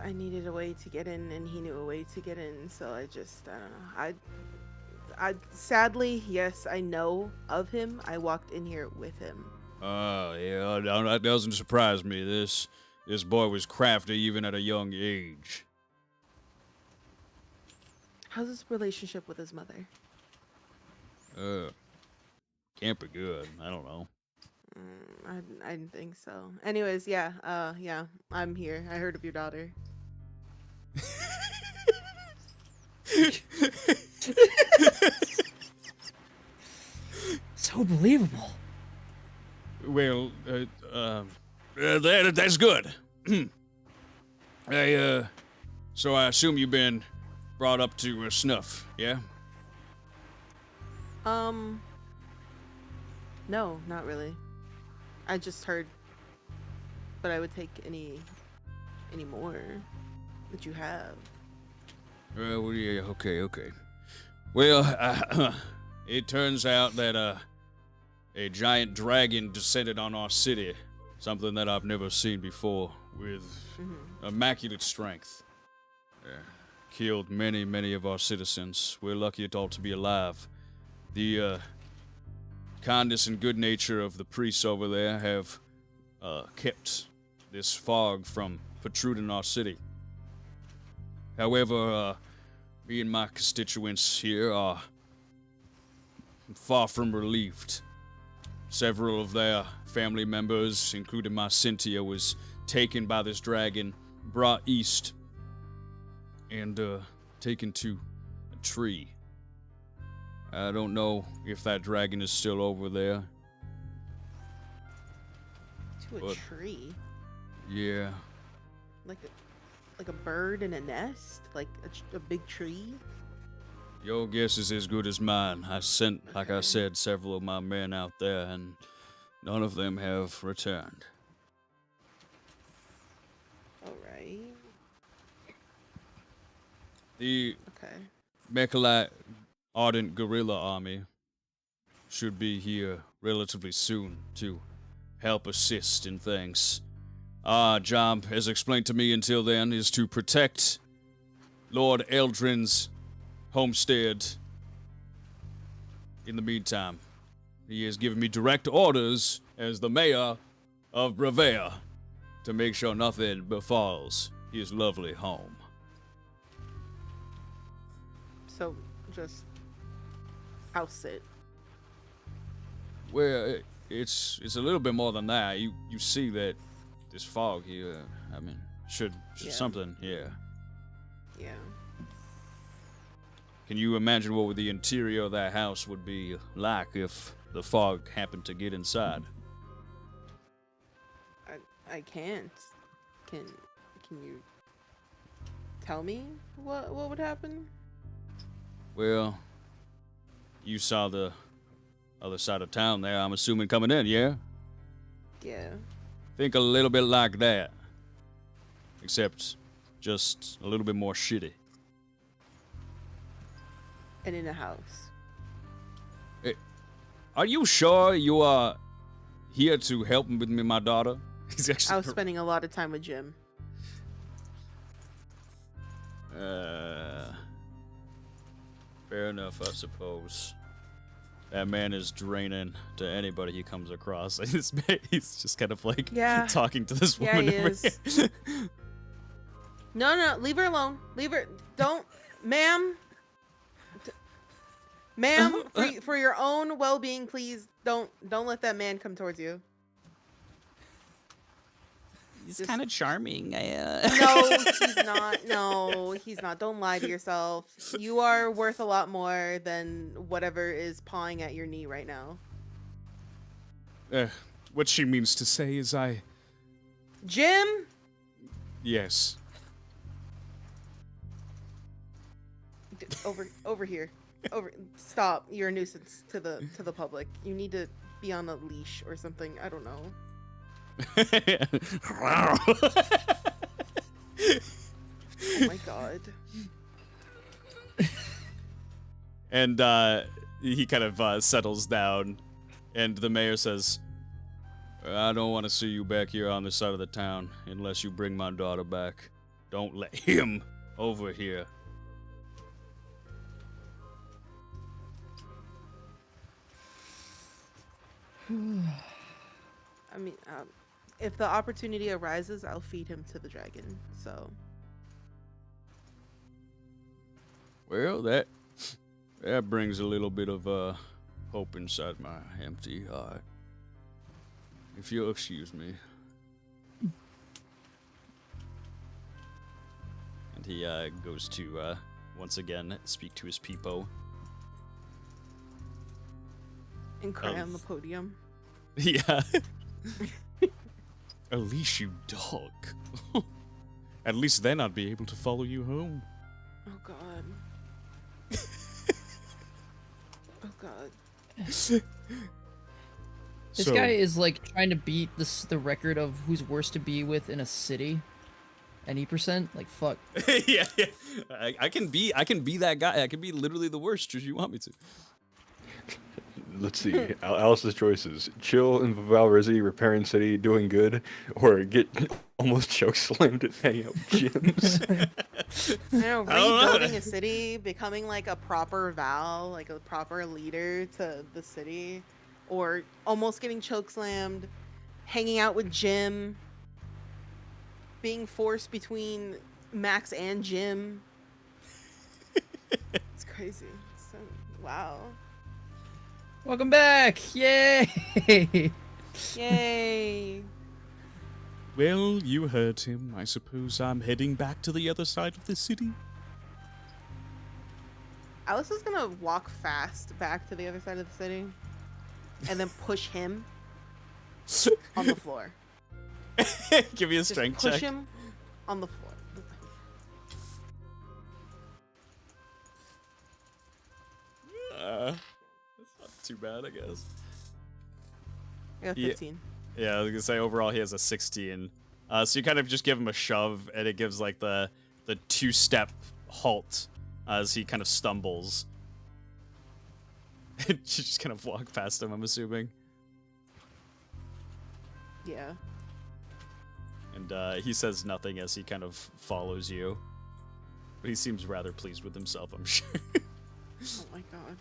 I needed a way to get in, and he knew a way to get in, so I don't know. I sadly, yes, I know of him. I walked in here with him. Oh, yeah, that doesn't surprise me. This boy was crafty even at a young age. How's his relationship with his mother? Can't be good. I don't know. I didn't think so. Anyways, yeah, I'm here. I heard of your daughter. So believable. Well, that's good. So I assume you've been brought up to snuff, yeah? No, not really. I just heard, but I would take any more that you have. Well, yeah, okay. Well, it turns out that a giant dragon descended on our city, something that I've never seen before, with immaculate strength. Killed many of our citizens. We're lucky at all to be alive. The kindness and good nature of the priests over there have kept this fog from protruding our city. However, me and my constituents here are far from relieved. Several of their family members, including my Cynthia, was taken by this dragon, brought east, and taken to a tree. I don't know if that dragon is still over there. To a tree? Yeah. Like a bird in a nest? Like a big tree? Your guess is as good as mine. I sent, like I said, several of my men out there, and none of them have returned. Alright. The Okay. Mechalite Ardent Guerrilla Army should be here relatively soon to help assist in things. Our job, as explained to me until then, is to protect Lord Eldrin's homestead. In the meantime, he has given me direct orders as the mayor of Brevea to make sure nothing befalls his lovely home. So, just house it. Well, it's a little bit more than that. You see that this fog here, I mean, should Yeah. something, yeah. Yeah. Can you imagine what the interior of that house would be like if the fog happened to get inside? I can't. Can you tell me what would happen? Well, you saw the other side of town there, I'm assuming, coming in, yeah? Yeah. Think a little bit like that. Except just a little bit more shitty. And in a house. Are you sure you are here to help with me, my daughter? He's actually I was spending a lot of time with Jim. Fair enough, I suppose. That man is draining to anybody he comes across. He's just kind of like talking to this Yeah, woman he over is. here. No, leave her alone. Leave her. Don't, ma'am. Ma'am, for your own well-being, please don't let that man come towards you. He's Just- kind of charming. No, he's not. No, he's not. Don't lie to yourself. You are worth a lot more than whatever is pawing at your knee right now. What she means to say is Jim? yes. Over here. Stop. You're a nuisance to the public. You need to be on a leash or something. I don't know. Oh my god. And he kind of settles down, and the mayor says, I don't want to see you back here on this side of the town unless you bring my daughter back. Don't let him over here. I mean, if the opportunity arises, I'll feed him to the dragon. So. Well, that brings a little bit of hope inside my empty heart. If you'll excuse me. And he goes to once again speak to his people. And cry on the podium. Yeah. At least you dog. At least then I'd be able to follow you home. Oh god. Oh god. This guy is like trying to beat the record of who's worse to be with in a city. Any percent? Like fuck. Yeah. I can be that guy. I can be literally the worst if you want me to. Let's see. Alice's choices: chill in Valrizzi, repairing city, doing good, or get almost choke slammed and hang out with gyms. I know, I don't know. rebuilding a city, becoming like a proper Val, like a proper leader to the city, or almost getting chokeslammed, hanging out with Jim, being forced between Max and Jim. It's crazy. So, wow. Welcome back! Yay! Yay! Well, you heard him. I suppose I'm heading back to the other side of the city. Alice is gonna walk fast back to the other side of the city, and then push him on the floor. Give me a Just strength push check. him on the floor. That's not too bad, I guess. I got Yeah. 15. Yeah, I was gonna say overall he has a 16. So you kind of just give him a shove, and it gives like the two-step halt as he kind of stumbles. You just kind of walk past him, I'm assuming. Yeah. And he says nothing as he kind of follows you. But he seems rather pleased with himself, I'm sure. Oh my god.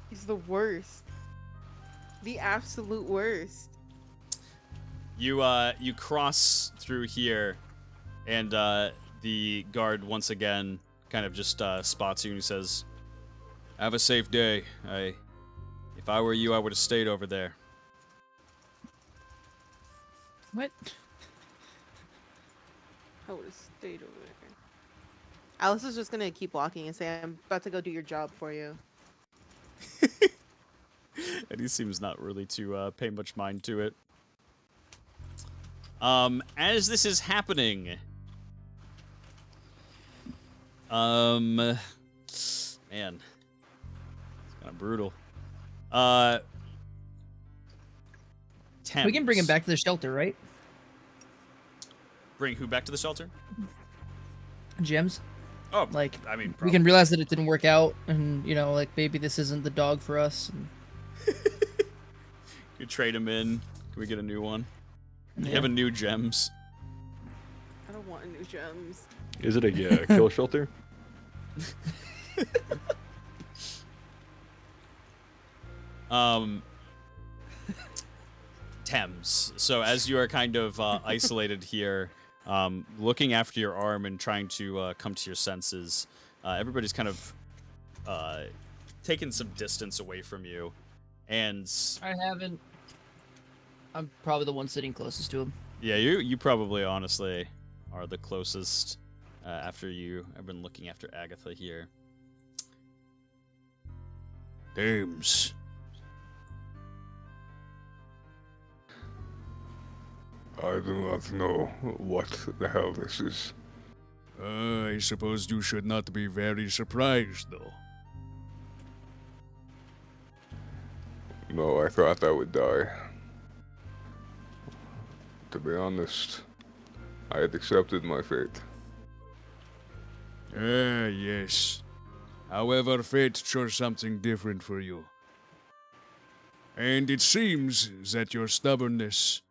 He's the worst. The absolute worst. You cross through here, and the guard once again kind of just spots you and he says, "Have a safe day. If I were you, I would have stayed over there." What? I would have stayed over there. Alice is just gonna keep walking and say, I'm about to go do your job for you. And he seems not really to pay much mind to it. As this is happening, man, it's kind of brutal. We can bring him Thames. back to the shelter, right? Bring who back to the shelter? Gems. Oh, Like, I mean, we can realize that it didn't work out, and you know, like maybe this isn't the dog for us. And... You trade him in. Can we get a new one? You Yeah. have a new gems. I don't want new gems. Is it a kill shelter? Thames. So as you are kind of isolated here, looking after your arm and trying to come to your senses, everybody's kind of taken some distance away from you, and I haven't. I'm probably the one sitting closest to him. Yeah, you probably honestly are the closest after you. I've been looking after Agatha here. Dames. I do not know what the hell this is. I suppose you should not be very surprised, though. No, I thought I would die. To be honest, I had accepted my fate. Ah, yes. However, fate chose something different for you. And it seems that your stubbornness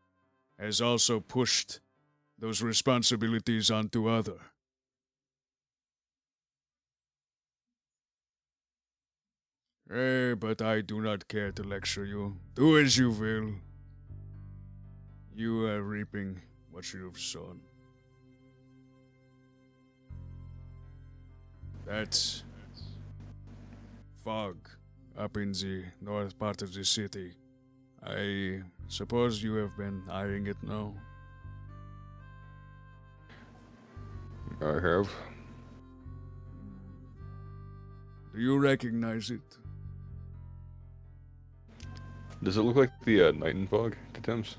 has also pushed those responsibilities onto other. But I do not care to lecture you. Do as you will. You are reaping what you have sown. That's fog up in the north part of the city. I suppose you have been eyeing it now. I have. Do you recognize it? Does it look like the night in fog to Thames?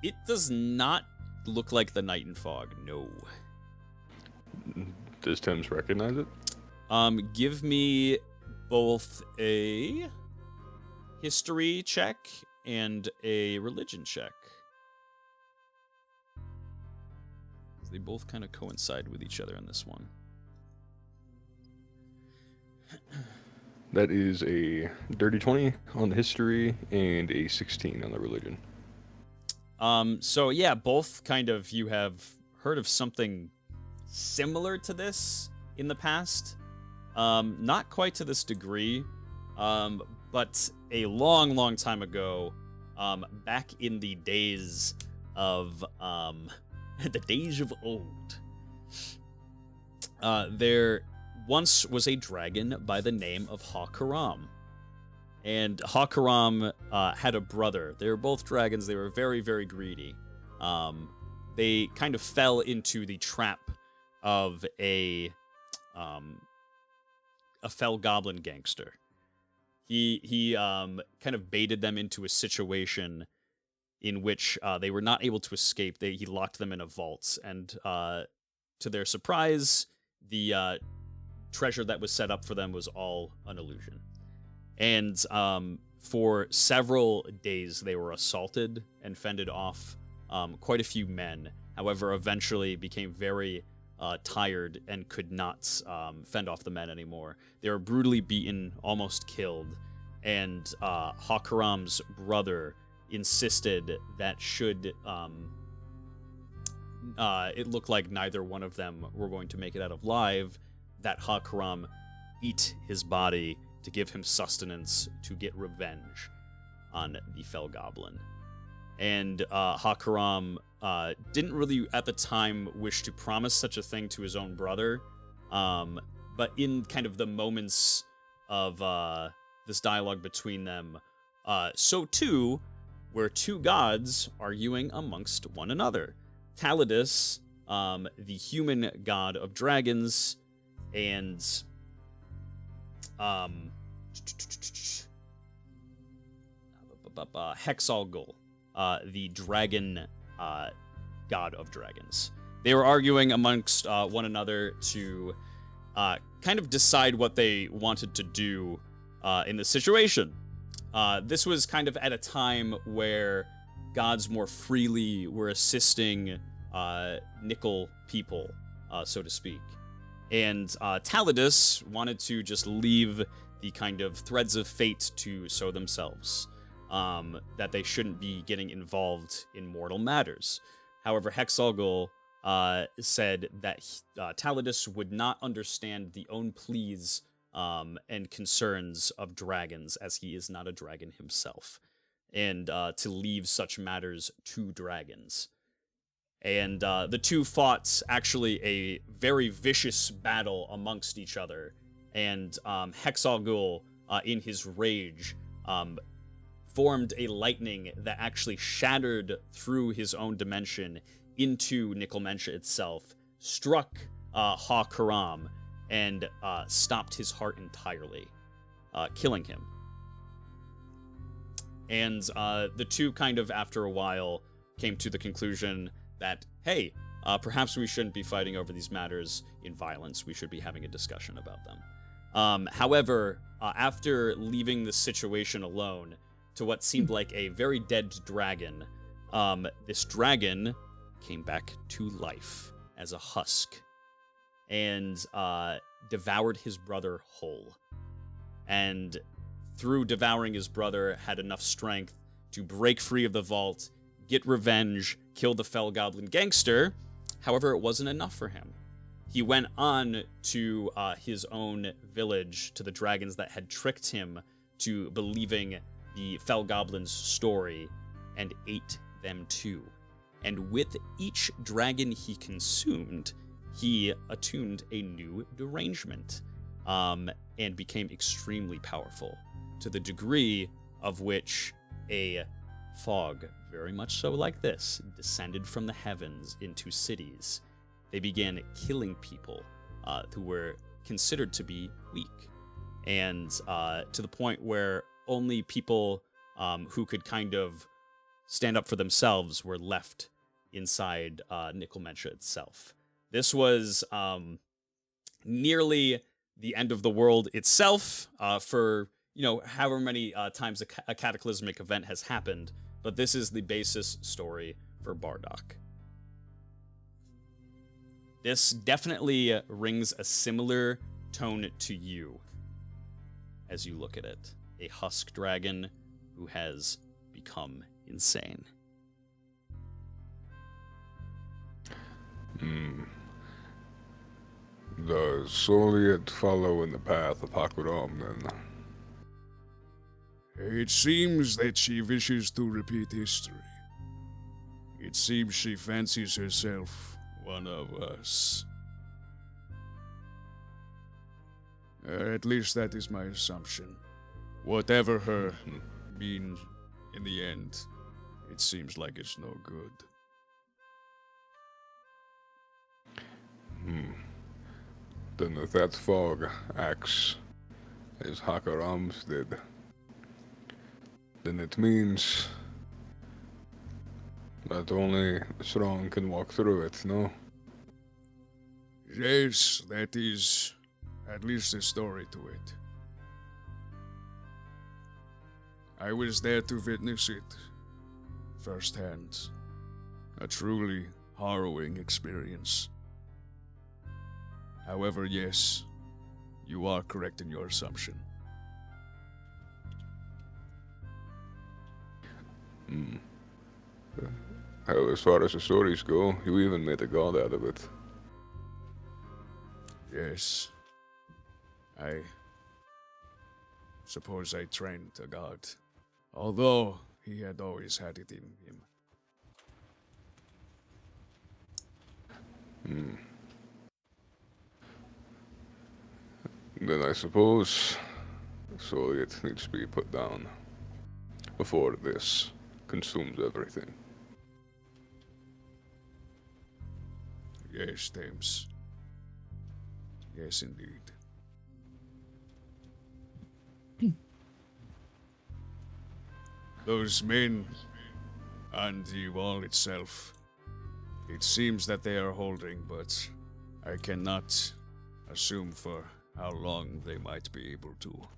It does not look like the night in fog, no. Does Thames recognize it? Give me both a history check and a religion check. They both kind of coincide with each other in this one. That is a dirty 20 on the history and a 16 on the religion. So yeah, both kind of, you have heard of something similar to this in the past. Not quite to this degree, but a long, long time ago, back in the days of, the days of old, there once was a dragon by the name of Ha-Karam. And Ha-Karam had a brother. They were both dragons. They were very, very greedy. They kind of fell into the trap of a fell goblin gangster. He kind of baited them into a situation in which they were not able to escape. He locked them in a vault, and to their surprise, the treasure that was set up for them was all an illusion. And for several days, they were assaulted and fended off quite a few men. However, eventually became very tired and could not fend off the men anymore. They were brutally beaten, almost killed, and Ha-Karam's brother insisted that should it looked like neither one of them were going to make it out alive, that Ha-Karam eat his body to give him sustenance to get revenge on the fell goblin. And Ha-Karam didn't really, at the time, wish to promise such a thing to his own brother, but in kind of the moments of this dialogue between them, so too were two gods arguing amongst one another. Talidus, the human god of dragons, and Hexalgul, the dragon god of dragons. They were arguing amongst one another to kind of decide what they wanted to do in this situation. This was kind of at a time where gods more freely were assisting nickel people, so to speak. And Talidus wanted to just leave the kind of threads of fate to sow themselves, that they shouldn't be getting involved in mortal matters. However, Hexalgul said that Talidus would not understand the own pleas and concerns of dragons, as he is not a dragon himself, and to leave such matters to dragons. And the two fought actually a very vicious battle amongst each other. And Hexalgul, in his rage, formed a lightning that actually shattered through his own dimension into Nickelmentia itself, struck Ha-Karam, and stopped his heart entirely, killing him. And the two kind of, after a while, came to the conclusion that, hey, perhaps we shouldn't be fighting over these matters in violence. We should be having a discussion about them. However, after leaving the situation alone to what seemed like a very dead dragon, this dragon came back to life as a husk and devoured his brother whole. And through devouring his brother, had enough strength to break free of the vault, get revenge, kill the Fell Goblin gangster. However, it wasn't enough for him. He went on to his own village, to the dragons that had tricked him to believing the Fell Goblin's story, and ate them too. And with each dragon he consumed, he attuned a new derangement, and became extremely powerful, to the degree of which a fog, very much so like this, descended from the heavens into cities. They began killing people who were considered to be weak, and to the point where only people who could kind of stand up for themselves were left inside Nickelmentia itself. This was nearly the end of the world itself for, however many times a cataclysmic event has happened, but this is the basis story for Bardock. This definitely rings a similar tone to you as you look at it. A husk dragon who has become insane. Does Soliet follow in the path of Ha-Karam, then? It seems that she wishes to repeat history. It seems she fancies herself one of us. At least that is my assumption. Whatever her means in the end, it seems like it's no good. Then if that fog acts as Ha-Karam's did, then it means that only the strong can walk through it, no? Yes, that is at least a story to it. I was there to witness it firsthand. A truly harrowing experience. However, yes, you are correct in your assumption. Hell, as far as the stories go, you even made a god out of it. Yes. I suppose I trained a god. Although he had always had it in him. Then I suppose Soliet needs to be put down before this consumes everything. Yes, Thames. Yes, indeed. Those men and the wall itself, it seems that they are holding, but I cannot assume for how long they might be able to.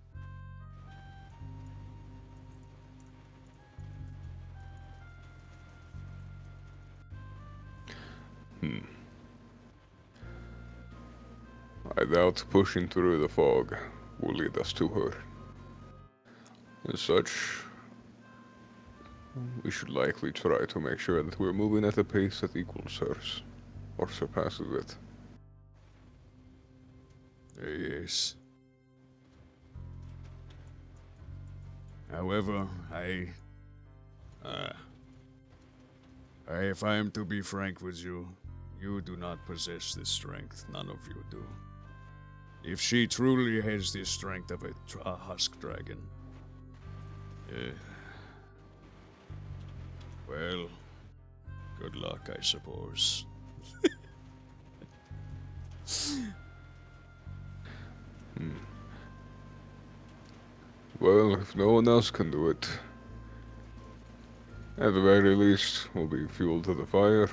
I doubt pushing through the fog will lead us to her. As such, we should likely try to make sure that we're moving at a pace that equals hers, or surpasses it. Yes. However, if I am to be frank with you, you do not possess this strength. None of you do. If she truly has the strength of a husk dragon, Well, good luck, I suppose. Well, if no one else can do it, at the very least, we'll be fuel to the fire.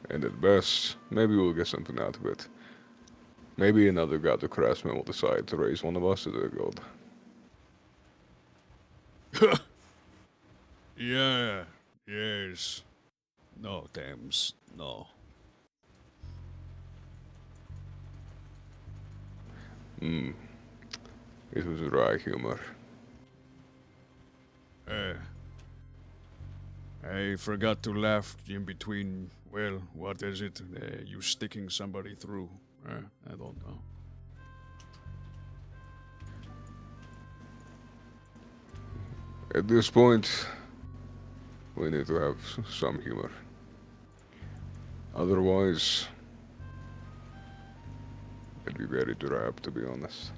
And at best, maybe we'll get something out of it. Maybe another god of craftsmen will decide to raise one of us to their god. Yeah, yes. No, Thames, no. It was dry humor. I forgot to laugh in between, well, what is it? You sticking somebody through. I don't know. At this point, we need to have some humor. Otherwise, it'd be very drab, to be honest.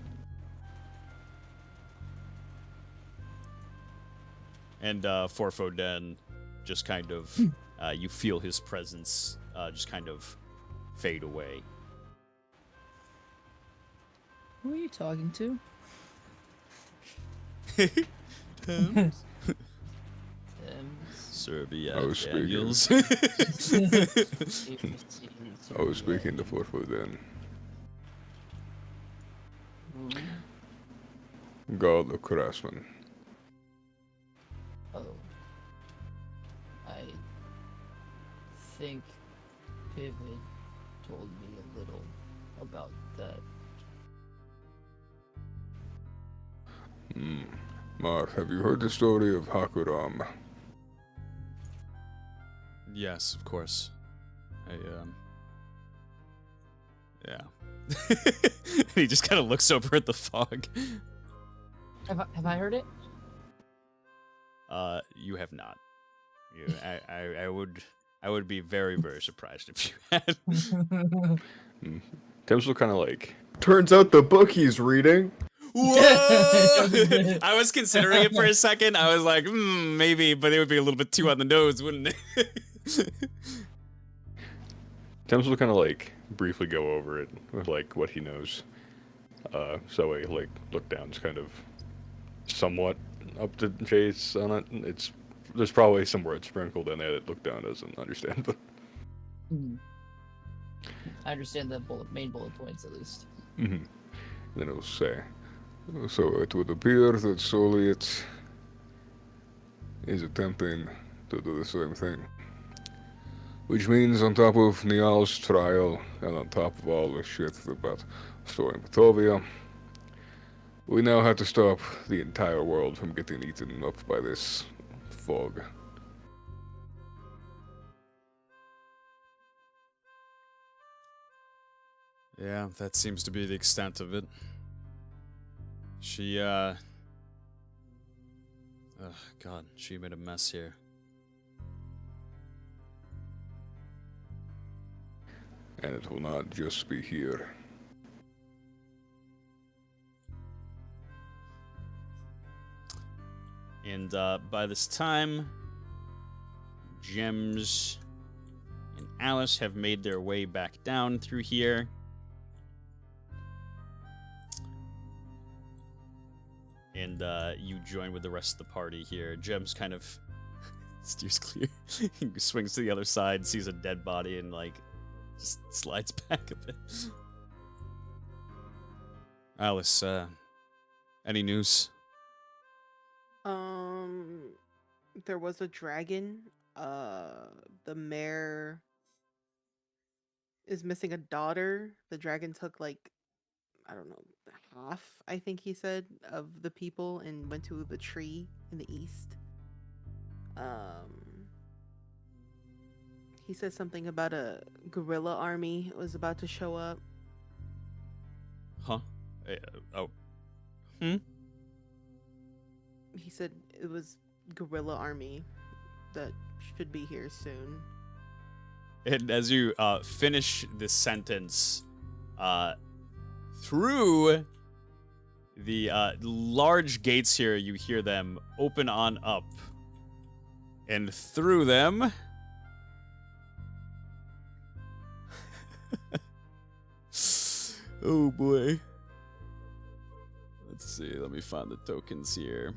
And Forfoden just kind of, you feel his presence just kind of fade away. Who are you talking to? Serbia, I was speaking. Daniels. I was speaking to Forfoden. God of craftsmen. Oh. I think Pivot told me a little about that. Marth, have you heard the story of Hakuram? Yes, of course. Yeah. He just kind of looks over at the fog. Have I heard it? You have not. I would be very, very surprised if you had. Thames will kind of like. Turns out the book he's reading. Whoa! I was considering it for a second. I was like, maybe, but it would be a little bit too on the nose, wouldn't it? Thames will kind of like briefly go over it with like what he knows. So he like look down, it's kind of somewhat up to chase on it. There's probably some words sprinkled in there that look down doesn't understand, but I understand the main bullet points at least. Then it will say, so it would appear that Soliet is attempting to do the same thing. Which means on top of Nial's trial, and on top of all the shit about storing Batovia, we now have to stop the entire world from getting eaten up by this fog. Yeah, that seems to be the extent of it. She, oh, God, she made a mess here. And it will not just be here. And by this time, Gems and Alice have made their way back down through here. And you join with the rest of the party here. Gems kind of steers clear. He swings to the other side, sees a dead body, and like just slides back a bit. Alice, any news? There was a dragon. The mayor is missing a daughter. The dragon took like, I don't know, half, I think he said, of the people and went to the tree in the east. He said something about a guerrilla army was about to show up. Huh? Oh. He said it was guerrilla army that should be here soon. And as you finish this sentence, through the large gates here, you hear them open on up. And through them. Oh boy. Let's see. Let me find the tokens here.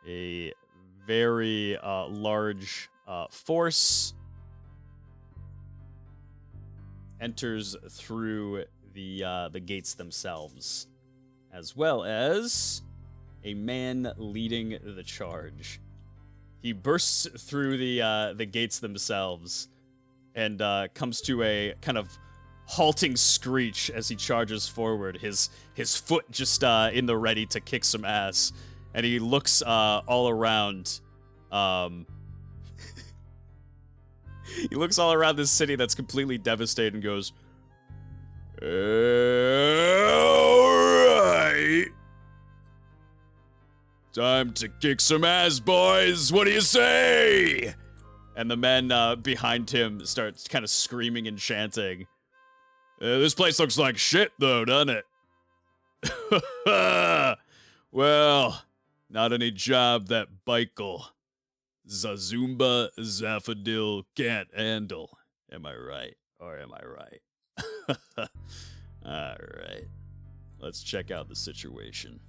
A very large force enters through the gates themselves, as well as a man leading the charge. He bursts through the gates themselves and comes to a kind of halting screech as he charges forward, his foot just in the ready to kick some ass. And he looks all around. He looks all around this city that's completely devastated and goes, "Alright. Time to kick some ass, boys. What do you say?" And the men behind him start kind of screaming and chanting. This place looks like shit, though, doesn't it? Well, not any job that Baikel, Zazumba, Zaphadil can't handle. Am I right? Or am I right? Alright. Let's check out the situation.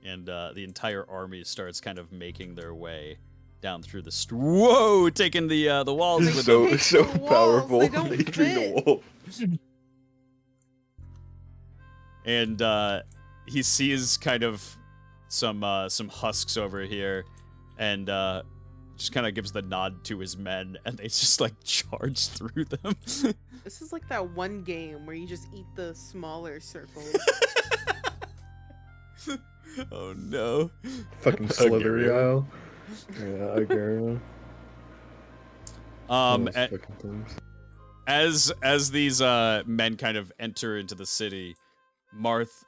And the entire army starts kind of making their way down through the whoa, taking the walls with them. So the walls, powerful. they don't They treat fit. the wolf. And he sees kind of some husks over here, and just kind of gives the nod to his men, and they just like charge through them. This is like that one game where you just eat the smaller circles. Oh no! Fucking slithery Agario. aisle. Yeah, Agario. Um, Those fucking things. as these men kind of enter into the city, Marth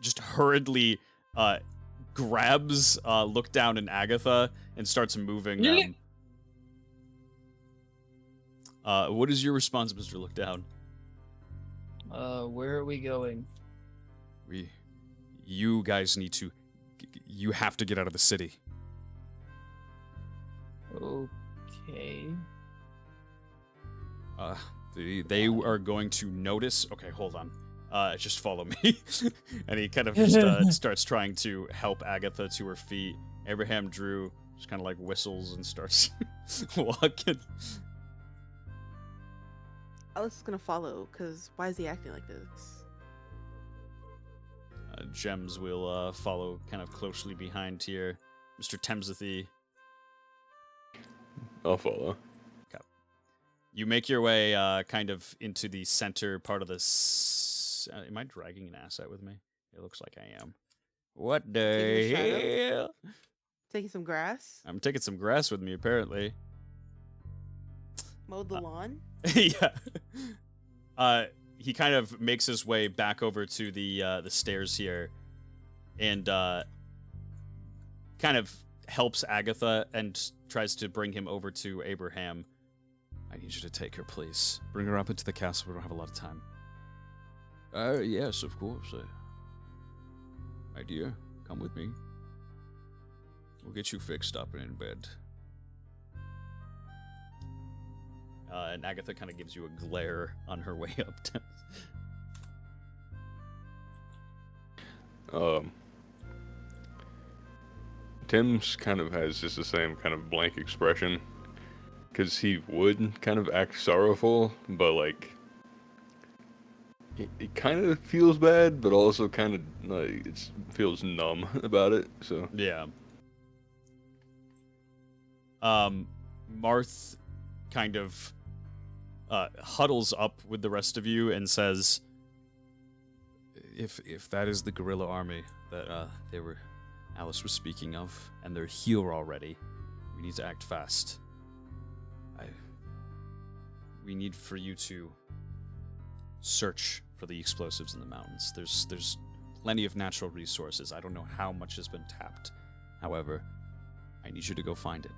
just hurriedly grabs Look Down and Agatha and starts moving them. What is your response, Mr. Look Down? Where are we going? You guys need to. You have to get out of the city. Okay. They are going to notice. Okay, hold on. Just follow me. And he kind of just starts trying to help Agatha to her feet. Abraham Drew just kind of like whistles and starts walking. Alice is gonna follow, because why is he acting like this? Gems will follow kind of closely behind here. Mr. Temsathy. I'll follow. You make your way kind of into the center part of this. Am I dragging an asset with me? It looks like I am. What the Taking a shadow? hell? Taking some grass? I'm taking some grass with me, apparently. Mowed the lawn? Yeah. He kind of makes his way back over to the stairs here, and kind of helps Agatha and tries to bring him over to Abraham. I need you to take her, please. Bring her up into the castle. We don't have a lot of time. Yes, of course. My dear, come with me. We'll get you fixed up and in bed. And Agatha kind of gives you a glare on her way up. Tim's kind of has just the same kind of blank expression, because he would kind of act sorrowful, but like it kind of feels bad, but also kind of like it feels numb about it. So Yeah. Marth kind of huddles up with the rest of you and says, "If that is the guerrilla army that Alice was speaking of, and they're here already, we need to act fast. We need for you to search for the explosives in the mountains. There's plenty of natural resources. I don't know how much has been tapped. However, I need you to go find it.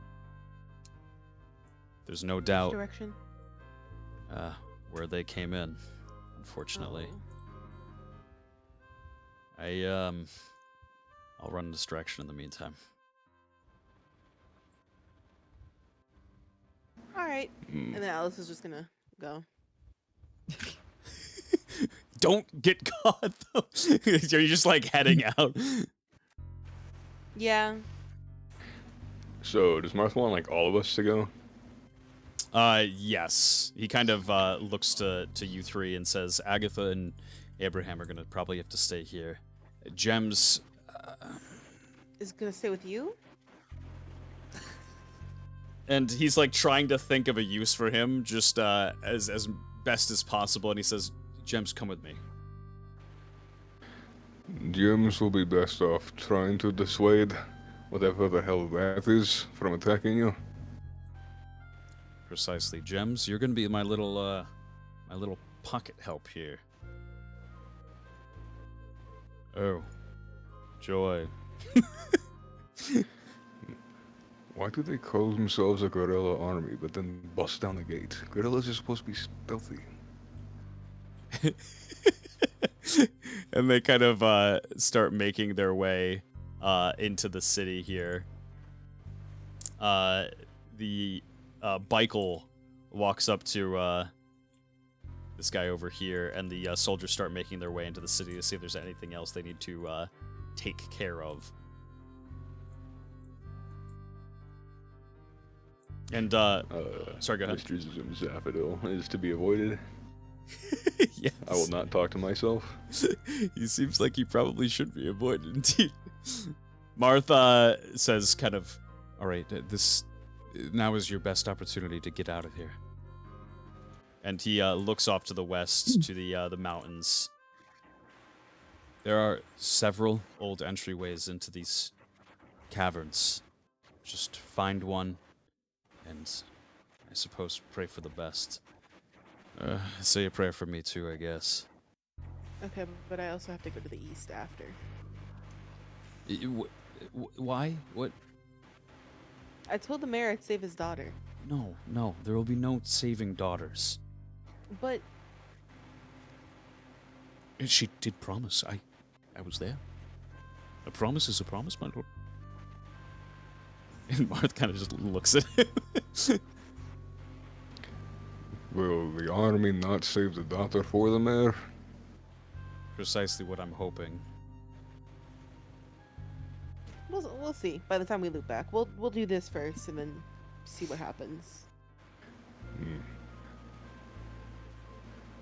There's no Which doubt direction? where they came in, unfortunately. Oh. I'll run this direction in the meantime. All right. And then Alice is just gonna go. Don't get caught, though. Are you just, like, heading out? Yeah. So, does Marth want, like, all of us to go? Yes. He kind of looks to you three and says, Agatha and Abraham are gonna probably have to stay here. Gems... Is gonna stay with you? And he's, like, trying to think of a use for him, just as best as possible, and he says, Gems, come with me. Gems will be best off trying to dissuade whatever the hell that is from attacking you. Precisely. Gems, you're gonna be my little pocket help here. Oh. Joy. Why do they call themselves a guerrilla army, but then bust down the gate? Guerrillas are supposed to be stealthy. And they kind of start making their way into the city here. The Beichel walks up to this guy over here, and the soldiers start making their way into the city to see if there's anything else they need to take care of. And, sorry, go ahead. Mysticism Zaphadil is to be avoided. Yes. I will not talk to myself. He seems like he probably should be avoided, indeed. Martha says kind of, all right, this now is your best opportunity to get out of here. And he looks off to the west, to the mountains. There are several old entryways into these caverns. Just find one, and I suppose pray for the best. Say a prayer for me too, I guess. Okay, but I also have to go to the east after. Why? What? I told the mayor I'd save his daughter. No, there will be no saving daughters. But She did promise. I was there. A promise is a promise, my lord. And Marth kind of just looks at him. Will the army not save the daughter for the mayor? Precisely what I'm hoping. we'll see. By the time we loop back, we'll do this first and then see what happens.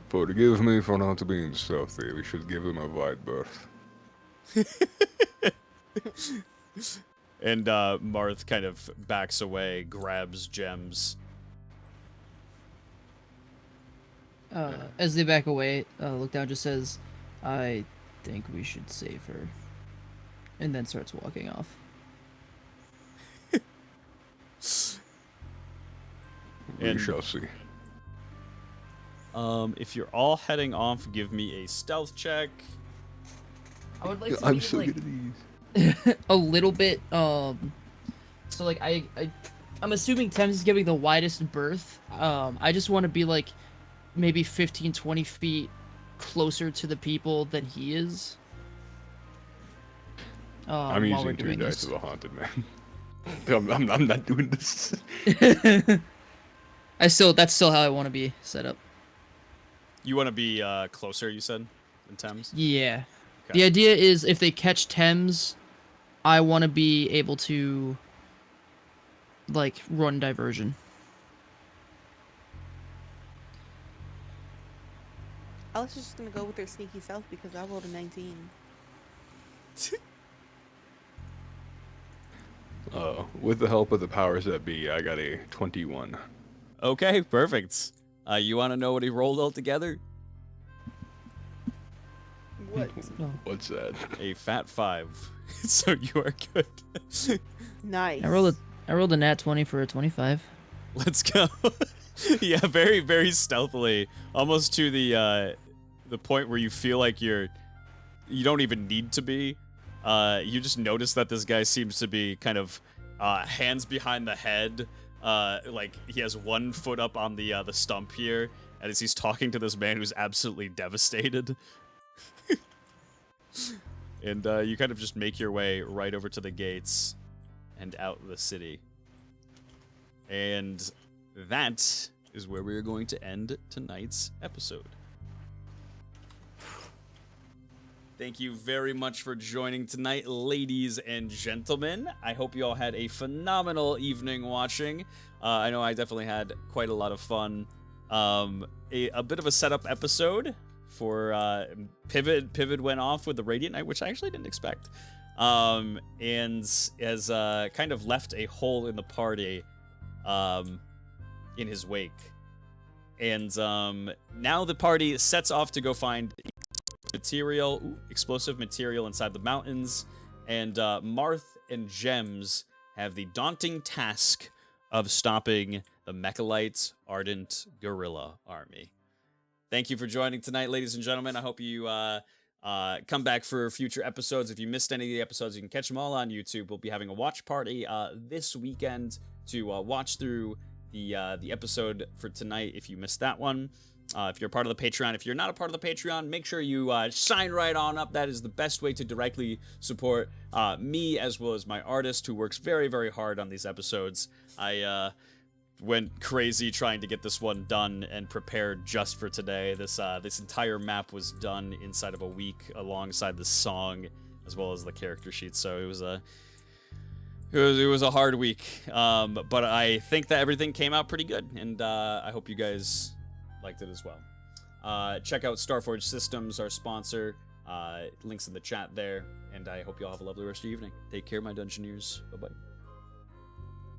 Forgive me for not being stealthy. We should give him a wide berth. And Marth kind of backs away, grabs Gems. As they back away, look down just says, I think we should save her. And then starts walking off. We And- shall see. If you're all heading off, give me a stealth check. I would like to I'm be, so like, good at these. a little bit, so like, I'm assuming Thames is giving the widest berth. I just want to be, like, maybe 15, 20 feet closer to the people than he is. I'm while we're using 2 doing dice this. of the haunted man. I'm not doing this. That's still how I want to be set up. You want to be closer, you said, than Thames? Yeah. Okay. The idea is if they catch Thames, I want to be able to, like, run diversion. Alex is just gonna go with their sneaky self because I rolled a 19. With the help of the powers that be, I got a 21. Okay, perfect. You want to know what he rolled altogether? What? What's that? A fat 5. So you are good. Nice. I rolled a nat 20 for a 25. Let's go. Yeah, very, very stealthily, almost to the point where you feel like you don't even need to be. You just notice that this guy seems to be kind of hands behind the head, like he has one foot up on the stump here, and as he's talking to this man who's absolutely devastated. And you kind of just make your way right over to the gates and out the city. And that is where we are going to end tonight's episode. Thank you very much for joining tonight, ladies and gentlemen. I hope you all had a phenomenal evening watching. I know I definitely had quite a lot of fun. A bit of a setup episode for Pivot. Pivot went off with the Radiant Knight, which I actually didn't expect. And has kind of left a hole in the party in his wake. And now the party sets off to go find explosive material inside the mountains, and Marth and Gems have the daunting task of stopping the Mechalite Ardent Guerrilla Army. Thank you for joining tonight, ladies and gentlemen. I hope you come back for future episodes. If you missed any of the episodes, you can catch them all on YouTube. We'll be having a watch party this weekend to watch through the episode for tonight if you missed that one. If you're part of the Patreon. If you're not a part of the Patreon, make sure you sign right on up. That is the best way to directly support me as well as my artist who works very, very hard on these episodes. I went crazy trying to get this one done and prepared just for today. This entire map was done inside of a week alongside the song as well as the character sheet. So it was a hard week. But I think that everything came out pretty good, and I hope you guys liked it as well. Check out Starforge Systems, our sponsor. Links in the chat there. And I hope you all have a lovely rest of your evening. Take care, my Dungeoneers. Bye-bye.